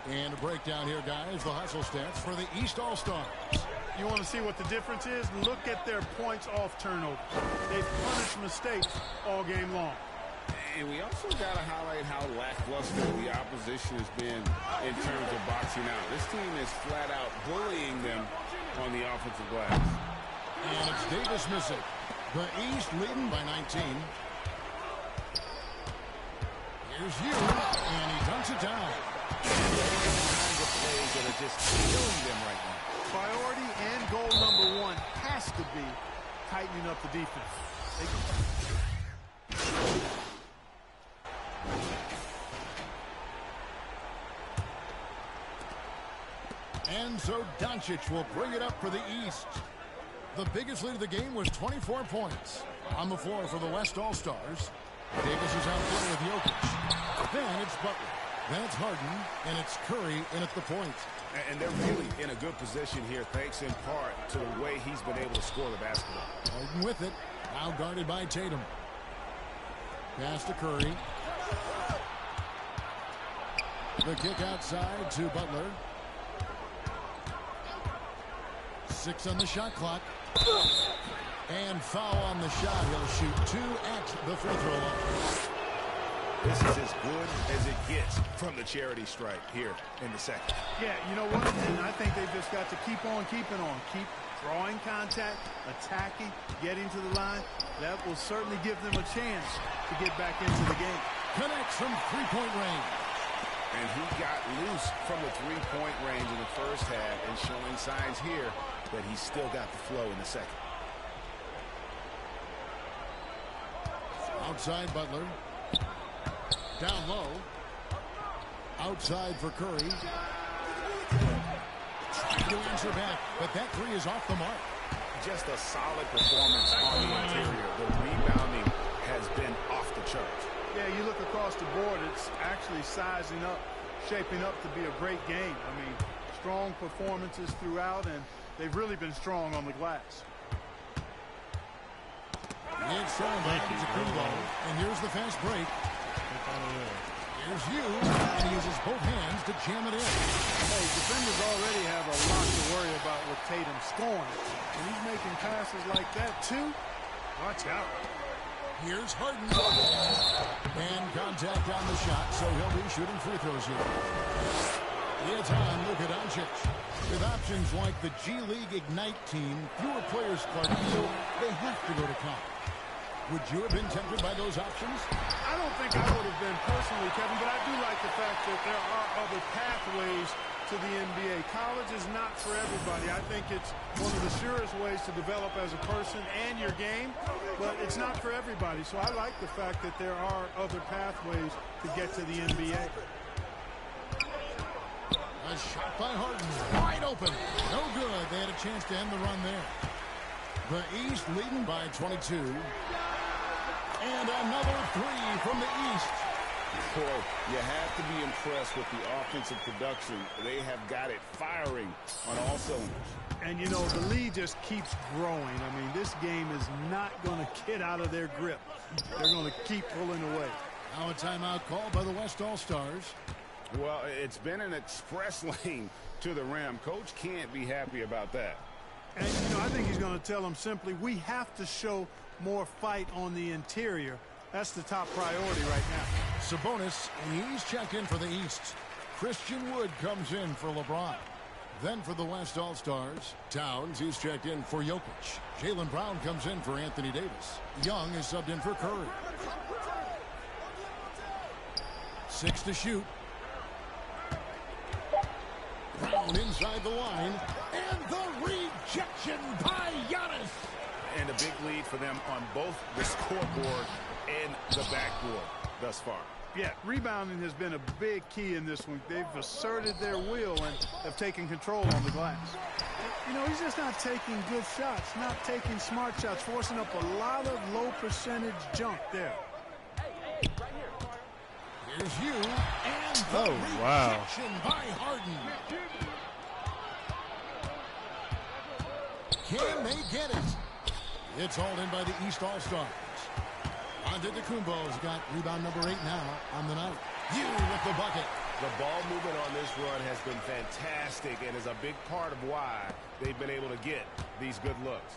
And a breakdown here, guys. The hustle stats for the East All-Stars. You want to see what the difference is? Look at their points off turnovers. They've punished mistakes all game long. And we also got to highlight how lackluster the opposition has been in terms of boxing out. This team is flat out bullying them on the offensive glass. And it's Davis missing. The East leading by 19. Here's you, and he dunks it down. Kinds of plays that are just killing them right now. Priority and goal number 1 has to be tightening up the defense. And so Doncic will bring it up for the East. The biggest lead of the game was 24 points. On the floor for the West All-Stars, Davis is out there with Jokic. Then it's Butler. Then it's Harden, and it's Curry in at the point. And they're really in a good position here, thanks in part to the way he's been able to score the basketball. Harden with it. Now guarded by Tatum. Pass to Curry. The kick outside to Butler. 6 on the shot clock. And foul on the shot. He'll shoot 2 at the free throw line. This is as good as it gets from the charity stripe here in the second. Yeah, you know what? And I think they've just got to keep on keeping on. Keep drawing contact, attacking, getting to the line. That will certainly give them a chance to get back into the game. Connects from three-point range. And he got loose from the three-point range in the first half and showing signs here that he's still got the flow in the second. Outside Butler. Down low. Outside for Curry. Trying to answer back, but that three is off the mark. Just a solid performance on the interior. The rebounding has been off the charts. Yeah, you look across the board, it's actually sizing up, shaping up to be a great game. I mean, strong performances throughout, and they've really been strong on the glass. It's thrown back to Kumbo, and here's the fast break. Here's Hughes, and he uses both hands to jam it in. Hey, defenders already have a lot to worry about with Tatum scoring, and he's making passes like that too. Watch out. Here's Harden. And contact on the shot, so he'll be shooting free throws here. It's on Luka Doncic. With options like the G League Ignite team, fewer players, Clark, so they have to go to college. Would you have been tempted by those options? I don't think I would have been personally, Kevin, but I do like the fact that there are other pathways to the NBA. College is not for everybody. I think it's one of the surest ways to develop as a person and your game, but it's not for everybody. So I like the fact that there are other pathways to get to the NBA. A shot by Harden. Wide open. No good. They had a chance to end the run there. The East leading by 22. And another three from the East. Boy, you have to be impressed with the offensive production. They have got it firing on all cylinders. And, you know, the lead just keeps growing. I mean, this game is not going to get out of their grip. They're going to keep pulling away. Now a timeout called by the West All-Stars. Well, it's been an express lane to the rim. Coach can't be happy about that. And, you know, I think he's going to tell them simply, we have to show more fight on the interior. That's the top priority right now. Sabonis, and he's checked in for the East. Christian Wood comes in for LeBron. Then for the West All-Stars, Towns, he's checked in for Jokic. Jaylen Brown comes in for Anthony Davis. Young is subbed in for Curry. 6 to shoot. Brown inside the line, and the rejection by Giannis. And a big lead for them on both the scoreboard and the backboard thus far. Yeah, rebounding has been a big key in this one. They've asserted their will and have taken control on the glass. You know, he's just not taking good shots, not taking smart shots, forcing up a lot of low percentage junk there. Here's you, and the rejection by Harden. Can they get it? It's hauled in by the East All-Stars. Antetokounmpo's got rebound number 8 now on the night. You with the bucket. The ball movement on this run has been fantastic and is a big part of why they've been able to get these good looks.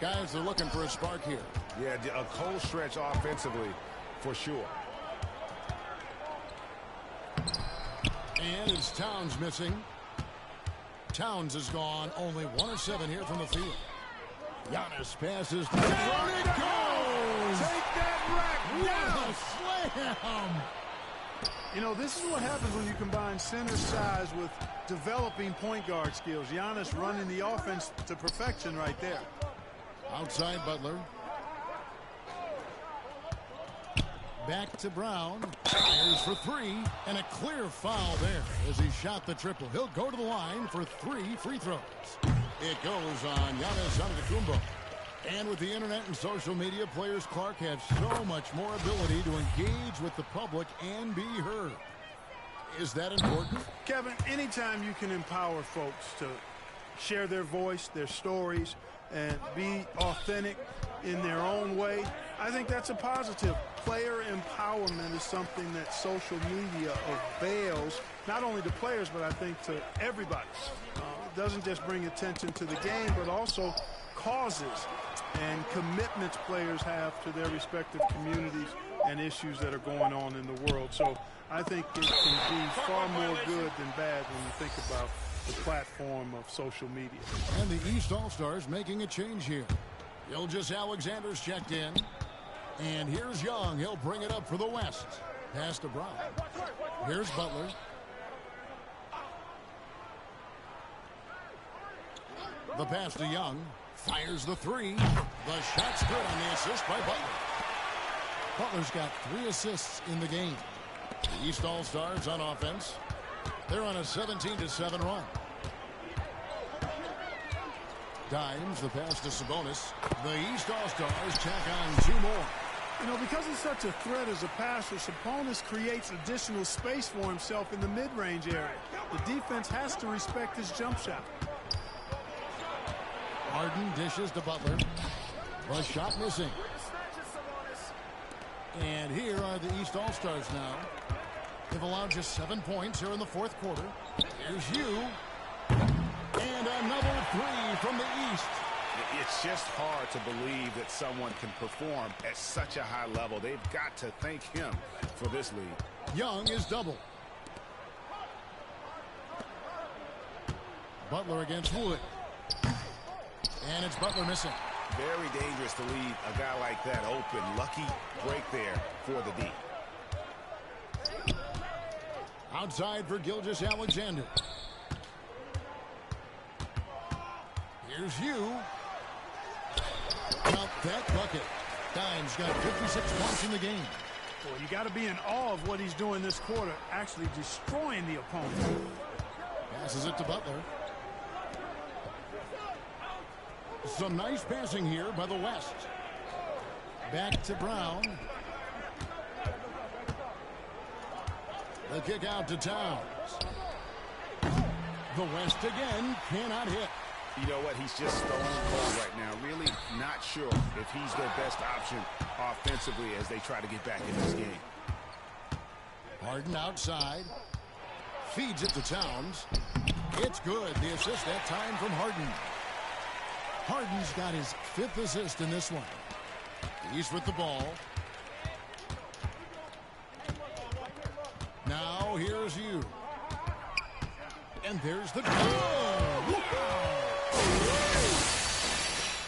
Guys, they're looking for a spark here. Yeah, a cold stretch offensively for sure. And it's Towns missing. Towns is gone. Only 1 of 7 here from the field. Giannis passes. Down it goes! Take that rack! What a slam! You know, this is what happens when you combine center size with developing point guard skills. Giannis running the offense to perfection right there. Outside Butler. Back to Brown. Fires for 3. And a clear foul there as he shot the triple. He'll go to the line for 3 free throws. It goes on Giannis Antetokounmpo. And with the internet and social media, players, Clark, have so much more ability to engage with the public and be heard. Is that important? Kevin, anytime you can empower folks to share their voice, their stories, and be authentic in their own way, I think that's a positive. Player empowerment is something that social media avails, not only to players, but I think to everybody. It doesn't just bring attention to the game, but also causes and commitments players have to their respective communities and issues that are going on in the world. So I think it can be far more good than bad when you think about the platform of social media. And the East All-Stars making a change here. Gilgeous Alexander's checked in. And here's Young. He'll bring it up for the West. Pass to Brown. Here's Butler. The pass to Young. Fires the three. The shot's good on the assist by Butler. Butler's got 3 assists in the game. The East All-Stars on offense. They're on a 17-7 run. Dimes, the pass to Sabonis. The East All-Stars tack on 2 more. You know, because he's such a threat as a passer, Sabonis creates additional space for himself in the mid-range area. The defense has to respect his jump shot. Harden dishes to Butler. The shot missing. And here are the East All-Stars now. They've allowed just 7 points here in the 4th quarter. Here's you. And another 3 from the East. It's just hard to believe that someone can perform at such a high level. They've got to thank him for this lead. Young is double. Butler against Wood. And it's Butler missing. Very dangerous to leave a guy like that open. Lucky break there for the D. Outside for Gilgeous Alexander. Here's you. Count that bucket. Dimes got 56 points in the game. Well, you got to be in awe of what he's doing this quarter, actually destroying the opponent. Passes it to Butler. Some nice passing here by the West. Back to Brown. The kick out to Towns. The West again cannot hit. You know what? He's just stone cold right now. Really not sure if he's their best option offensively as they try to get back in this game. Harden outside. Feeds it to Towns. It's good. The assist that time from Harden. Harden's got his 5th assist in this one. He's with the ball. Now here's you. And there's the goal.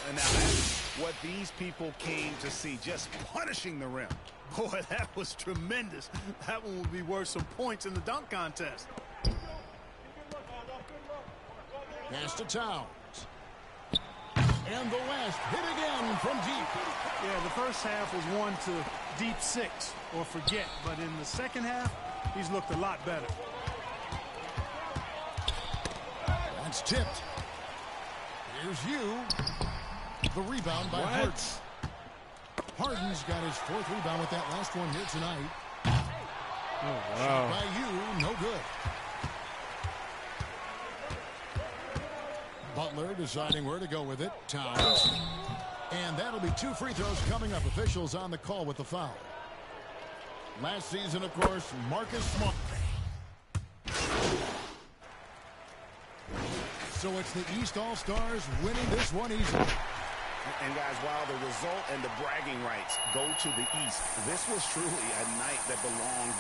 And now that's what these people came to see, just punishing the rim. Boy, that was tremendous. That one will be worth some points in the dunk contest. Pass to Towns. And the West hit again from deep. Yeah, the first half was one to deep 6 or forget. But in the second half, he's looked a lot better. That's tipped. Here's you. The rebound by Harden. Harden's got his 4th rebound with that last one here tonight. Oh, wow. Shot by you, no good. Butler deciding where to go with it. Towns. And that'll be 2 free throws coming up. Officials on the call with the foul. Last season, of course, Marcus Smart. So it's the East All-Stars winning this one easily. And guys, while the result and the bragging rights go to the East, this was truly a night that belonged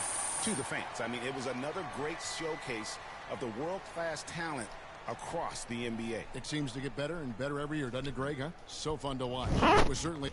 to the fans. I mean, it was another great showcase of the world-class talent across the NBA. It seems to get better and better every year, doesn't it, Greg? Huh? So fun to watch. It was certainly...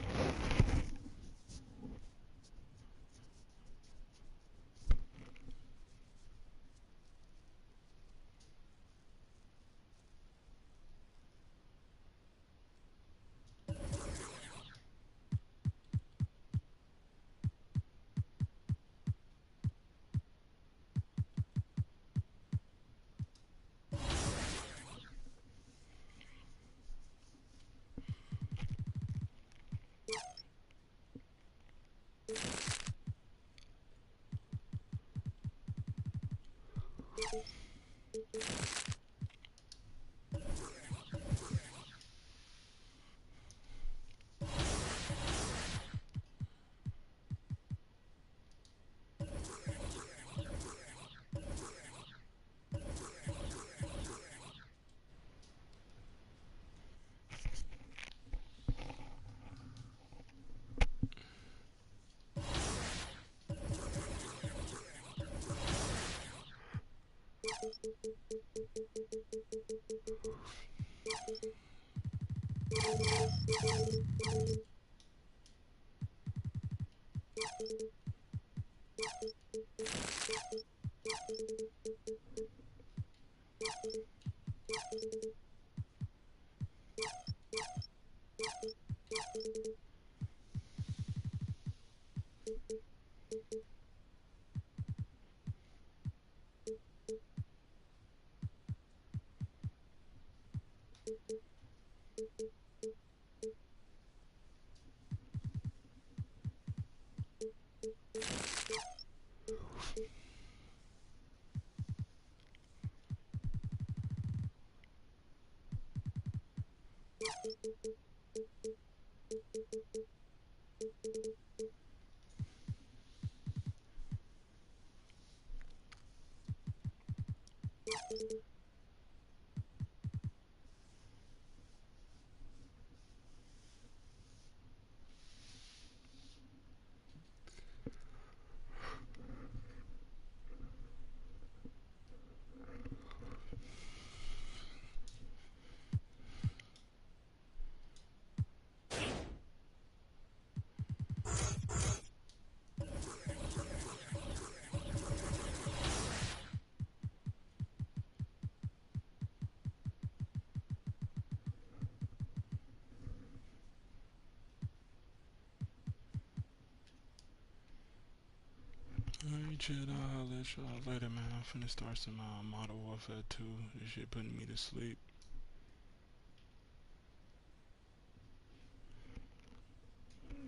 Alright, Chad, I'll let y'all later, man. I'm finna start some Modern Warfare 2. This shit putting me to sleep.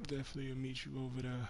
Definitely will meet you over there.